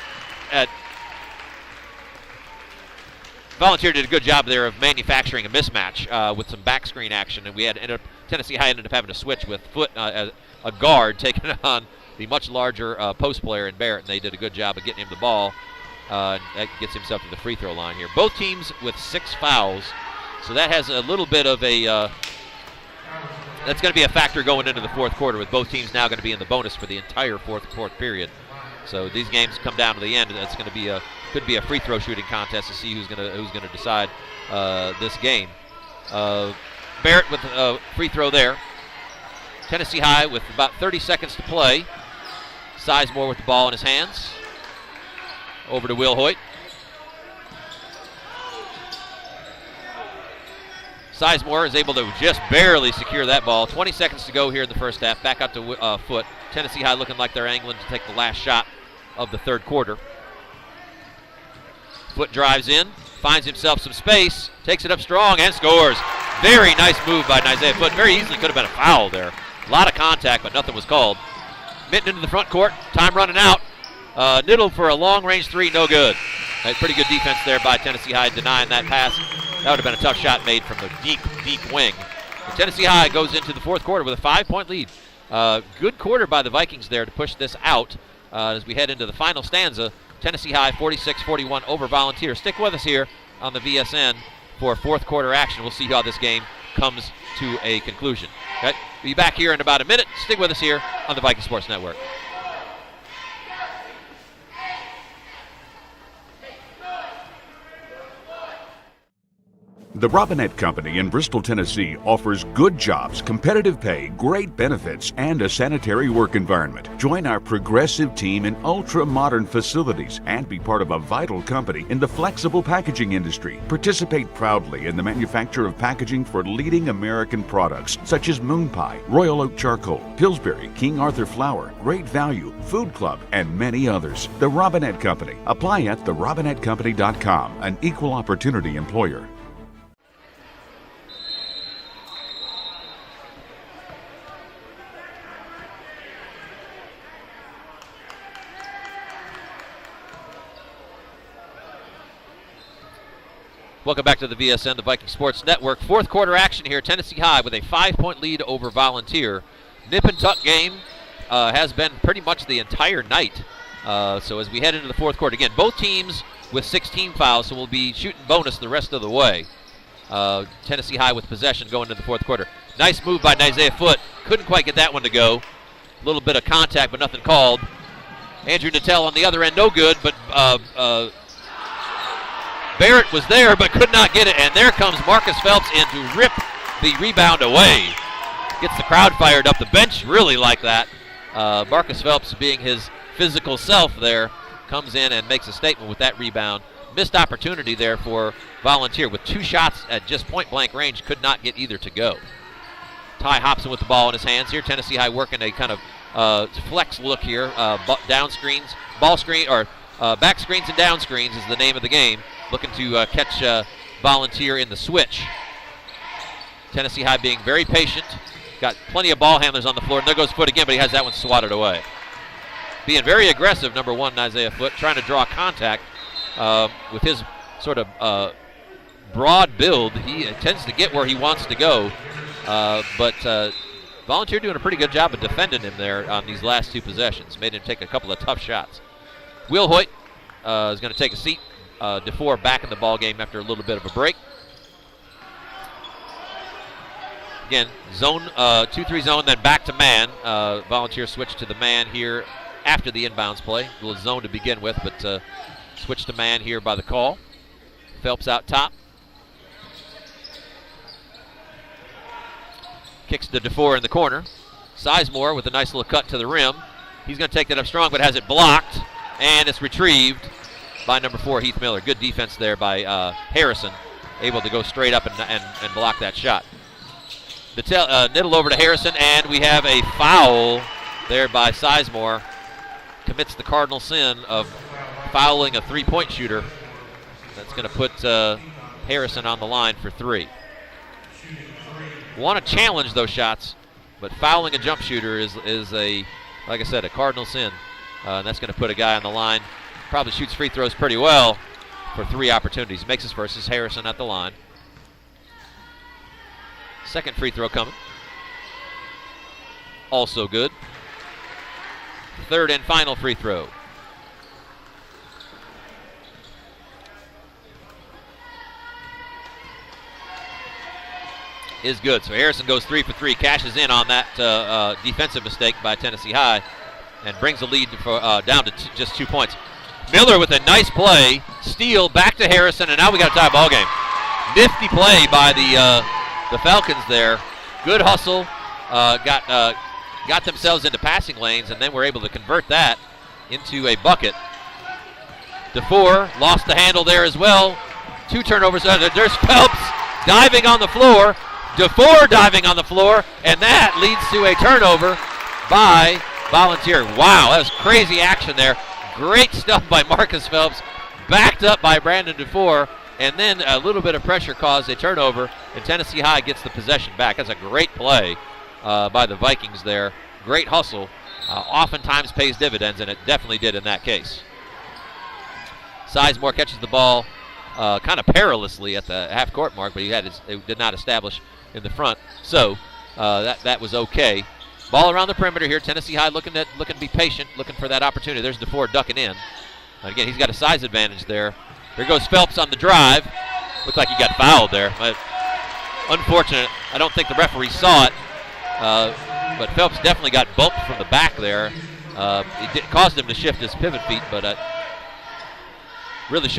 Volunteer did a good job there of manufacturing a mismatch with some back screen action, and Tennessee High ended up having to switch with Foot, a guard, taking on the much larger post player in Barrett, and they did a good job of getting him the ball. And that gets himself to the free throw line here. Both teams with 6 fouls, so that has a little bit of a that's going to be a factor going into the fourth quarter, with both teams now going to be in the bonus for the entire fourth period. So these games come down to the end, and that's going to be could be a free throw shooting contest to see who's going to decide this game. Barrett with a free throw there. Tennessee High with about 30 seconds to play. Sizemore with the ball in his hands. Over to Will Hoyt. Sizemore is able to just barely secure that ball. 20 seconds to go here in the first half. Back out to Foot. Tennessee High looking like they're angling to take the last shot of the third quarter. Foot drives in, finds himself some space, takes it up strong, and scores. Very nice move by Isaiah Foot. Very easily could have been a foul there. A lot of contact, but nothing was called. Mitten into the front court. Time running out. Niddle for a long-range three, no good. Pretty good defense there by Tennessee High, denying that pass. That would have been a tough shot made from the deep wing. And Tennessee High goes into the fourth quarter with a 5-point lead. Good quarter by the Vikings there to push this out as we head into the final stanza. Tennessee High 46-41 over Volunteer. Stick with us here on the VSN for fourth quarter action. We'll see how this game comes to a conclusion. Okay? We'll be back here in about a minute. Stick with us here on the Viking Sports Network. The Robinette Company in Bristol, Tennessee offers good jobs, competitive pay, great benefits, and a sanitary work environment. Join our progressive team in ultra-modern facilities and be part of a vital company in the flexible packaging industry. Participate proudly in the manufacture of packaging for leading American products such as Moon Pie, Royal Oak Charcoal, Pillsbury, King Arthur Flour, Great Value, Food Club, and many others. The Robinette Company. Apply at therobinettecompany.com, an equal opportunity employer. Welcome back to the VSN, the Viking Sports Network. Fourth quarter action here. Tennessee High with a 5-point lead over Volunteer. Nip and tuck game has been pretty much the entire night. So as we head into the fourth quarter, again, both teams with 16 fouls, so we'll be shooting bonus the rest of the way. Tennessee High with possession going into the fourth quarter. Nice move by Isaiah Foot. Couldn't quite get that one to go. A little bit of contact, but nothing called. Andrew Nattell on the other end, no good, but Barrett was there but could not get it, and there comes Marcus Phelps in to rip the rebound away. Gets the crowd fired up. The bench really like that. Marcus Phelps, being his physical self there, comes in and makes a statement with that rebound. Missed opportunity there for Volunteer with 2 shots at just point-blank range. Could not get either to go. Ty Hobson with the ball in his hands here. Tennessee High working a kind of flex look here. Down screens, ball screen, or back screens and down screens is the name of the game. Looking to catch Volunteer in the switch. Tennessee High being very patient. Got plenty of ball handlers on the floor. And there goes Foot again, but he has that one swatted away. Being very aggressive, number 1, Isaiah Foot, trying to draw contact with his sort of broad build. He tends to get where he wants to go. But Volunteer doing a pretty good job of defending him there on these last 2 possessions. Made him take a couple of tough shots. Will Hoyt is going to take a seat. DeFore back in the ball game after a little bit of a break. Again, zone 2-3 zone, then back to man. Volunteer switch to the man here after the inbounds play. A little zone to begin with, but switch to man here by the call. Phelps out top. Kicks to DeFore in the corner. Sizemore with a nice little cut to the rim. He's going to take that up strong, but has it blocked, and it's retrieved by number 4, Heath Miller. Good defense there by Harrison, able to go straight up and block that shot. Niddle over to Harrison, and we have a foul there by Sizemore. Commits the cardinal sin of fouling a 3-point shooter. That's going to put Harrison on the line for 3. Want to challenge those shots, but fouling a jump shooter is a, like I said, a cardinal sin. And that's going to put a guy on the line. Probably shoots free throws pretty well. for 3 opportunities. Makes his first. Is Harrison at the line. Second free throw coming. Also good. Third and final free throw. Is good. So Harrison goes 3 for 3, cashes in on that defensive mistake by Tennessee High, and brings the lead down to just 2 points. Miller with a nice play, steal back to Harrison, and now we got a tie ball game. Nifty play by the Falcons there. Good hustle, got themselves into passing lanes, and then were able to convert that into a bucket. DeFore lost the handle there as well. 2 turnovers. There's Phelps diving on the floor. DeFore diving on the floor, and that leads to a turnover by Volunteer. Wow, that was crazy action there. Great stuff by Marcus Phelps, backed up by Brandon DeFore, and then a little bit of pressure caused a turnover, and Tennessee High gets the possession back. That's a great play by the Vikings there. Great hustle. Oftentimes pays dividends, and it definitely did in that case. Sizemore catches the ball kind of perilously at the half-court mark, but he did not establish in the front, so that was okay. Ball around the perimeter here. Tennessee High looking to be patient, looking for that opportunity. There's DeFore ducking in. And again, he's got a size advantage there. Here goes Phelps on the drive. Looked like he got fouled there. Unfortunate. I don't think the referee saw it, but Phelps definitely got bumped from the back there. It caused him to shift his pivot feet, but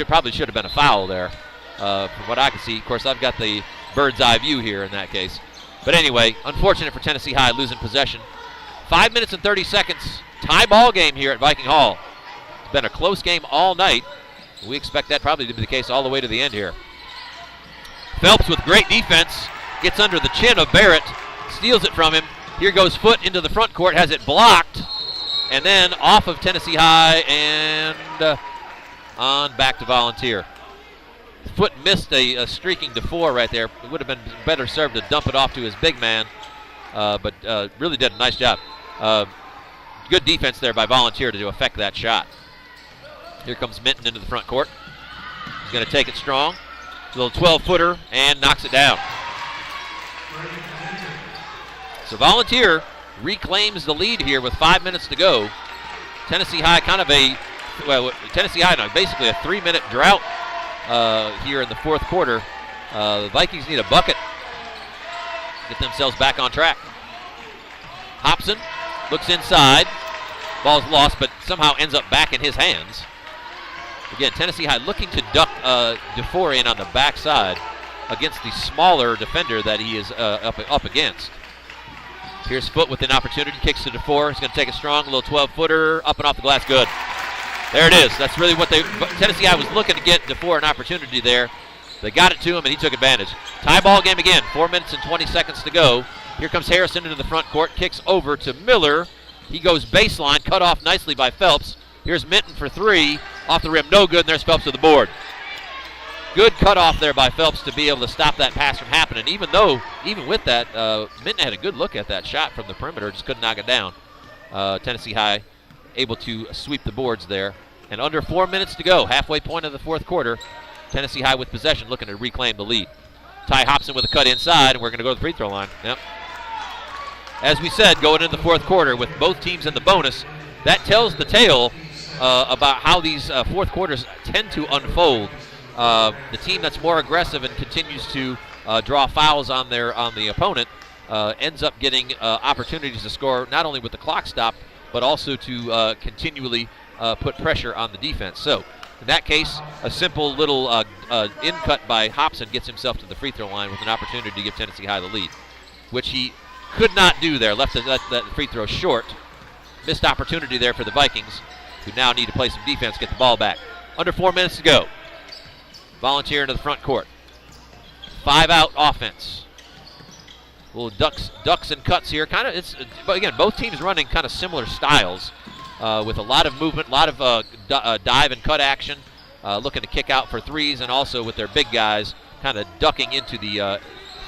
probably should have been a foul there, from what I can see. Of course, I've got the bird's eye view here in that case. But anyway, unfortunate for Tennessee High losing possession. 5 minutes and 30 seconds. Tie ball game here at Viking Hall. It's been a close game all night. We expect that probably to be the case all the way to the end here. Phelps with great defense. Gets under the chin of Barrett. Steals it from him. Here goes Foot into the front court. Has it blocked. And then off of Tennessee High and on back to Volunteer. Foot missed a streaking DeFore right there. It would have been better served to dump it off to his big man, but really did a nice job. Good defense there by Volunteer to affect that shot. Here comes Minton into the front court. He's going to take it strong. A little 12-footer and knocks it down. So Volunteer reclaims the lead here with 5 minutes to go. Tennessee High basically a 3-minute drought here in the fourth quarter. The Vikings need a bucket. Get themselves back on track. Hobson looks inside. Ball's lost, but somehow ends up back in his hands. Again, Tennessee High looking to duck DeFore in on the backside against the smaller defender that he is up against. Here's Foot with an opportunity. Kicks to DeFore. He's going to take a strong little 12-footer up and off the glass. Good. There it is. That's really what Tennessee High was looking to get DeFore an opportunity there. They got it to him, and he took advantage. Tie ball game again. 4 minutes and 20 seconds to go. Here comes Harrison into the front court. Kicks over to Miller. He goes baseline. Cut off nicely by Phelps. Here's Minton for 3. Off the rim. No good, and there's Phelps to the board. Good cutoff there by Phelps to be able to stop that pass from happening. Even with that, Minton had a good look at that shot from the perimeter. Just couldn't knock it down. Tennessee High able to sweep the boards there. And under 4 minutes to go, halfway point of the fourth quarter, Tennessee High with possession looking to reclaim the lead. Ty Hobson with a cut inside, and we're going to go to the free throw line. Yep. As we said, going into the fourth quarter with both teams in the bonus, that tells the tale about how these fourth quarters tend to unfold. The team that's more aggressive and continues to draw fouls on the opponent ends up getting opportunities to score not only with the clock stop, but also to continually put pressure on the defense. So in that case, a simple little in-cut by Hobson gets himself to the free throw line with an opportunity to give Tennessee High the lead, which he could not do there. Left that free throw short. Missed opportunity there for the Vikings, who now need to play some defense, get the ball back. Under 4 minutes to go. Volunteer into the front court. 5-out offense. Little ducks and cuts here. But again, both teams running kind of similar styles with a lot of movement, a lot of dive and cut action, looking to kick out for threes, and also with their big guys kind of ducking into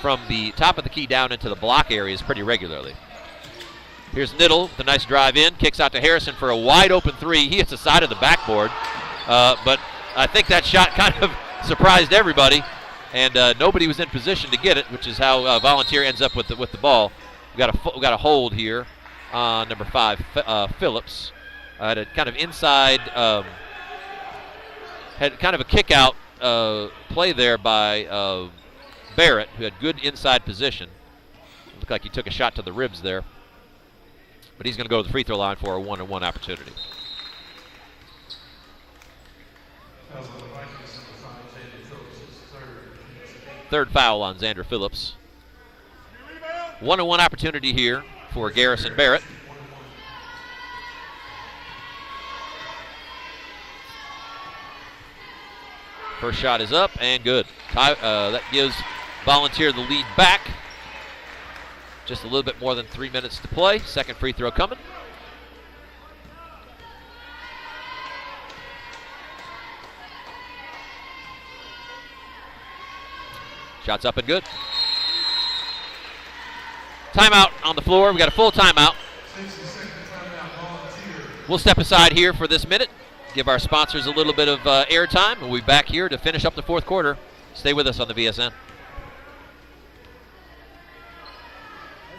from the top of the key down into the block areas pretty regularly. Here's Niddle, the nice drive in, kicks out to Harrison for a wide open 3. He hits the side of the backboard, but I think that shot kind of surprised everybody, and nobody was in position to get it, which is how Volunteer ends up with the ball. We got a hold here on number 5, Phillips. Had a kind of inside, had kind of a kick out play there by Barrett, who had good inside position. Looked like he took a shot to the ribs there, but he's going to go to the free throw line for a 1-on-1 opportunity. Third foul on Xander Phillips. 1-on-1 opportunity here for Garrison Barrett. First shot is up and good. That gives Volunteer the lead back. Just a little bit more than 3 minutes to play. Second free throw coming. Shots up and good. Timeout on the floor. We got a full timeout. We'll step aside here for this minute. Give our sponsors a little bit of airtime, and we'll be back here to finish up the fourth quarter. Stay with us on the VSN.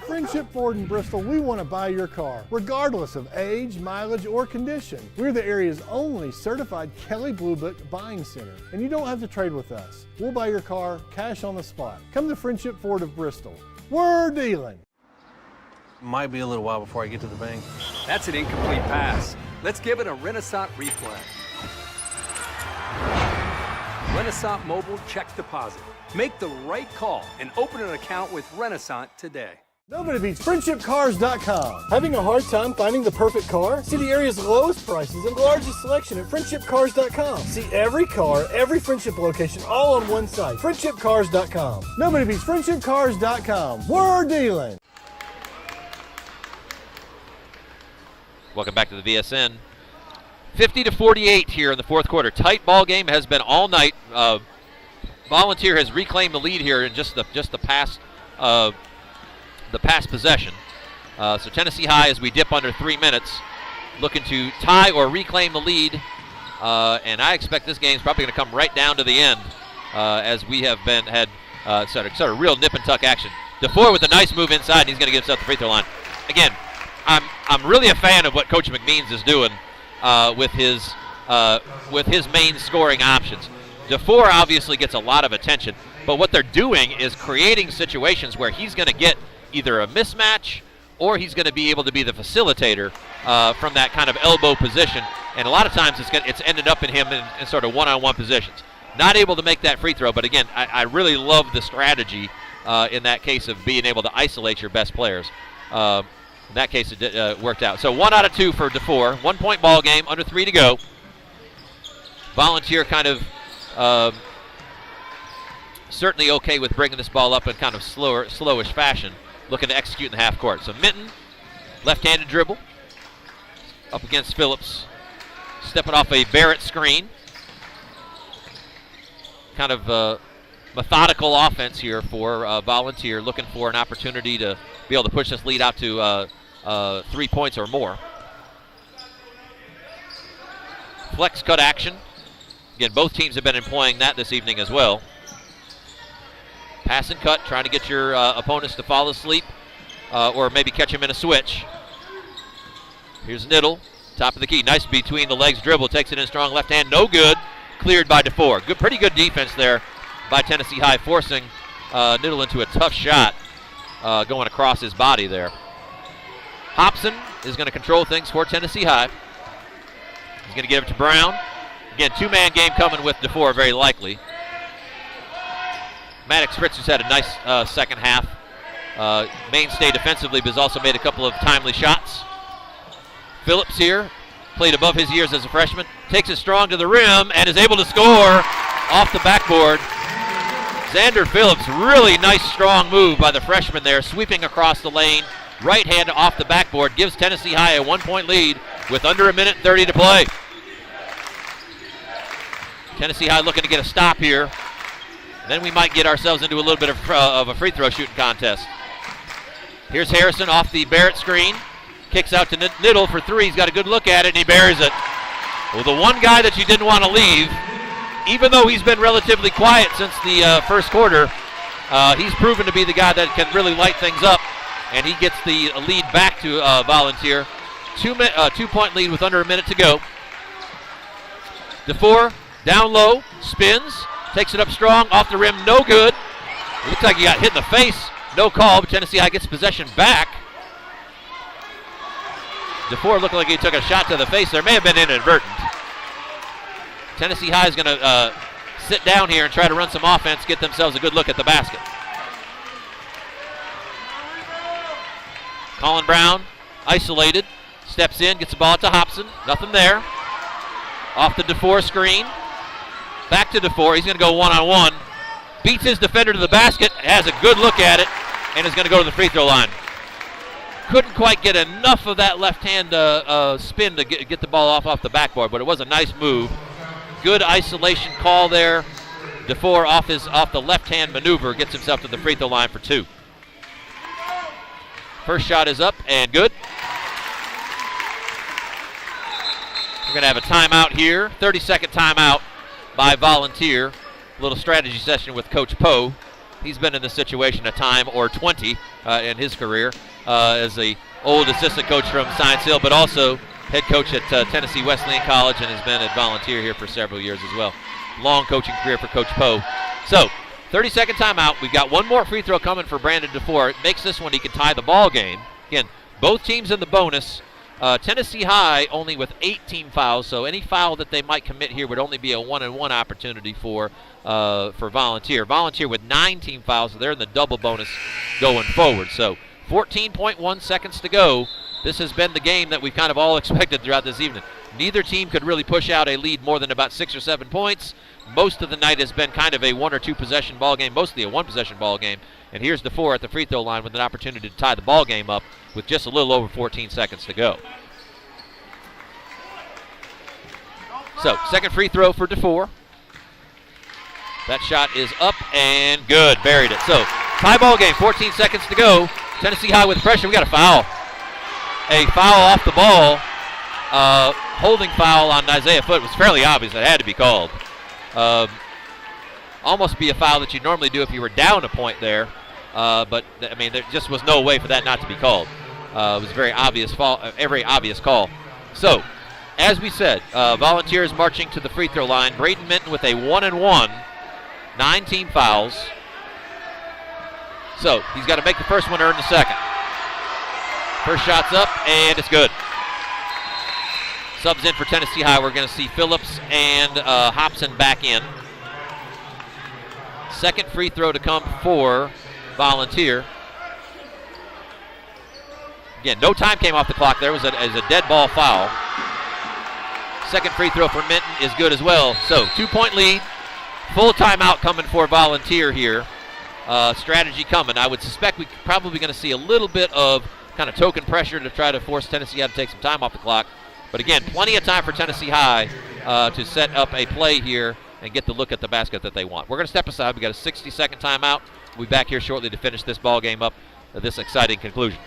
Friendship Ford in Bristol, we want to buy your car, regardless of age, mileage, or condition. We're the area's only certified Kelley Blue Book buying center, and you don't have to trade with us. We'll buy your car cash on the spot. Come to Friendship Ford of Bristol. We're dealing. Might be a little while before I get to the bank. That's an incomplete pass. Let's give it a Renaissance replay. Renaissance Mobile Check Deposit. Make the right call and open an account with Renaissance today. Nobody beats FriendshipCars.com. Having a hard time finding the perfect car? See the area's lowest prices and largest selection at FriendshipCars.com. See every car, every Friendship location, all on one site. FriendshipCars.com. Nobody beats FriendshipCars.com. We're dealing. Welcome back to the VSN. 50-48 here in the fourth quarter. Tight ball game has been all night. Volunteer has reclaimed the lead here in just the past possession. So Tennessee High, as we dip under 3 minutes, looking to tie or reclaim the lead. And I expect this game is probably going to come right down to the end, as we have had sort of real nip and tuck action. DeFore with a nice move inside, and he's going to get himself the free throw line. Again, I'm really a fan of what Coach McMeans is doing with his main scoring options. DeFore obviously gets a lot of attention, but what they're doing is creating situations where he's going to get either a mismatch or he's going to be able to be the facilitator from that kind of elbow position. And a lot of times it's ended up in him in sort of one-on-one positions. Not able to make that free throw, but again, I really love the strategy in that case of being able to isolate your best players. In that case, it worked out. So 1 out of 2 for DeFore. 1 point ball game, under 3 to go. Volunteer kind of certainly okay with bringing this ball up in kind of slowish fashion, looking to execute in the half court. So Minton, left-handed dribble, up against Phillips, stepping off a Barrett screen. Kind of methodical offense here for Volunteer, looking for an opportunity to be able to push this lead out to 3 points or more. Flex cut action. Again, both teams have been employing that this evening as well. Pass and cut, trying to get your opponents to fall asleep or maybe catch them in a switch. Here's Niddle, top of the key. Nice between the legs dribble, takes it in strong left hand, no good. Cleared by DeFore. Pretty good defense there by Tennessee High, forcing Niddle into a tough shot going across his body there. Hobson is going to control things for Tennessee High. He's going to give it to Brown. Again, 2-man game coming with DeFore, very likely. Maddox Fritz has had a nice second half. Mainstay defensively, but has also made a couple of timely shots. Phillips here, played above his years as a freshman, takes it strong to the rim and is able to score off the backboard. Xander Phillips, really nice strong move by the freshman there, sweeping across the lane, right hand off the backboard, gives Tennessee High a 1-point lead with under 1:30 to play. Tennessee High looking to get a stop here. Then we might get ourselves into a little bit of a free throw shooting contest. Here's Harrison off the Barrett screen. Kicks out to Niddle for 3. He's got a good look at it, and he buries it. Well, the one guy that you didn't want to leave even though he's been relatively quiet since the first quarter, he's proven to be the guy that can really light things up, and he gets the lead back to Volunteer. 2-point lead with under a minute to go. DeFore down low, spins, takes it up strong, off the rim, no good. It looks like he got hit in the face, no call, but Tennessee High gets possession back. DeFore looked like he took a shot to the face. There may have been inadvertent. Tennessee High is going to sit down here and try to run some offense, get themselves a good look at the basket. Colin Brown, isolated, steps in, gets the ball to Hobson. Nothing there. Off the DeFore screen. Back to DeFore. He's going to go one-on-one. Beats his defender to the basket, has a good look at it, and is going to go to the free throw line. Couldn't quite get enough of that left hand spin to get the ball off the backboard, but it was a nice move. Good isolation call there. DeFore off the left hand maneuver gets himself to the free throw line for 2. First shot is up and good. We're going to have a timeout here, 30-second timeout by Volunteer. A little strategy session with Coach Poe. He's been in this situation a time or 20 in his career as the old assistant coach from Science Hill, but also head coach at Tennessee Wesleyan College and has been at Volunteer here for several years as well. Long coaching career for Coach Poe. So, 30-second timeout. We've got one more free throw coming for Brandon DeFore. It makes this one he can tie the ball game. Again, both teams in the bonus. Tennessee High only with 18 fouls, so any foul that they might commit here would only be a 1-and-1 opportunity for Volunteer. Volunteer with 19 fouls, so they're in the double bonus going forward. So 14.1 seconds to go. This has been the game that we've kind of all expected throughout this evening. Neither team could really push out a lead more than about 6 or 7 points. Most of the night has been kind of a 1 or 2 possession ball game, mostly a 1 possession ball game. And here's DeFore at the free throw line with an opportunity to tie the ball game up with just a little over 14 seconds to go. So, second free throw for DeFore. That shot is up and good. Buried it. So, tie ball game, 14 seconds to go. Tennessee High with pressure. We got a foul. A foul off the ball. Holding foul on Isaiah Foote was fairly obvious. It had to be called. Almost be a foul that you normally do if you were down a point there. But, I mean, there just was no way for that not to be called. It was a very obvious call. So, as we said, Volunteers marching to the free throw line. Braden Minton with a 1-and-1, 9 fouls. So, he's got to make the first one, earn the second. First shot's up, and it's good. Subs in for Tennessee High. We're going to see Phillips and Hobson back in. Second free throw to come for Volunteer. Again, no time came off the clock. There was a dead ball foul. Second free throw for Minton is good as well. So 2-point lead. Full timeout coming for Volunteer here. Strategy coming. I would suspect we're probably going to see a little bit of kind of token pressure to try to force Tennessee High to take some time off the clock. But again, plenty of time for Tennessee High to set up a play here and get the look at the basket that they want. We're going to step aside. We got a 60-second timeout. We'll be back here shortly to finish this ball game up at this exciting conclusion.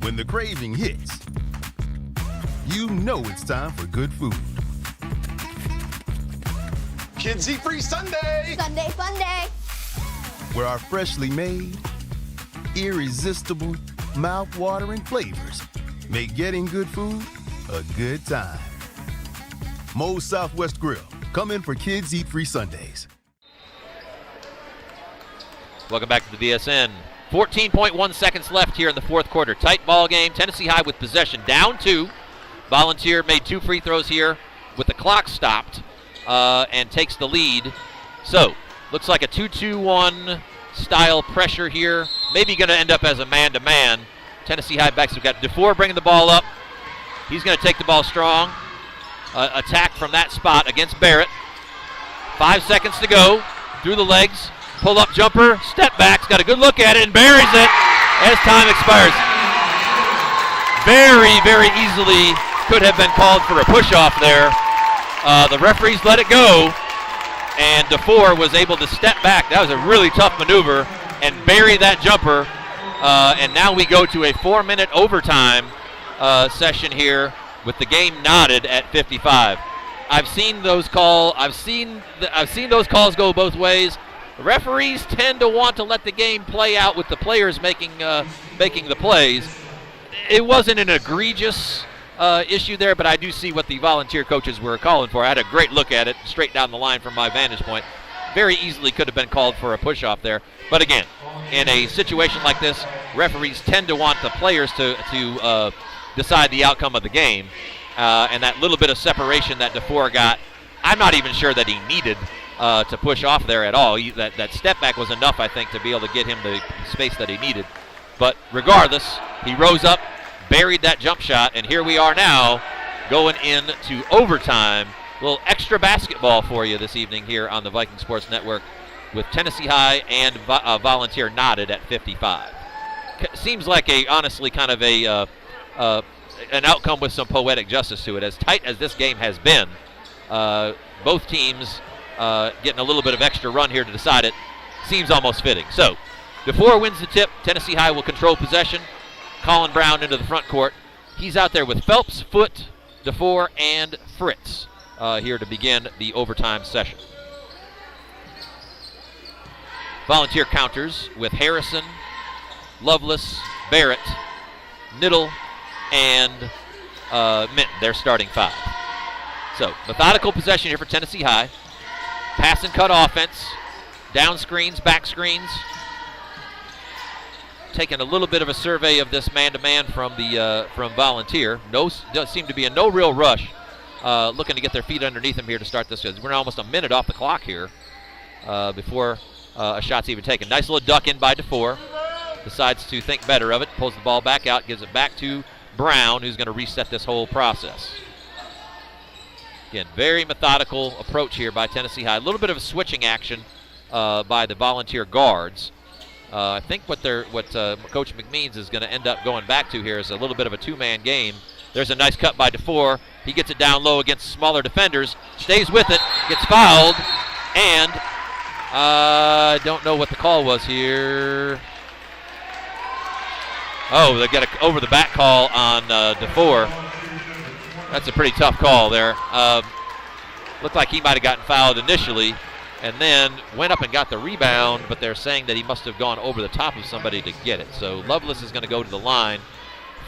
When the craving hits, you know it's time for good food. Kids Eat Free Sunday! Sunday fun day! Where our freshly made, irresistible, mouth-watering flavors make getting good food a good time. Moe's Southwest Grill. Come in for Kids Eat Free Sundays. Welcome back to the VSN. 14.1 seconds left here in the fourth quarter. Tight ball game. Tennessee High with possession. Down 2. Volunteer made 2 free throws here with the clock stopped and takes the lead. So, looks like a 2-2-1 style pressure here. Maybe going to end up as a man-to-man. Tennessee High backs. We've got DeFore bringing the ball up. He's going to take the ball strong. Attack from that spot against Barrett. 5 seconds to go. Through the legs. Pull-up jumper. Step back. Got a good look at it and buries it as time expires. Very, very easily could have been called for a push-off there. The referees let it go, and DeFore was able to step back. That was a really tough maneuver and bury that jumper. And now we go to a 4-minute overtime session here with the game knotted at 55. I've seen those calls go both ways. Referees tend to want to let the game play out with the players making the plays. It wasn't an egregious issue there, but I do see what the volunteer coaches were calling for. I had a great look at it straight down the line from my vantage point. Very easily could have been called for a push-off there. But again, in a situation like this, referees tend to want the players to decide the outcome of the game. And that little bit of separation that DeFore got, I'm not even sure that he needed to push off there at all. That step back was enough, I think, to be able to get him the space that he needed. But regardless, he rose up, buried that jump shot, and here we are now going into overtime. A little extra basketball for you this evening here on the Viking Sports Network with Tennessee High and Volunteer knotted at 55. Seems like honestly kind of an outcome with some poetic justice to it. As tight as this game has been, both teams getting a little bit of extra run here to decide it seems almost fitting. So DeFore wins the tip. Tennessee High will control possession. Colin Brown into the front court. He's out there with Phelps, Foote, DeFore, and Fritz here to begin the overtime session. Volunteer counters with Harrison, Lovelace, Barrett, Niddle, and Minton. They're starting 5. So methodical possession here for Tennessee High. Pass and cut offense. Down screens, back screens. Taking a little bit of a survey of this man-to-man from Volunteer. Does seem to be in no real rush. Looking to get their feet underneath them here to start this. We're almost a minute off the clock here before a shot's even taken. Nice little duck in by DeFore. Decides to think better of it. Pulls the ball back out. Gives it back to Brown, who's going to reset this whole process. Again, very methodical approach here by Tennessee High. A little bit of a switching action by the Volunteer guards. I think what Coach McMeans is going to end up going back to here is a little bit of a two-man game. There's a nice cut by DeFore. He gets it down low against smaller defenders. Stays with it. Gets fouled. And I don't know what the call was here. Oh, they got an over-the-back call on DeFore. That's a pretty tough call there. Looked like he might have gotten fouled initially and then went up and got the rebound, but they're saying that he must have gone over the top of somebody to get it. So Lovelace is going to go to the line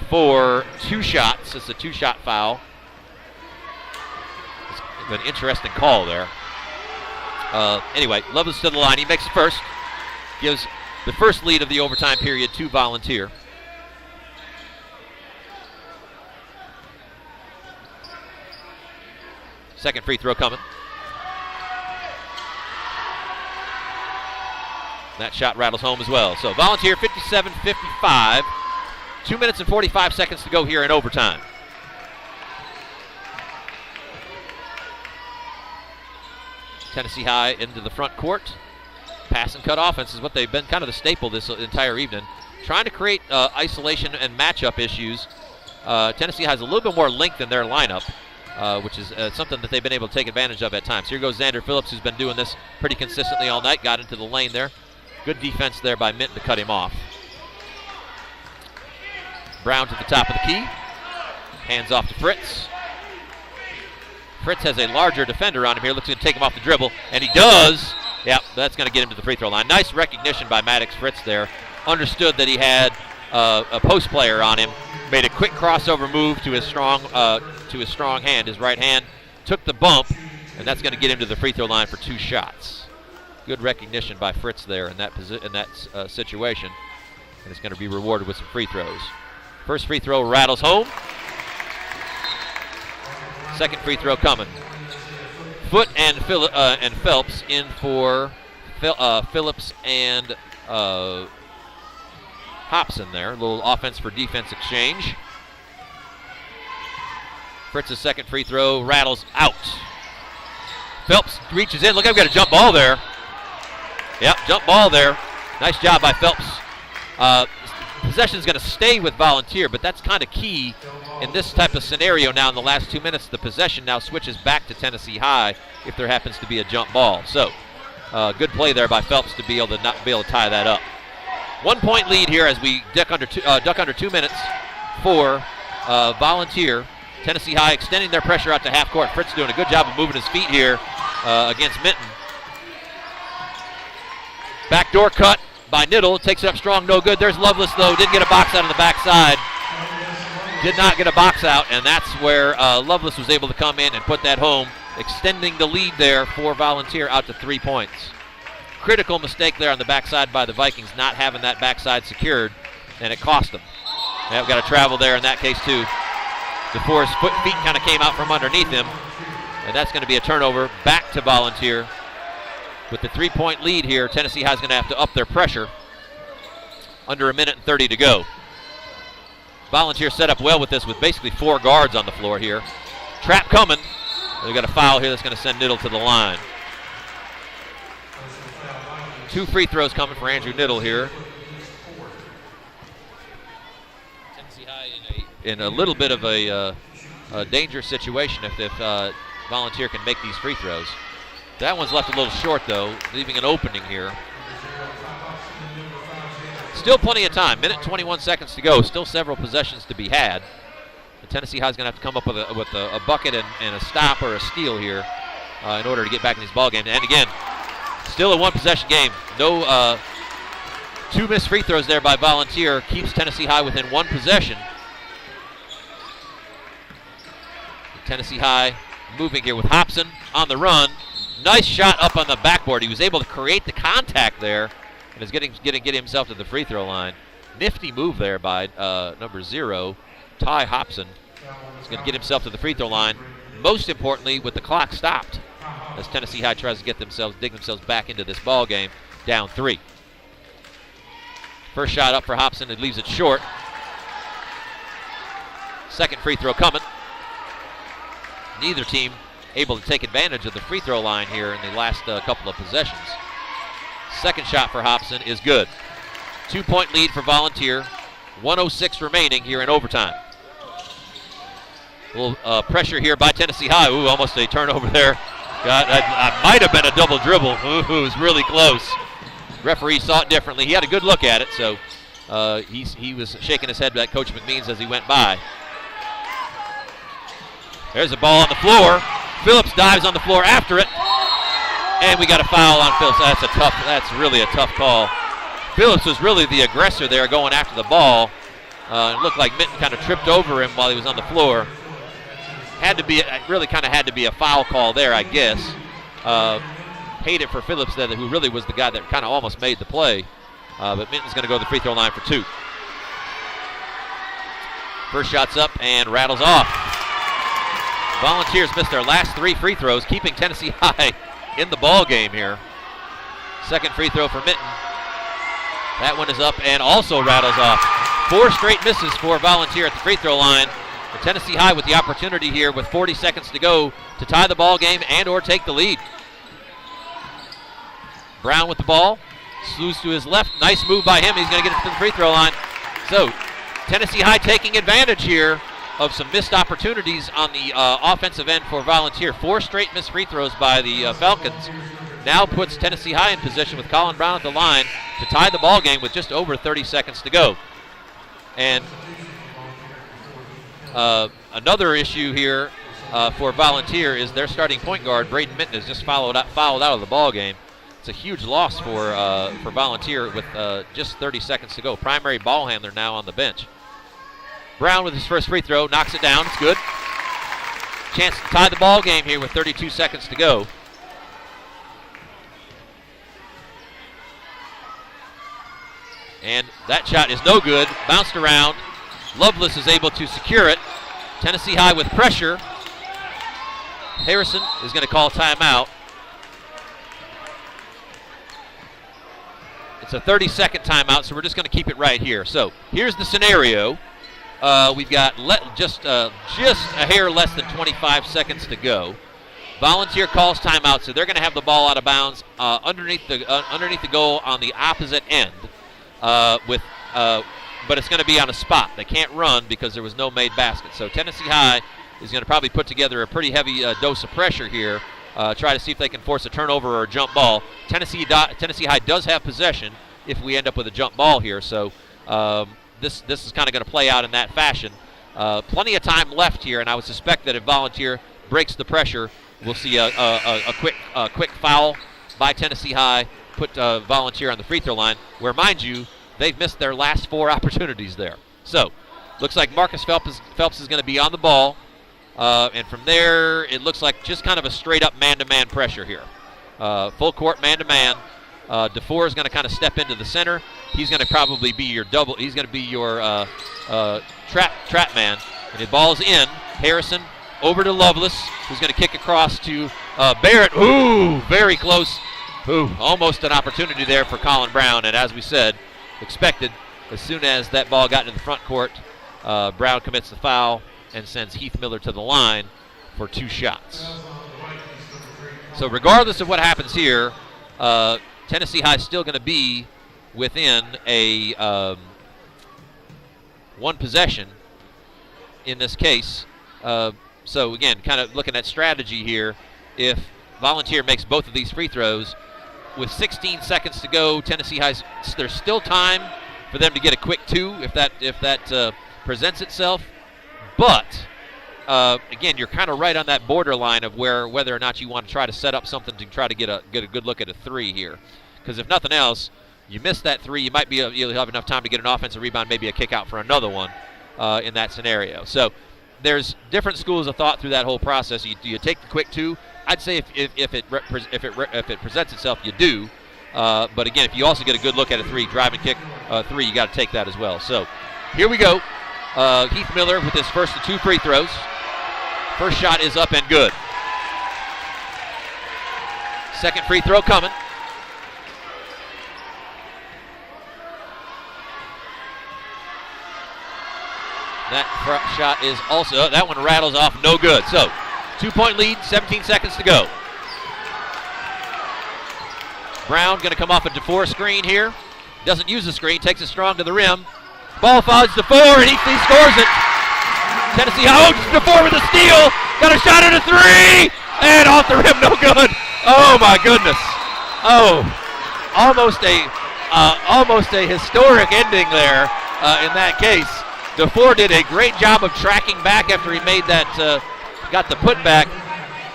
for 2 shots. It's a 2-shot foul. It's an interesting call there. Anyway, Lovelace to the line. He makes the first. Gives the first lead of the overtime period to Volunteer. Second free throw coming. That shot rattles home as well. So Volunteer 57-55. 2 minutes and 45 seconds to go here in overtime. Tennessee High into the front court. Pass and cut offense is what they've been kind of the staple this entire evening. Trying to create isolation and matchup issues. Tennessee has a little bit more length in their lineup, which is something that they've been able to take advantage of at times. Here goes Xander Phillips, who's been doing this pretty consistently all night. Got into the lane there. Good defense there by Minton to cut him off. Brown to the top of the key. Hands off to Fritz. Fritz has a larger defender on him here. Looks to take him off the dribble, and he does. Yep, that's going to get him to the free throw line. Nice recognition by Maddox Fritz there. Understood that he had a post player on him. Made a quick crossover move to his strong hand, his right hand. Took the bump, and that's going to get him to the free throw line for 2 shots. Good recognition by Fritz there in that situation, and it's going to be rewarded with some free throws. First free throw rattles home. Second free throw coming. Foote and Phelps in for Phillips and Hobson there. A little offense for defense exchange. Fritz's second free throw rattles out. Phelps reaches in. Look, I've got a jump ball there. Yep, jump ball there. Nice job by Phelps. Possession is going to stay with Volunteer, but that's kind of key in this type of scenario now. In the last 2 minutes, the possession now switches back to Tennessee High if there happens to be a jump ball. So, good play there by Phelps to be able to tie that up. 1 point lead here as we duck under 2 minutes for Volunteer. Tennessee High extending their pressure out to half court. Fritz doing a good job of moving his feet here against Minton. Backdoor cut by Niddle. Takes it up strong, no good. There's Lovelace, though. Didn't get a box out on the backside. Did not get a box out, and that's where Lovelace was able to come in and put that home, extending the lead there for Volunteer out to 3 points. Critical mistake there on the backside by the Vikings, not having that backside secured, and it cost them. They've got to travel there in that case, too. DeForest's feet kind of came out from underneath him, and that's going to be a turnover back to Volunteer. With the 3-point lead here, Tennessee High is going to have to up their pressure. Under 1 minute and 30 to go. Volunteer set up well with this, with basically 4 guards on the floor here. Trap coming. They've got a foul here that's going to send Niddle to the line. 2 free throws coming for Andrew Niddle here. Tennessee High in a little bit of a dangerous situation if Volunteer can make these free throws. That one's left a little short, though, leaving an opening here. Still plenty of time. 1:21 seconds to go. Still several possessions to be had. The Tennessee High is going to have to come up with a bucket and a stop or a steal here in order to get back in these ball games. And again, still a 1-possession game. No 2 missed free throws there by Volunteer. Keeps Tennessee High within 1 possession. Tennessee High moving here with Hobson on the run. Nice shot up on the backboard. He was able to create the contact there and is getting himself to the free throw line. Nifty move there by number 0, Ty Hobson. He's going to get himself to the free throw line. Most importantly, with the clock stopped, as Tennessee High tries to dig themselves back into this ball game, down 3. First shot up for Hobson. It leaves it short. Second free throw coming. Neither team able to take advantage of the free throw line here in the last couple of possessions. Second shot for Hobson is good. 2-point lead for Volunteer. 1:06 remaining here in overtime. A little pressure here by Tennessee High. Ooh, almost a turnover there. I might have been a double dribble. Ooh, it was really close. Referee saw it differently. He had a good look at it, so he was shaking his head at Coach McMeans as he went by. There's a ball on the floor. Phillips dives on the floor after it, and we got a foul on Phillips. That's really a tough call. Phillips was really the aggressor there going after the ball. It looked like Minton kind of tripped over him while he was on the floor. Really kind of had to be a foul call there, I guess. Paid it for Phillips, who really was the guy that kind of almost made the play. But Minton's going to go to the free throw line for 2. First shot's up and rattles off. Volunteers missed their last 3 free throws, keeping Tennessee High in the ball game here. Second free throw for Minton. That one is up and also rattles off. 4 straight misses for Volunteer at the free throw line. The Tennessee High with the opportunity here with 40 seconds to go to tie the ball game and or take the lead. Brown with the ball. Slews to his left. Nice move by him. He's going to get it to the free throw line. So Tennessee High taking advantage here of some missed opportunities on the offensive end for Volunteer. 4 straight missed free throws by the Falcons. Now puts Tennessee High in position with Colin Brown at the line to tie the ball game with just over 30 seconds to go. And another issue here for Volunteer is their starting point guard, Braden Minton, has just fouled out of the ball game. It's a huge loss for Volunteer with just 30 seconds to go. Primary ball handler now on the bench. Brown with his first free throw, knocks it down. It's good. Chance to tie the ball game here with 32 seconds to go. And that shot is no good. Bounced around. Lovelace is able to secure it. Tennessee High with pressure. Harrison is going to call timeout. It's a 30-second timeout, so we're just going to keep it right here. So here's the scenario. We've got just a hair less than 25 seconds to go. Volunteer calls timeout, so they're going to have the ball out of bounds underneath the goal on the opposite end. But it's going to be on a spot. They can't run because there was no made basket. So Tennessee High is going to probably put together a pretty heavy dose of pressure here. Try to see if they can force a turnover or a jump ball. Tennessee High does have possession. if we end up with a jump ball here. So this is kind of going to play out in that fashion. Plenty of time left here, and I would suspect that if Volunteer breaks the pressure, we'll see a quick foul by Tennessee High, put Volunteer on the free throw line, where, mind you, they've missed their last 4 opportunities there. So looks like Marcus Phelps is going to be on the ball, and from there it looks like just kind of a straight-up man-to-man pressure here. Full court man-to-man. DeFore is going to kind of step into the center. He's going to probably be your double. He's going to be your trap man. And the ball's in. Harrison over to Lovelace, who's going to kick across to Barrett. Ooh, very close. Ooh, almost an opportunity there for Colin Brown. And as we said, expected, as soon as that ball got into the front court, Brown commits the foul and sends Heath Miller to the line for 2 shots. So regardless of what happens here, Tennessee High is still going to be within a 1 possession in this case. So again, kind of looking at strategy here. If Volunteer makes both of these free throws, with 16 seconds to go, Tennessee High, there's still time for them to get a quick 2 if that presents itself. But again, you're kind of right on that borderline of whether or not you want to try to set up something to try to get a good look at a 3 here. Because if nothing else, you miss that 3, you'll have enough time to get an offensive rebound, maybe a kick out for another one in that scenario. So there's different schools of thought through that whole process. Do you take the quick 2? I'd say if it presents itself, you do. But again, if you also get a good look at a 3, drive and kick 3, you got to take that as well. So here we go. Heath Miller with his first of 2 free throws. First shot is up and good. Second free throw coming. That shot is also, that one rattles off, no good. So 2-point lead, 17 seconds to go. Brown going to come off a DeFore screen here. Doesn't use the screen, takes it strong to the rim. Ball follows DeFore, and he scores it. Tennessee High, DeFore with a steal. Got a shot at a 3, and off the rim, no good. Oh my goodness. Oh, almost a historic ending there in that case. DeFore did a great job of tracking back after he made that, got the putback,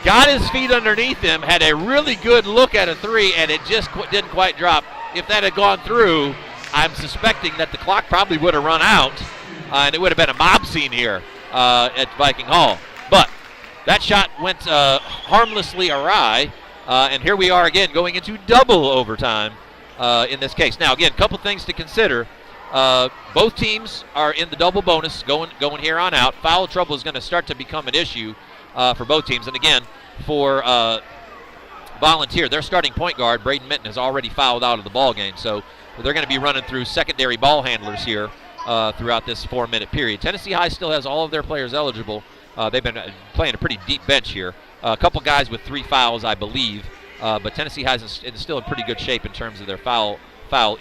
got his feet underneath him, had a really good look at a 3, and it just didn't quite drop. If that had gone through, I'm suspecting that the clock probably would have run out, and it would have been a mob scene here at Viking Hall. But that shot went harmlessly awry, and here we are again going into double overtime in this case. Now, again, a couple things to consider. Both teams are in the double bonus going here on out. Foul trouble is going to start to become an issue for both teams. And again, for Volunteer, their starting point guard, Braden Minton, has already fouled out of the ball game. So they're going to be running through secondary ball handlers here throughout this 4-minute period. Tennessee High still has all of their players eligible. They've been playing a pretty deep bench here. A couple guys with 3 fouls, I believe. But Tennessee High is still in pretty good shape in terms of their foul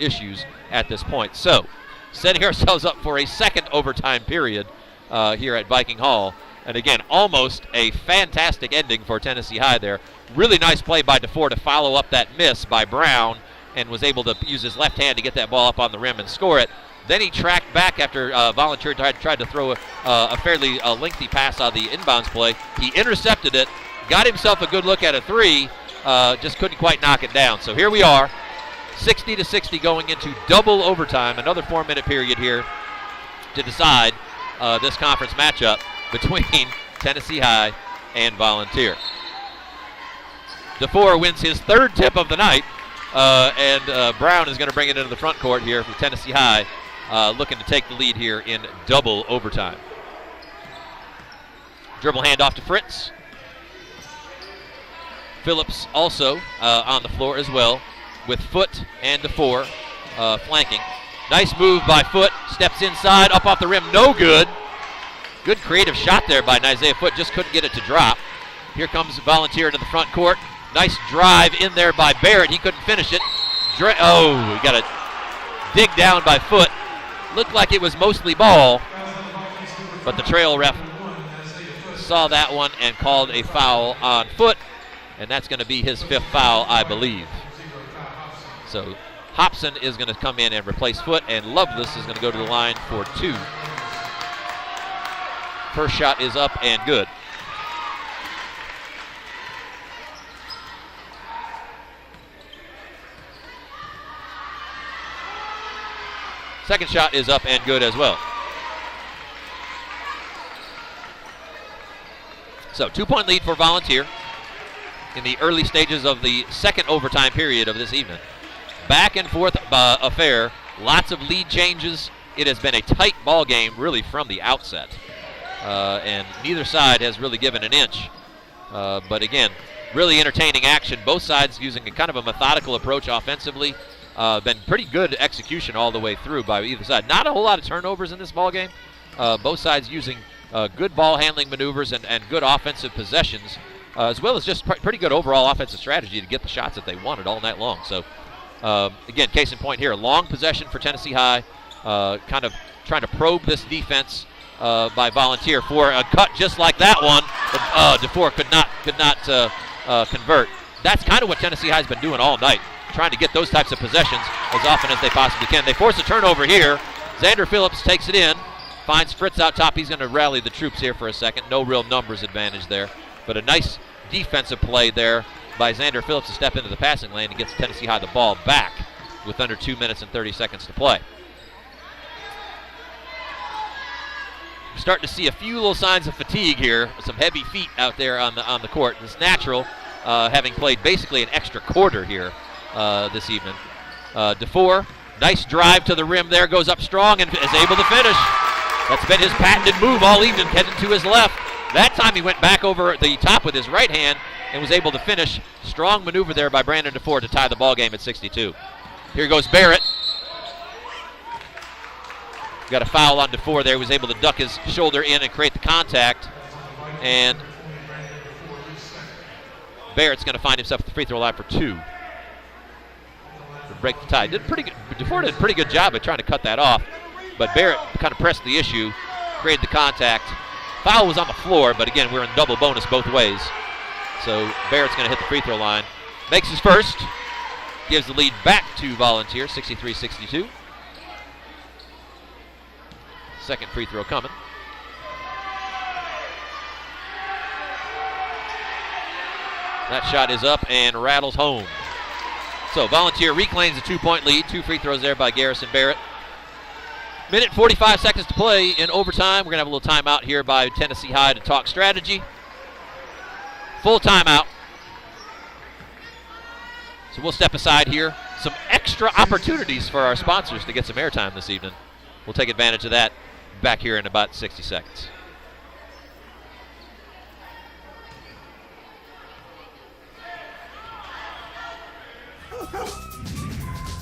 issues at this point. So, setting ourselves up for a second overtime period here at Viking Hall. And again, almost a fantastic ending for Tennessee High there. Really nice play by DeFore to follow up that miss by Brown, and was able to use his left hand to get that ball up on the rim and score it. Then he tracked back after Volunteer tried to throw a fairly lengthy pass on the inbounds play. He intercepted it, got himself a good look at a 3, just couldn't quite knock it down. So here we are, 60-60 going into double overtime, another 4-minute period here to decide this conference matchup between Tennessee High and Volunteer. DeFore wins his 3rd tip of the night, and Brown is going to bring it into the front court here for Tennessee High, looking to take the lead here in double overtime. Dribble handoff to Fritz. Phillips also on the floor as well, with Foot and DeFore flanking. Nice move by Foot, steps inside, up off the rim, no good. Good creative shot there by Isaiah Foot, just couldn't get it to drop. Here comes Volunteer into the front court. Nice drive in there by Barrett, he couldn't finish it. We got a dig down by Foot. Looked like it was mostly ball, but the trail ref saw that one and called a foul on Foot, and that's going to be his 5th foul, I believe. So Hobson is going to come in and replace Foote, and Lovelace is going to go to the line for 2. First shot is up and good. Second shot is up and good as well. So 2-point lead for Volunteer in the early stages of the second overtime period of this evening. Back and forth affair, lots of lead changes. It has been a tight ball game really from the outset. And neither side has really given an inch. But again, really entertaining action. Both sides using a kind of a methodical approach offensively. Been pretty good execution all the way through by either side. Not a whole lot of turnovers in this ball game. Both sides using good ball handling maneuvers and good offensive possessions, as well as just pretty good overall offensive strategy to get the shots that they wanted all night long. So again, case in point here, long possession for Tennessee High, kind of trying to probe this defense by Volunteer for a cut just like that one. DeFore could not convert. That's kind of what Tennessee High's been doing all night, trying to get those types of possessions as often as they possibly can. They force a turnover here. Xander Phillips takes it in, finds Fritz out top. He's going to rally the troops here for a second. No real numbers advantage there, but a nice defensive play there by Xander Phillips to step into the passing lane and gets Tennessee High the ball back with under 2 minutes and 30 seconds to play. We're starting to see a few little signs of fatigue here, some heavy feet out there on the court. It's natural, having played basically an extra quarter here this evening. DeFore, nice drive to the rim there, goes up strong and is able to finish. That's been his patented move all evening, heading to his left. That time he went back over the top with his right hand and was able to finish. Strong maneuver there by Brandon DeFore to tie the ball game at 62. Here goes Barrett. Got a foul on DeFore there. He was able to duck his shoulder in and create the contact. And Barrett's going to find himself at the free throw line for 2. To break the tie. DeFore did a pretty good job of trying to cut that off, but Barrett kind of pressed the issue, created the contact. Foul was on the floor, but again, we're in double bonus both ways. So Barrett's going to hit the free throw line. Makes his first. Gives the lead back to Volunteer, 63-62. Second free throw coming. That shot is up and rattles home. So Volunteer reclaims a 2-point lead. 2 free throws there by Garrison Barrett. Minute 45 seconds to play in overtime. We're going to have a little timeout here by Tennessee High to talk strategy. Full timeout. So we'll step aside here. Some extra opportunities for our sponsors to get some airtime this evening. We'll take advantage of that back here in about 60 seconds.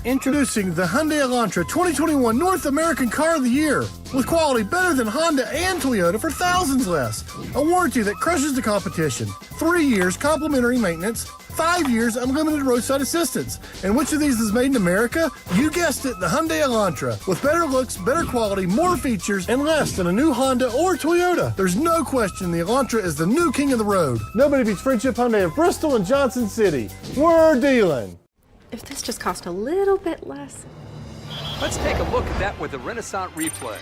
Introducing the Hyundai Elantra 2021 North American Car of the Year. With quality better than Honda and Toyota for thousands less. A warranty that crushes the competition. 3 years complimentary maintenance. 5 years unlimited roadside assistance. And which of these is made in America? You guessed it, the Hyundai Elantra. With better looks, better quality, more features, and less than a new Honda or Toyota. There's no question the Elantra is the new king of the road. Nobody beats Friendship Hyundai of Bristol and Johnson City. We're dealing. If this just cost a little bit less. Let's take a look at that with the Renaissance replay.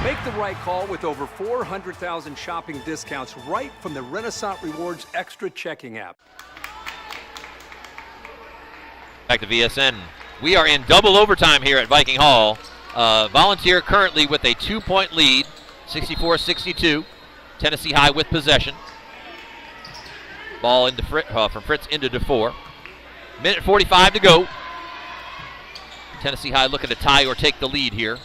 Make the right call with over 400,000 shopping discounts right from the Renaissance Rewards Extra checking app. Back to VSN. We are in double overtime here at Viking Hall. Volunteer currently with a 2-point lead, 64-62. Tennessee High with possession. Ball into from Fritz into DeFore. Minute 45 to go. Tennessee High looking to tie or take the lead here.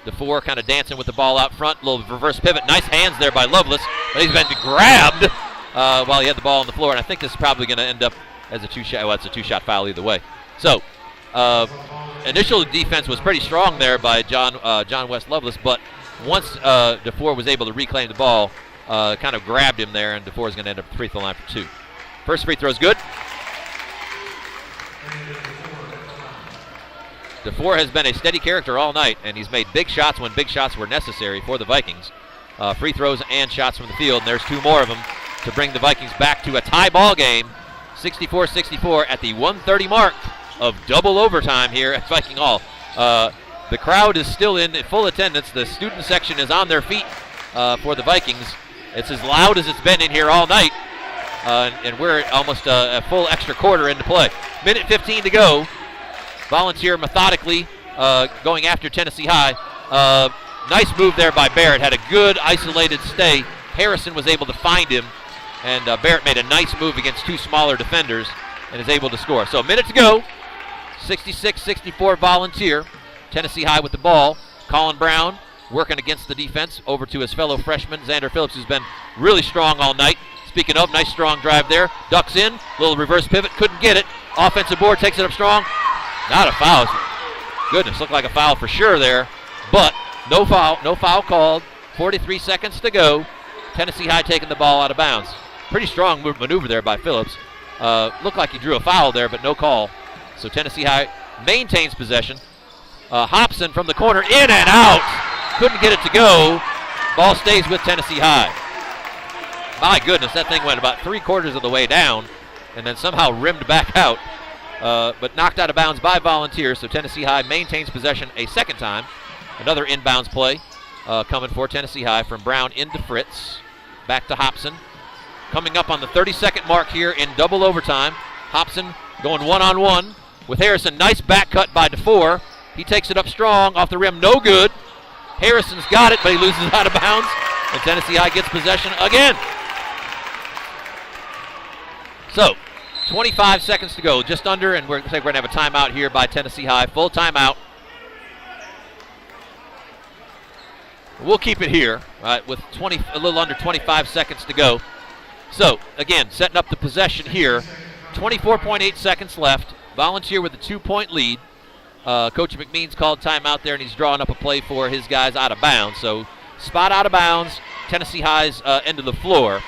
DeFore kind of dancing with the ball out front. Little reverse pivot. Nice hands there by Lovelace. But he's been grabbed while he had the ball on the floor. And I think this is probably going to end up as a 2-shot. Well, it's a 2-shot foul either way. So initial defense was pretty strong there by John West Lovelace. But once DeFore was able to reclaim the ball, kind of grabbed him there, and DeFore is going to end up at the free throw line for 2. First free throw is good. DeFore has been a steady character all night, and he's made big shots when big shots were necessary for the Vikings. Free throws and shots from the field, and there's 2 more of them to bring the Vikings back to a tie ball game, 64-64 at the 1:30 mark of double overtime here at Viking Hall. The crowd is still in full attendance. The student section is on their feet for the Vikings. It's as loud as it's been in here all night, and we're almost a full extra quarter into play. Minute 15 to go. Volunteer methodically going after Tennessee High. Nice move there by Barrett. Had a good isolated stay. Harrison was able to find him, and Barrett made a nice move against two smaller defenders and is able to score. So a minute to go. 66-64 Volunteer. Tennessee High with the ball. Colin Brown working against the defense over to his fellow freshman, Xander Phillips, who's been really strong all night. Speaking of, nice strong drive there. Ducks in, little reverse pivot, couldn't get it. Offensive board takes it up strong. Not a foul. Goodness, looked like a foul for sure there, but no foul called. 43 seconds to go. Tennessee High taking the ball out of bounds. Pretty strong maneuver there by Phillips. Looked like he drew a foul there, but no call. So Tennessee High maintains possession. Hobson from the corner, in and out. Couldn't get it to go. Ball stays with Tennessee High. My goodness, that thing went about 3/4 of the way down and then somehow rimmed back out, but knocked out of bounds by Volunteers. So Tennessee High maintains possession a second time. Another inbounds play coming for Tennessee High from Brown into Fritz. Back to Hobson. Coming up on the 32nd mark here in double overtime. Hobson going one-on-one with Harrison. Nice back cut by DeFore. He takes it up strong, off the rim, no good. Harrison's got it, but he loses out of bounds, and Tennessee High gets possession again. So, 25 seconds to go, just under, and we're going to have a timeout here by Tennessee High. Full timeout. We'll keep it here with a little under 25 seconds to go. So, again, setting up the possession here. 24.8 seconds left. Volunteer with a 2-point lead. Coach McMeans called timeout there, and he's drawing up a play for his guys out of bounds. So, spot out of bounds, Tennessee High's end of the floor.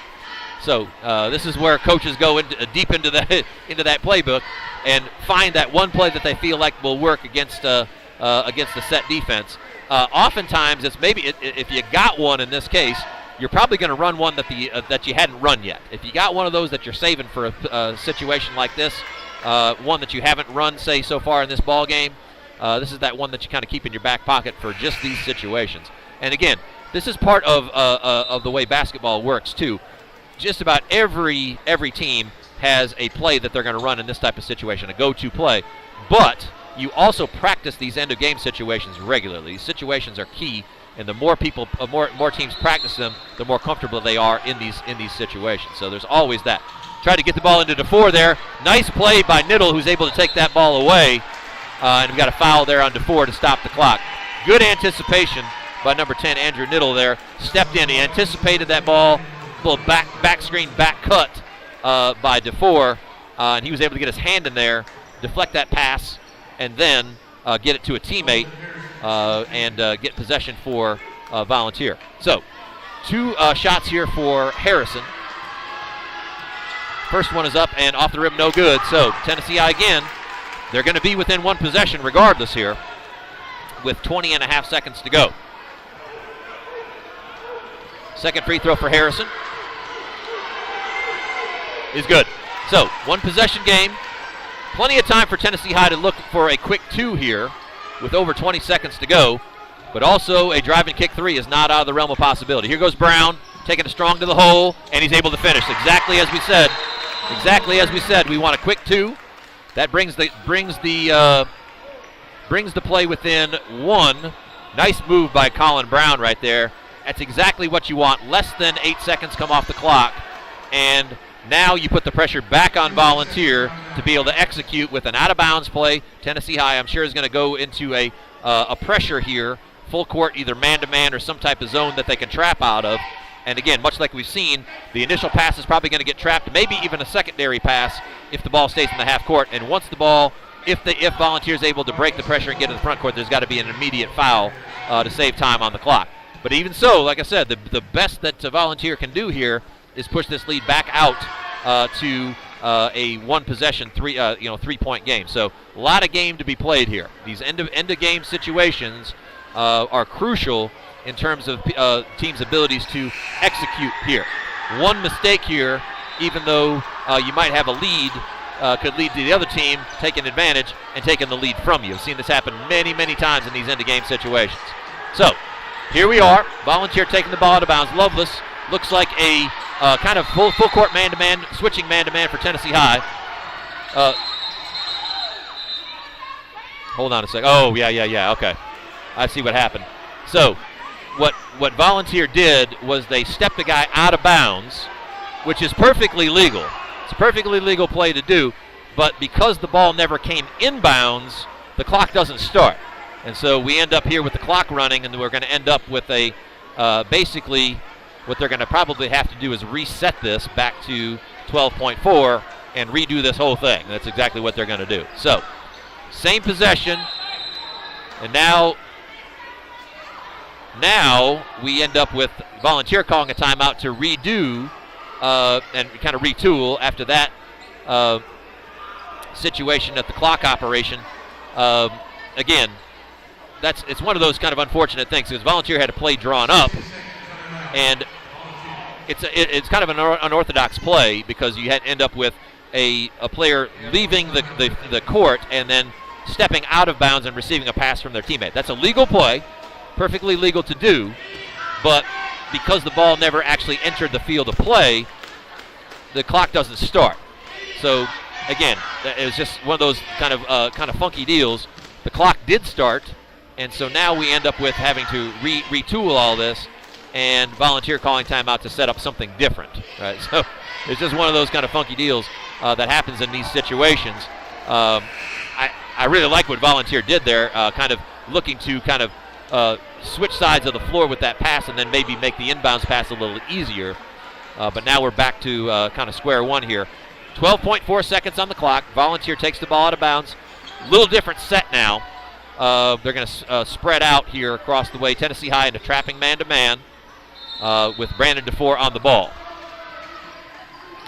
So this is where coaches go deep into that playbook and find that one play that they feel like will work against the set defense. Oftentimes, it's maybe if you got one in this case, you're probably going to run one that you hadn't run yet. If you got one of those that you're saving for a situation like this, one that you haven't run, say, so far in this ball game, this is that one that you kind of keep in your back pocket for just these situations. And again, this is part of the way basketball works too. Just about every team has a play that they're going to run in this type of situation, a go-to play. But you also practice these end-of-game situations regularly. These situations are key, and the more teams practice them, the more comfortable they are in these situations. So there's always that. Tried to get the ball into DeFore there. Nice play by Niddle, who's able to take that ball away. And we've got a foul there on DeFore to stop the clock. Good anticipation by number 10, Andrew Niddle there. Stepped in. He anticipated that ball. Little back screen, back cut by DeFore. And he was able to get his hand in there, deflect that pass, and then get it to a teammate and get possession for Volunteer. So, two shots here for Harrison. First one is up and off the rim, no good. So Tennessee High again, they're going to be within one possession regardless here with 20.5 seconds to go. Second free throw for Harrison is good. So one possession game. Plenty of time for Tennessee High to look for a quick two here with over 20 seconds to go. But also a drive and kick three is not out of the realm of possibility. Here goes Brown, taking it strong to the hole, and he's able to finish exactly as we said. Exactly as we said, we want a quick two. That brings the play within one. Nice move by Colin Brown right there. That's exactly what you want. Less than 8 seconds come off the clock, and now you put the pressure back on Volunteer to be able to execute with an out-of-bounds play. Tennessee High, I'm sure, is going to go into a pressure here, full court, either man-to-man or some type of zone that they can trap out of. And again, much like we've seen, the initial pass is probably going to get trapped, maybe even a secondary pass if the ball stays in the half court. And once the ball, if Volunteer is able to break the pressure and get to the front court, there's got to be an immediate foul to save time on the clock. But even so, like I said, the best that Volunteer can do here is push this lead back out to a one-possession, 3-point game. So a lot of game to be played here. These end-of-game situations are crucial in terms of teams' abilities to execute here. One mistake here, even though you might have a lead, could lead to the other team taking advantage and taking the lead from you. I've seen this happen many, many times in these end-of-game situations. So here we are, Volunteer taking the ball out of bounds. Loveless looks like a kind of full court man-to-man, switching man-to-man for Tennessee High. Hold on a second. Oh, yeah, okay. I see what happened. So what Volunteer did was they stepped a guy out of bounds, which is perfectly legal. It's a perfectly legal play to do, but because the ball never came inbounds, the clock doesn't start. And so we end up here with the clock running, and we're going to end up with a basically what they're going to probably have to do is reset this back to 12.4 and redo this whole thing. That's exactly what they're going to do. So same possession, and now we end up with Volunteer calling a timeout to redo and kind of retool after that situation at the clock operation. Again, it's one of those kind of unfortunate things because Volunteer had a play drawn up, and it's kind of an unorthodox play because you end up with a player leaving the court and then stepping out of bounds and receiving a pass from their teammate. That's a legal play, perfectly legal to do, but because the ball never actually entered the field of play, the clock doesn't start. So again, it was just one of those kind of funky deals. The clock did start, and so now we end up with having to retool all this, and Volunteer calling timeout to set up something different. Right? So it's just one of those kind of funky deals that happens in these situations. I really like what Volunteer did there, kind of looking to kind of switch sides of the floor with that pass and then maybe make the inbounds pass a little easier. But now we're back to kind of square one here. 12.4 seconds on the clock. Volunteer takes the ball out of bounds. Little different set now. They're going to spread out here across the way. Tennessee High into trapping man-to-man with Brandon DeFore on the ball.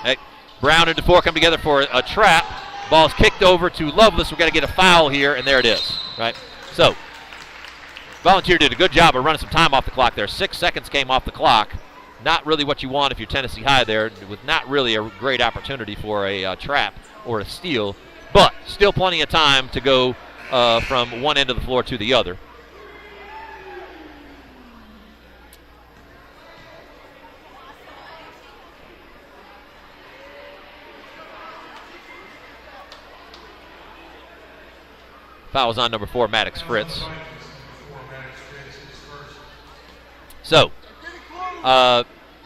Okay. Brown and DeFore come together for a trap. Ball's kicked over to Loveless. We're going to get a foul here, and there it is. Right. So Volunteer did a good job of running some time off the clock there. 6 seconds came off the clock. Not really what you want if you're Tennessee High there, with not really a great opportunity for a trap or a steal, but still plenty of time to go from one end of the floor to the other. Foul's on number 4, Maddox Fritz. So,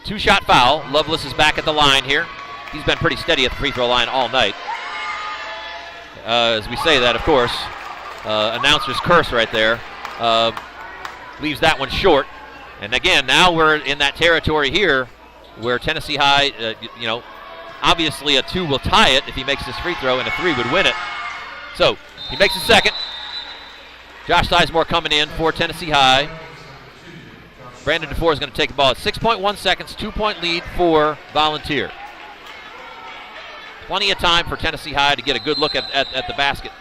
two-shot foul. Loveless is back at the line here. He's been pretty steady at the free throw line all night. As we say that, of course, announcer's curse right there. Leaves that one short. And again, now we're in that territory here where Tennessee High, obviously a 2 will tie it if he makes this free throw, and a 3 would win it. So, he makes a second. Josh Sizemore coming in for Tennessee High. Brandon DeFore is going to take the ball at 6.1 seconds, 2-point lead for Volunteer. Plenty of time for Tennessee High to get a good look at the basket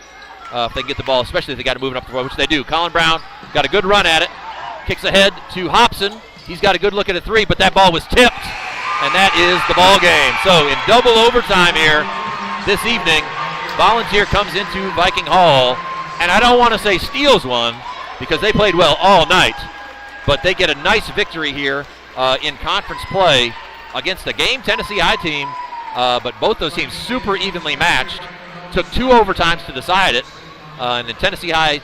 if they get the ball, especially if they got to move it up the floor, which they do. Colin Brown got a good run at it. Kicks ahead to Hobson. He's got a good look at a 3, but that ball was tipped, and that is the ball game. So in double overtime here this evening, Volunteer comes into Viking Hall, and I don't want to say steals one because they played well all night, but they get a nice victory here in conference play against a game Tennessee High team, but both those teams super evenly matched. Took 2 overtimes to decide it, and then Tennessee High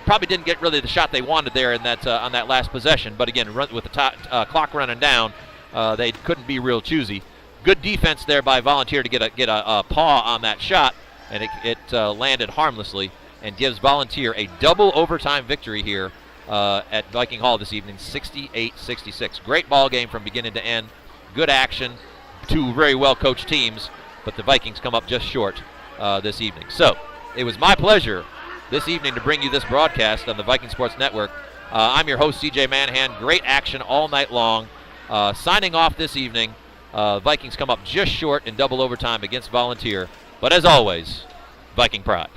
probably didn't get really the shot they wanted there in that on that last possession. But again, with the clock running down, they couldn't be real choosy. Good defense there by Volunteer to get a paw on that shot, and it landed harmlessly and gives Volunteer a double overtime victory here at Viking Hall this evening, 68-66. Great ball game from beginning to end. Good action. 2 very well coached teams, but the Vikings come up just short this evening. So it was my pleasure this evening to bring you this broadcast on the Viking Sports Network. I'm your host, CJ Manhan. Great action all night long. Signing off this evening. Vikings come up just short in double overtime against Volunteer. But as always, Viking pride.